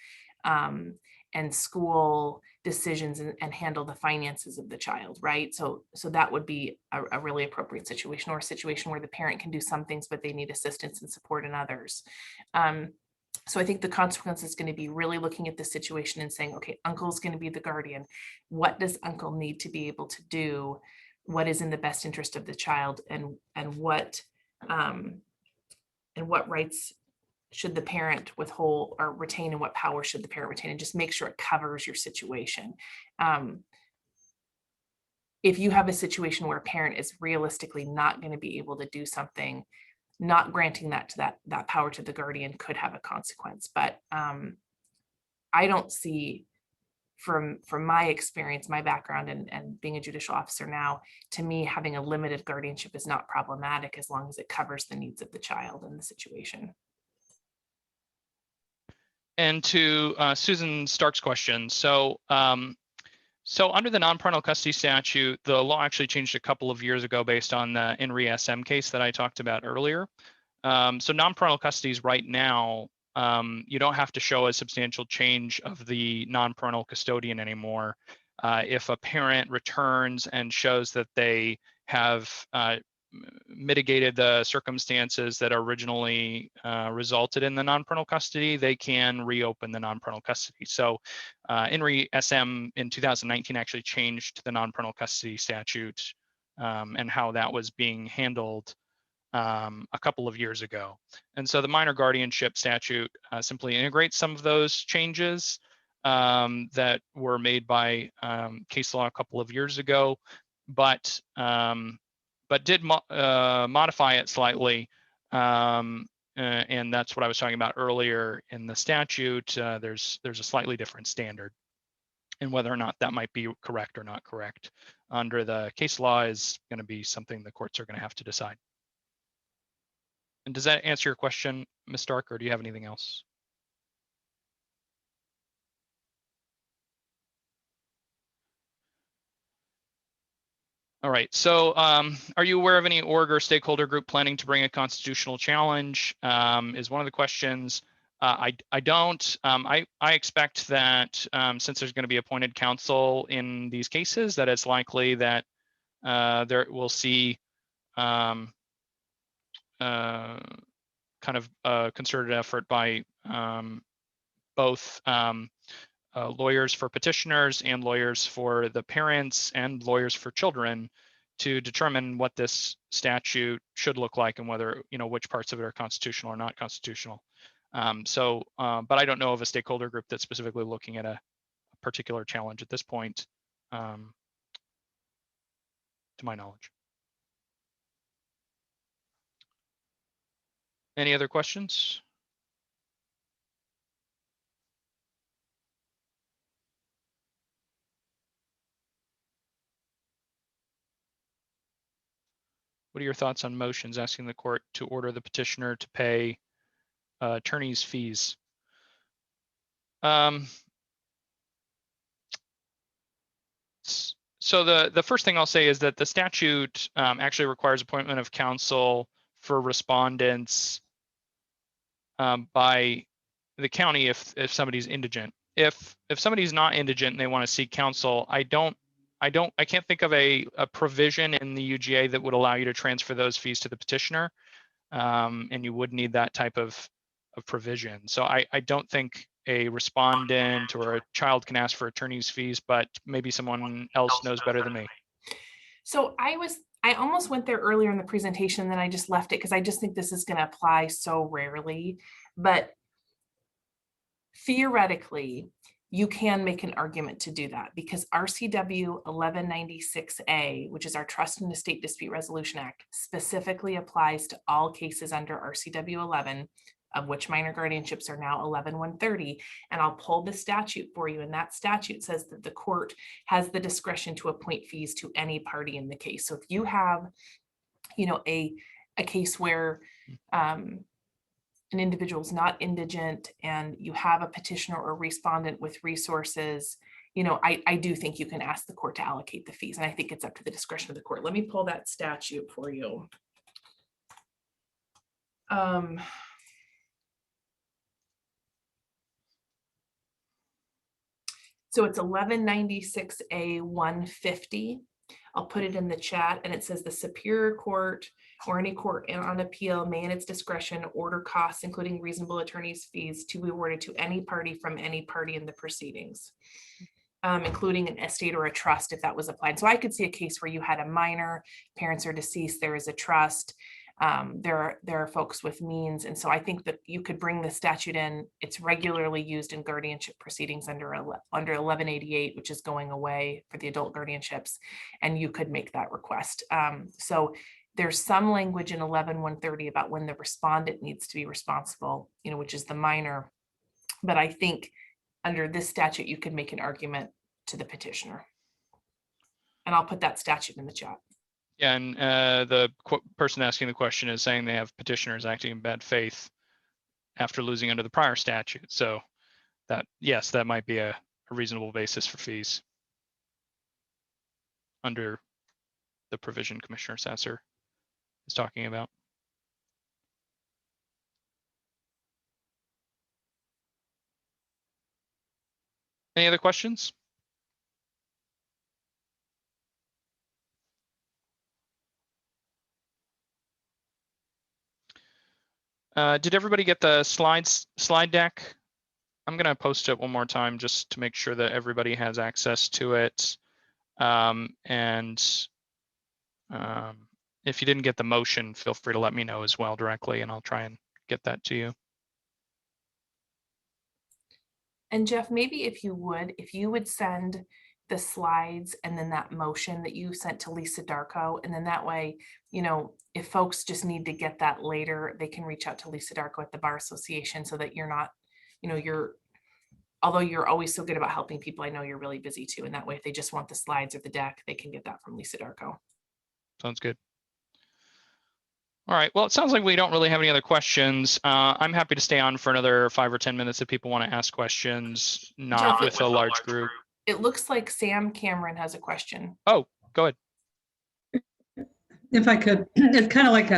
and school decisions and handle the finances of the child, right? So that would be a really appropriate situation, or a situation where the parent can do some things, but they need assistance and support in others. So I think the consequence is going to be really looking at the situation and saying, okay, uncle's going to be the guardian. What does uncle need to be able to do? What is in the best interest of the child, and what rights should the parent withhold or retain, and what power should the parent retain, and just make sure it covers your situation. If you have a situation where a parent is realistically not going to be able to do something, not granting that power to the guardian could have a consequence. But I don't see, from my experience, my background, and being a judicial officer now, to me, having a limited guardianship is not problematic as long as it covers the needs of the child and the situation. And to Susan Stark's question, so under the non-parental custody statute, the law actually changed a couple of years ago based on the INRI SM case that I talked about earlier. So non-parental custodies right now, you don't have to show a substantial change of the non-parental custodian anymore. If a parent returns and shows that they have mitigated the circumstances that originally resulted in the non-parental custody, they can reopen the non-parental custody. So INRI SM in 2019 actually changed the non-parental custody statute and how that was being handled a couple of years ago. And so the minor guardianship statute simply integrates some of those changes that were made by case law a couple of years ago, but did modify it slightly. And that's what I was talking about earlier in the statute. There's a slightly different standard, and whether or not that might be correct or not correct under the case law is going to be something the courts are going to have to decide. And does that answer your question, Ms. Stark, or do you have anything else? All right, so are you aware of any org or stakeholder group planning to bring a constitutional challenge is one of the questions. I don't. I expect that since there's going to be appointed counsel in these cases, that it's likely that we'll see kind of a concerted effort by both lawyers for petitioners and lawyers for the parents and lawyers for children to determine what this statute should look like and whether, which parts of it are constitutional or not constitutional. But I don't know of a stakeholder group that's specifically looking at a particular challenge at this point, to my knowledge. Any other questions? What are your thoughts on motions asking the court to order the petitioner to pay attorney's fees? So the first thing I'll say is that the statute actually requires appointment of counsel for respondents by the county if somebody's indigent. If somebody's not indigent and they want to seek counsel, I can't think of a provision in the UGA that would allow you to transfer those fees to the petitioner, and you would need that type of provision. So I don't think a respondent or a child can ask for attorney's fees, but maybe someone else knows better than me. So I almost went there earlier in the presentation, then I just left it because I just think this is going to apply so rarely. But theoretically, you can make an argument to do that because RCW 1196A, which is our Trust and Estate Dispute Resolution Act, specifically applies to all cases under RCW 11, of which minor guardianships are now 11-130. And I'll pull the statute for you. And that statute says that the court has the discretion to appoint fees to any party in the case. So if you have, a case where an individual is not indigent and you have a petitioner or respondent with resources, I do think you can ask the court to allocate the fees. And I think it's up to the discretion of the court. Let me pull that statute for you. So it's 1196A 150. I'll put it in the chat, and it says the Superior Court or any court on appeal may in its discretion order costs, including reasonable attorney's fees, to be awarded to any party from any party in the proceedings, including an estate or a trust if that was applied. So I could see a case where you had a minor, parents are deceased, there is a trust, there are folks with means. And so I think that you could bring the statute in. It's regularly used in guardianship proceedings under 1188, which is going away for the adult guardianships. And you could make that request. So there's some language in 11-130 about when the respondent needs to be responsible, which is the minor. But I think under this statute, you could make an argument to the petitioner. And I'll put that statute in the chat. Yeah, and the person asking the question is saying they have petitioners acting in bad faith after losing under the prior statute. So that, yes, that might be a reasonable basis for fees under the provision Commissioner Sasser is talking about. Any other questions? Did everybody get the slide deck? I'm going to post it one more time just to make sure that everybody has access to it. If you didn't get the motion, feel free to let me know as well directly, and I'll try and get that to you. And Jeff, maybe if you would send the slides and then that motion that you sent to Lisa Darko, and then that way, if folks just need to get that later, they can reach out to Lisa Darko at the Bar Association so that you're not, although you're always so good about helping people, I know you're really busy too. And that way, if they just want the slides or the deck, they can get that from Lisa Darko. Sounds good. All right, well, it sounds like we don't really have any other questions. I'm happy to stay on for another 5 or 10 minutes if people want to ask questions, not with a large group. It looks like Sam Cameron has a question. Oh, go ahead. If I could, it's kind of like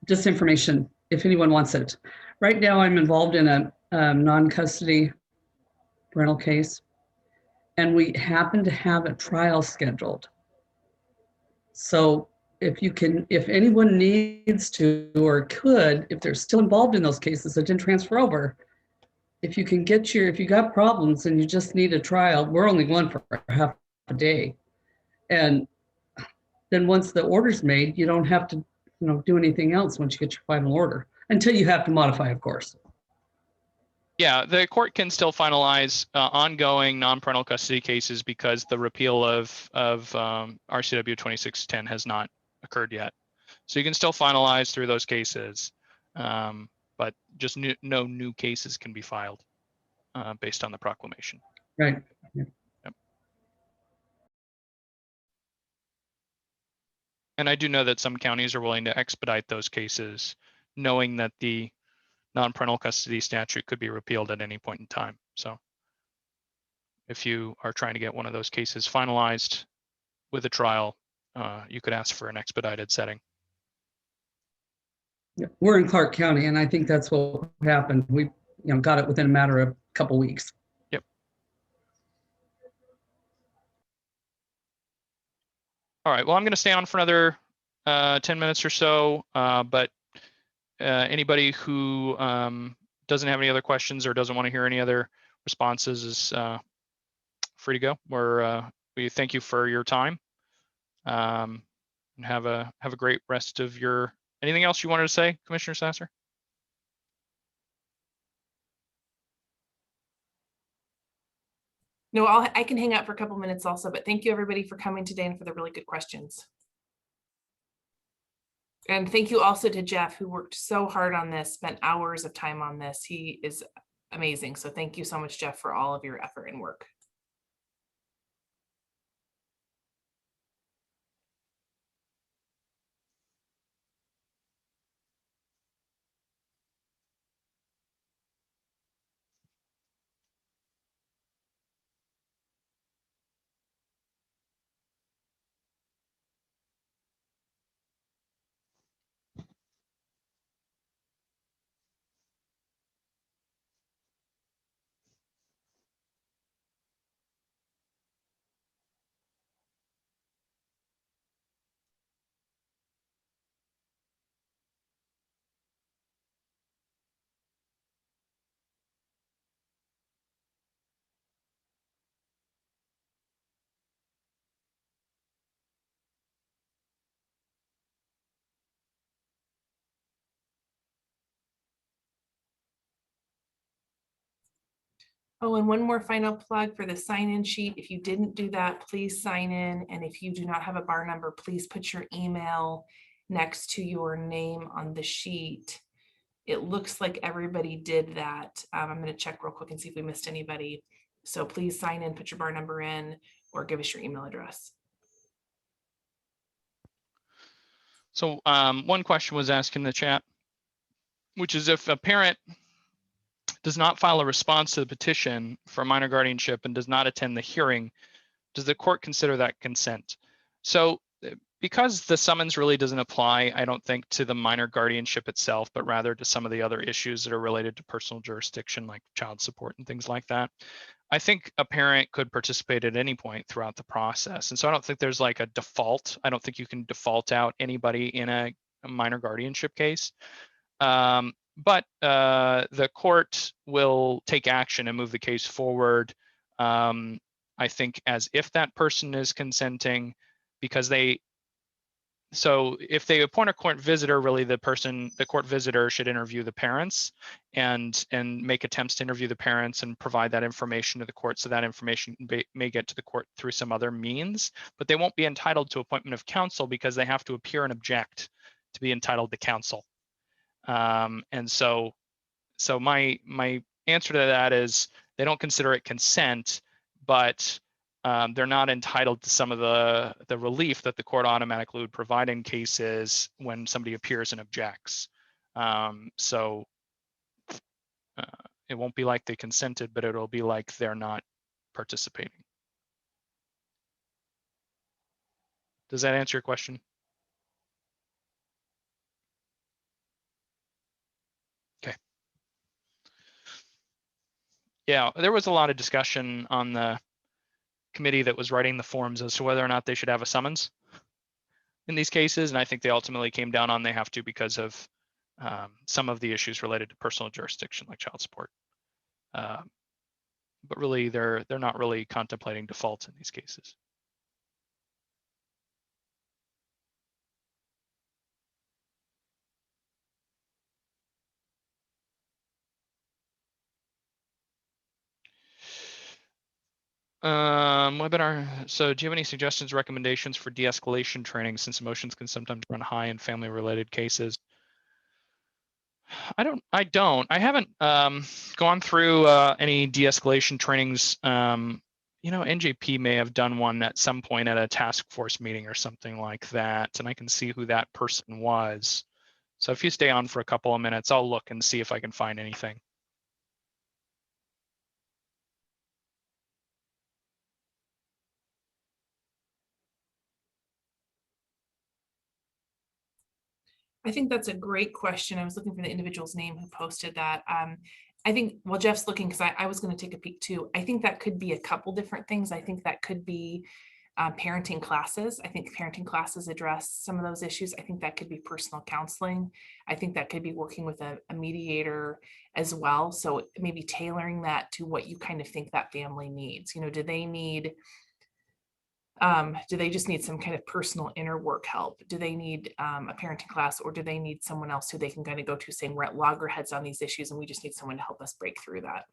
just information, if anyone wants it. Right now, I'm involved in a non-custody parental case, and we happen to have a trial scheduled. So if anyone needs to or could, if they're still involved in those cases that didn't transfer over, if you can if you got problems and you just need a trial, we're only going for half a day. And then once the order's made, you don't have to, do anything else once you get your final order, until you have to modify, of course. Yeah, the court can still finalize ongoing non-parental custody cases because the repeal of RCW 2610 has not occurred yet. So you can still finalize through those cases, but just no new cases can be filed based on the proclamation. Right. Yeah. Yep. And I do know that some counties are willing to expedite those cases, knowing that the non-parental custody statute could be repealed at any point in time. So if you are trying to get one of those cases finalized with a trial, you could ask for an expedited setting. Yeah. We're in Clark County, and I think that's what happened. We got it within a matter of a couple weeks. Yep. All right, well, I'm going to stay on for another 10 minutes or so, but anybody who doesn't have any other questions or doesn't want to hear any other responses is free to go. We thank you for your time, and have a great rest of your. Anything else you wanted to say, Commissioner Sasser? No, I can hang out for a couple minutes also, but thank you everybody for coming today and for the really good questions. And thank you also to Jeff, who worked so hard on this, spent hours of time on this. He is amazing. So thank you so much, Jeff, for all of your effort and work. Oh, and one more final plug for the sign-in sheet. If you didn't do that, please sign in. And if you do not have a bar number, please put your email next to your name on the sheet. It looks like everybody did that. I'm going to check real quick and see if we missed anybody. So please sign in, put your bar number in, or give us your email address. So one question was asked in the chat, which is if a parent does not file a response to the petition for minor guardianship and does not attend the hearing, does the court consider that consent? So because the summons really doesn't apply, I don't think, to the minor guardianship itself, but rather to some of the other issues that are related to personal jurisdiction, like child support and things like that, I think a parent could participate at any point throughout the process. And so I don't think there's like a default. I don't think you can default out anybody in a minor guardianship case. But the court will take action and move the case forward, I think, as if that person is consenting, because so if they appoint a court visitor, really the court visitor should interview the parents and make attempts to interview the parents and provide that information to the court, so that information may get to the court through some other means, but they won't be entitled to appointment of counsel because they have to appear and object to be entitled to counsel. And so my answer to that is they don't consider it consent, but they're not entitled to some of the relief that the court automatically would provide in cases when somebody appears and objects. So it won't be like they consented, but it'll be like they're not participating. Does that answer your question? Okay. Yeah, there was a lot of discussion on the committee that was writing the forms as to whether or not they should have a summons in these cases. And I think they ultimately came down on they have to because of some of the issues related to personal jurisdiction, like child support. But really, they're not really contemplating default in these cases. Webinar. So do you have any suggestions, recommendations for de-escalation training, since emotions can sometimes run high in family related cases? I haven't gone through any de-escalation trainings. You know, NJP may have done one at some point at a task force meeting or something like that, and I can see who that person was. So if you stay on for a couple of minutes, I'll look and see if I can find anything. I think that's a great question. I was looking for the individual's name who posted that. I think, well, Jeff's looking because I was going to take a peek too. I think that could be a couple different things. I think that could be Parenting classes. I think parenting classes address some of those issues. I think that could be personal counseling. I think that could be working with a mediator as well. So maybe tailoring that to what you kind of think that family needs. You know, do they just need some kind of personal inner work help? Do they need a parenting class, or do they need someone else who they can kind of go to saying we're at loggerheads on these issues and we just need someone to help us break through that?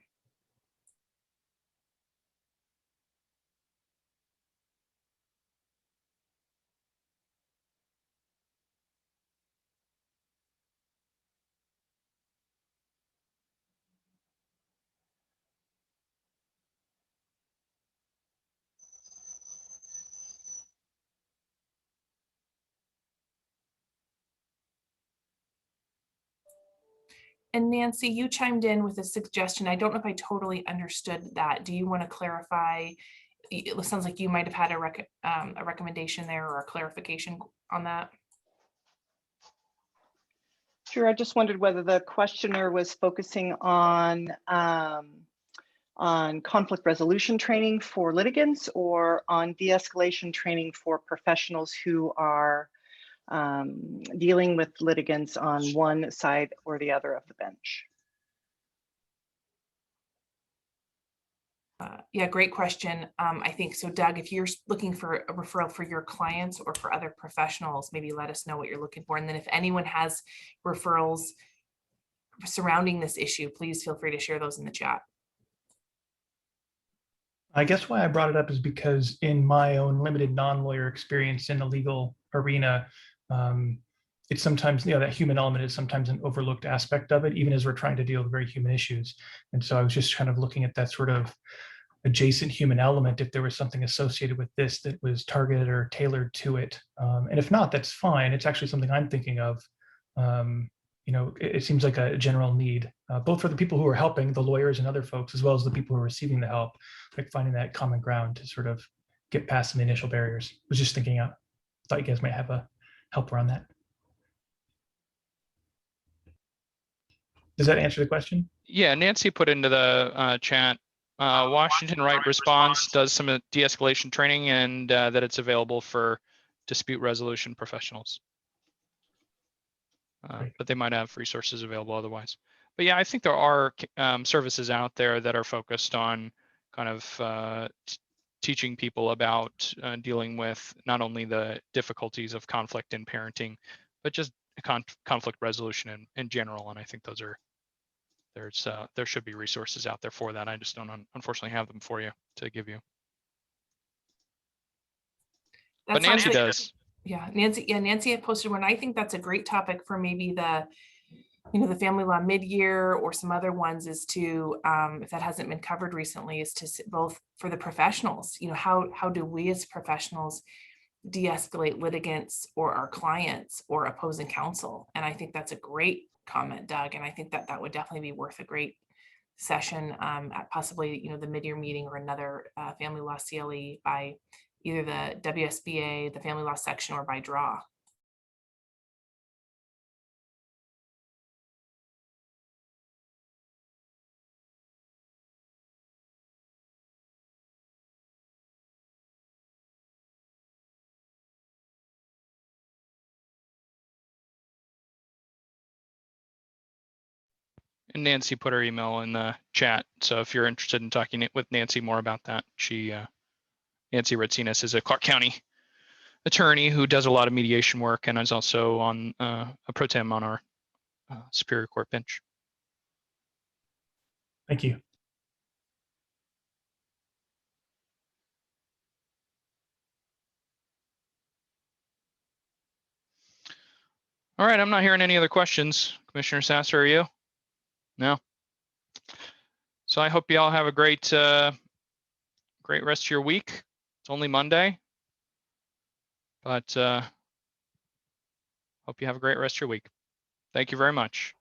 And Nancy, you chimed in with a suggestion. I don't know if I totally understood that. Do you want to clarify? It sounds like you might have had a recommendation there or a clarification on that. Sure. I just wondered whether the questioner was focusing on conflict resolution training for litigants or on de-escalation training for professionals who are dealing with litigants on one side or the other of the bench. Yeah, great question. I think so, Doug, if you're looking for a referral for your clients or for other professionals, maybe let us know what you're looking for. And then if anyone has referrals surrounding this issue, please feel free to share those in the chat. I guess why I brought it up is because in my own limited non-lawyer experience in the legal arena, it's sometimes, that human element is sometimes an overlooked aspect of it, even as we're trying to deal with very human issues. And so I was just kind of looking at that sort of adjacent human element, if there was something associated with this that was targeted or tailored to it. And if not, that's fine. It's actually something I'm thinking of. It seems like a general need, both for the people who are helping, the lawyers and other folks, as well as the people who are receiving the help, like finding that common ground to sort of get past some initial barriers. I was just thinking out, thought you guys might have a help around that. Does that answer the question? Yeah, Nancy put into the chat, Washington Right Response does some de-escalation training, and that it's available for dispute resolution professionals. But they might have resources available otherwise. But yeah, I think there are services out there that are focused on kind of teaching people about dealing with not only the difficulties of conflict in parenting, but just conflict resolution in general. And I think those are, there should be resources out there for that. I just don't unfortunately have them for you to give you. But Nancy does. Yeah, Nancy had posted one. I think that's a great topic for maybe the family law mid-year or some other ones, is to, if that hasn't been covered recently, is to both for the professionals, how do we as professionals de-escalate litigants or our clients or opposing counsel? And I think that's a great comment, Doug. And I think that would definitely be worth a great session at possibly, the mid-year meeting or another family law CLE by either the WSBA, the family law section, or by draw. And Nancy put her email in the chat. So if you're interested in talking with Nancy more about that, Nancy Ratsinas is a Clark County attorney who does a lot of mediation work and is also on a pro tem on our Superior Court bench. Thank you. All right, I'm not hearing any other questions. Commissioner Sasser, are you? No. So I hope you all have a great rest of your week. It's only Monday, but hope you have a great rest of your week. Thank you very much.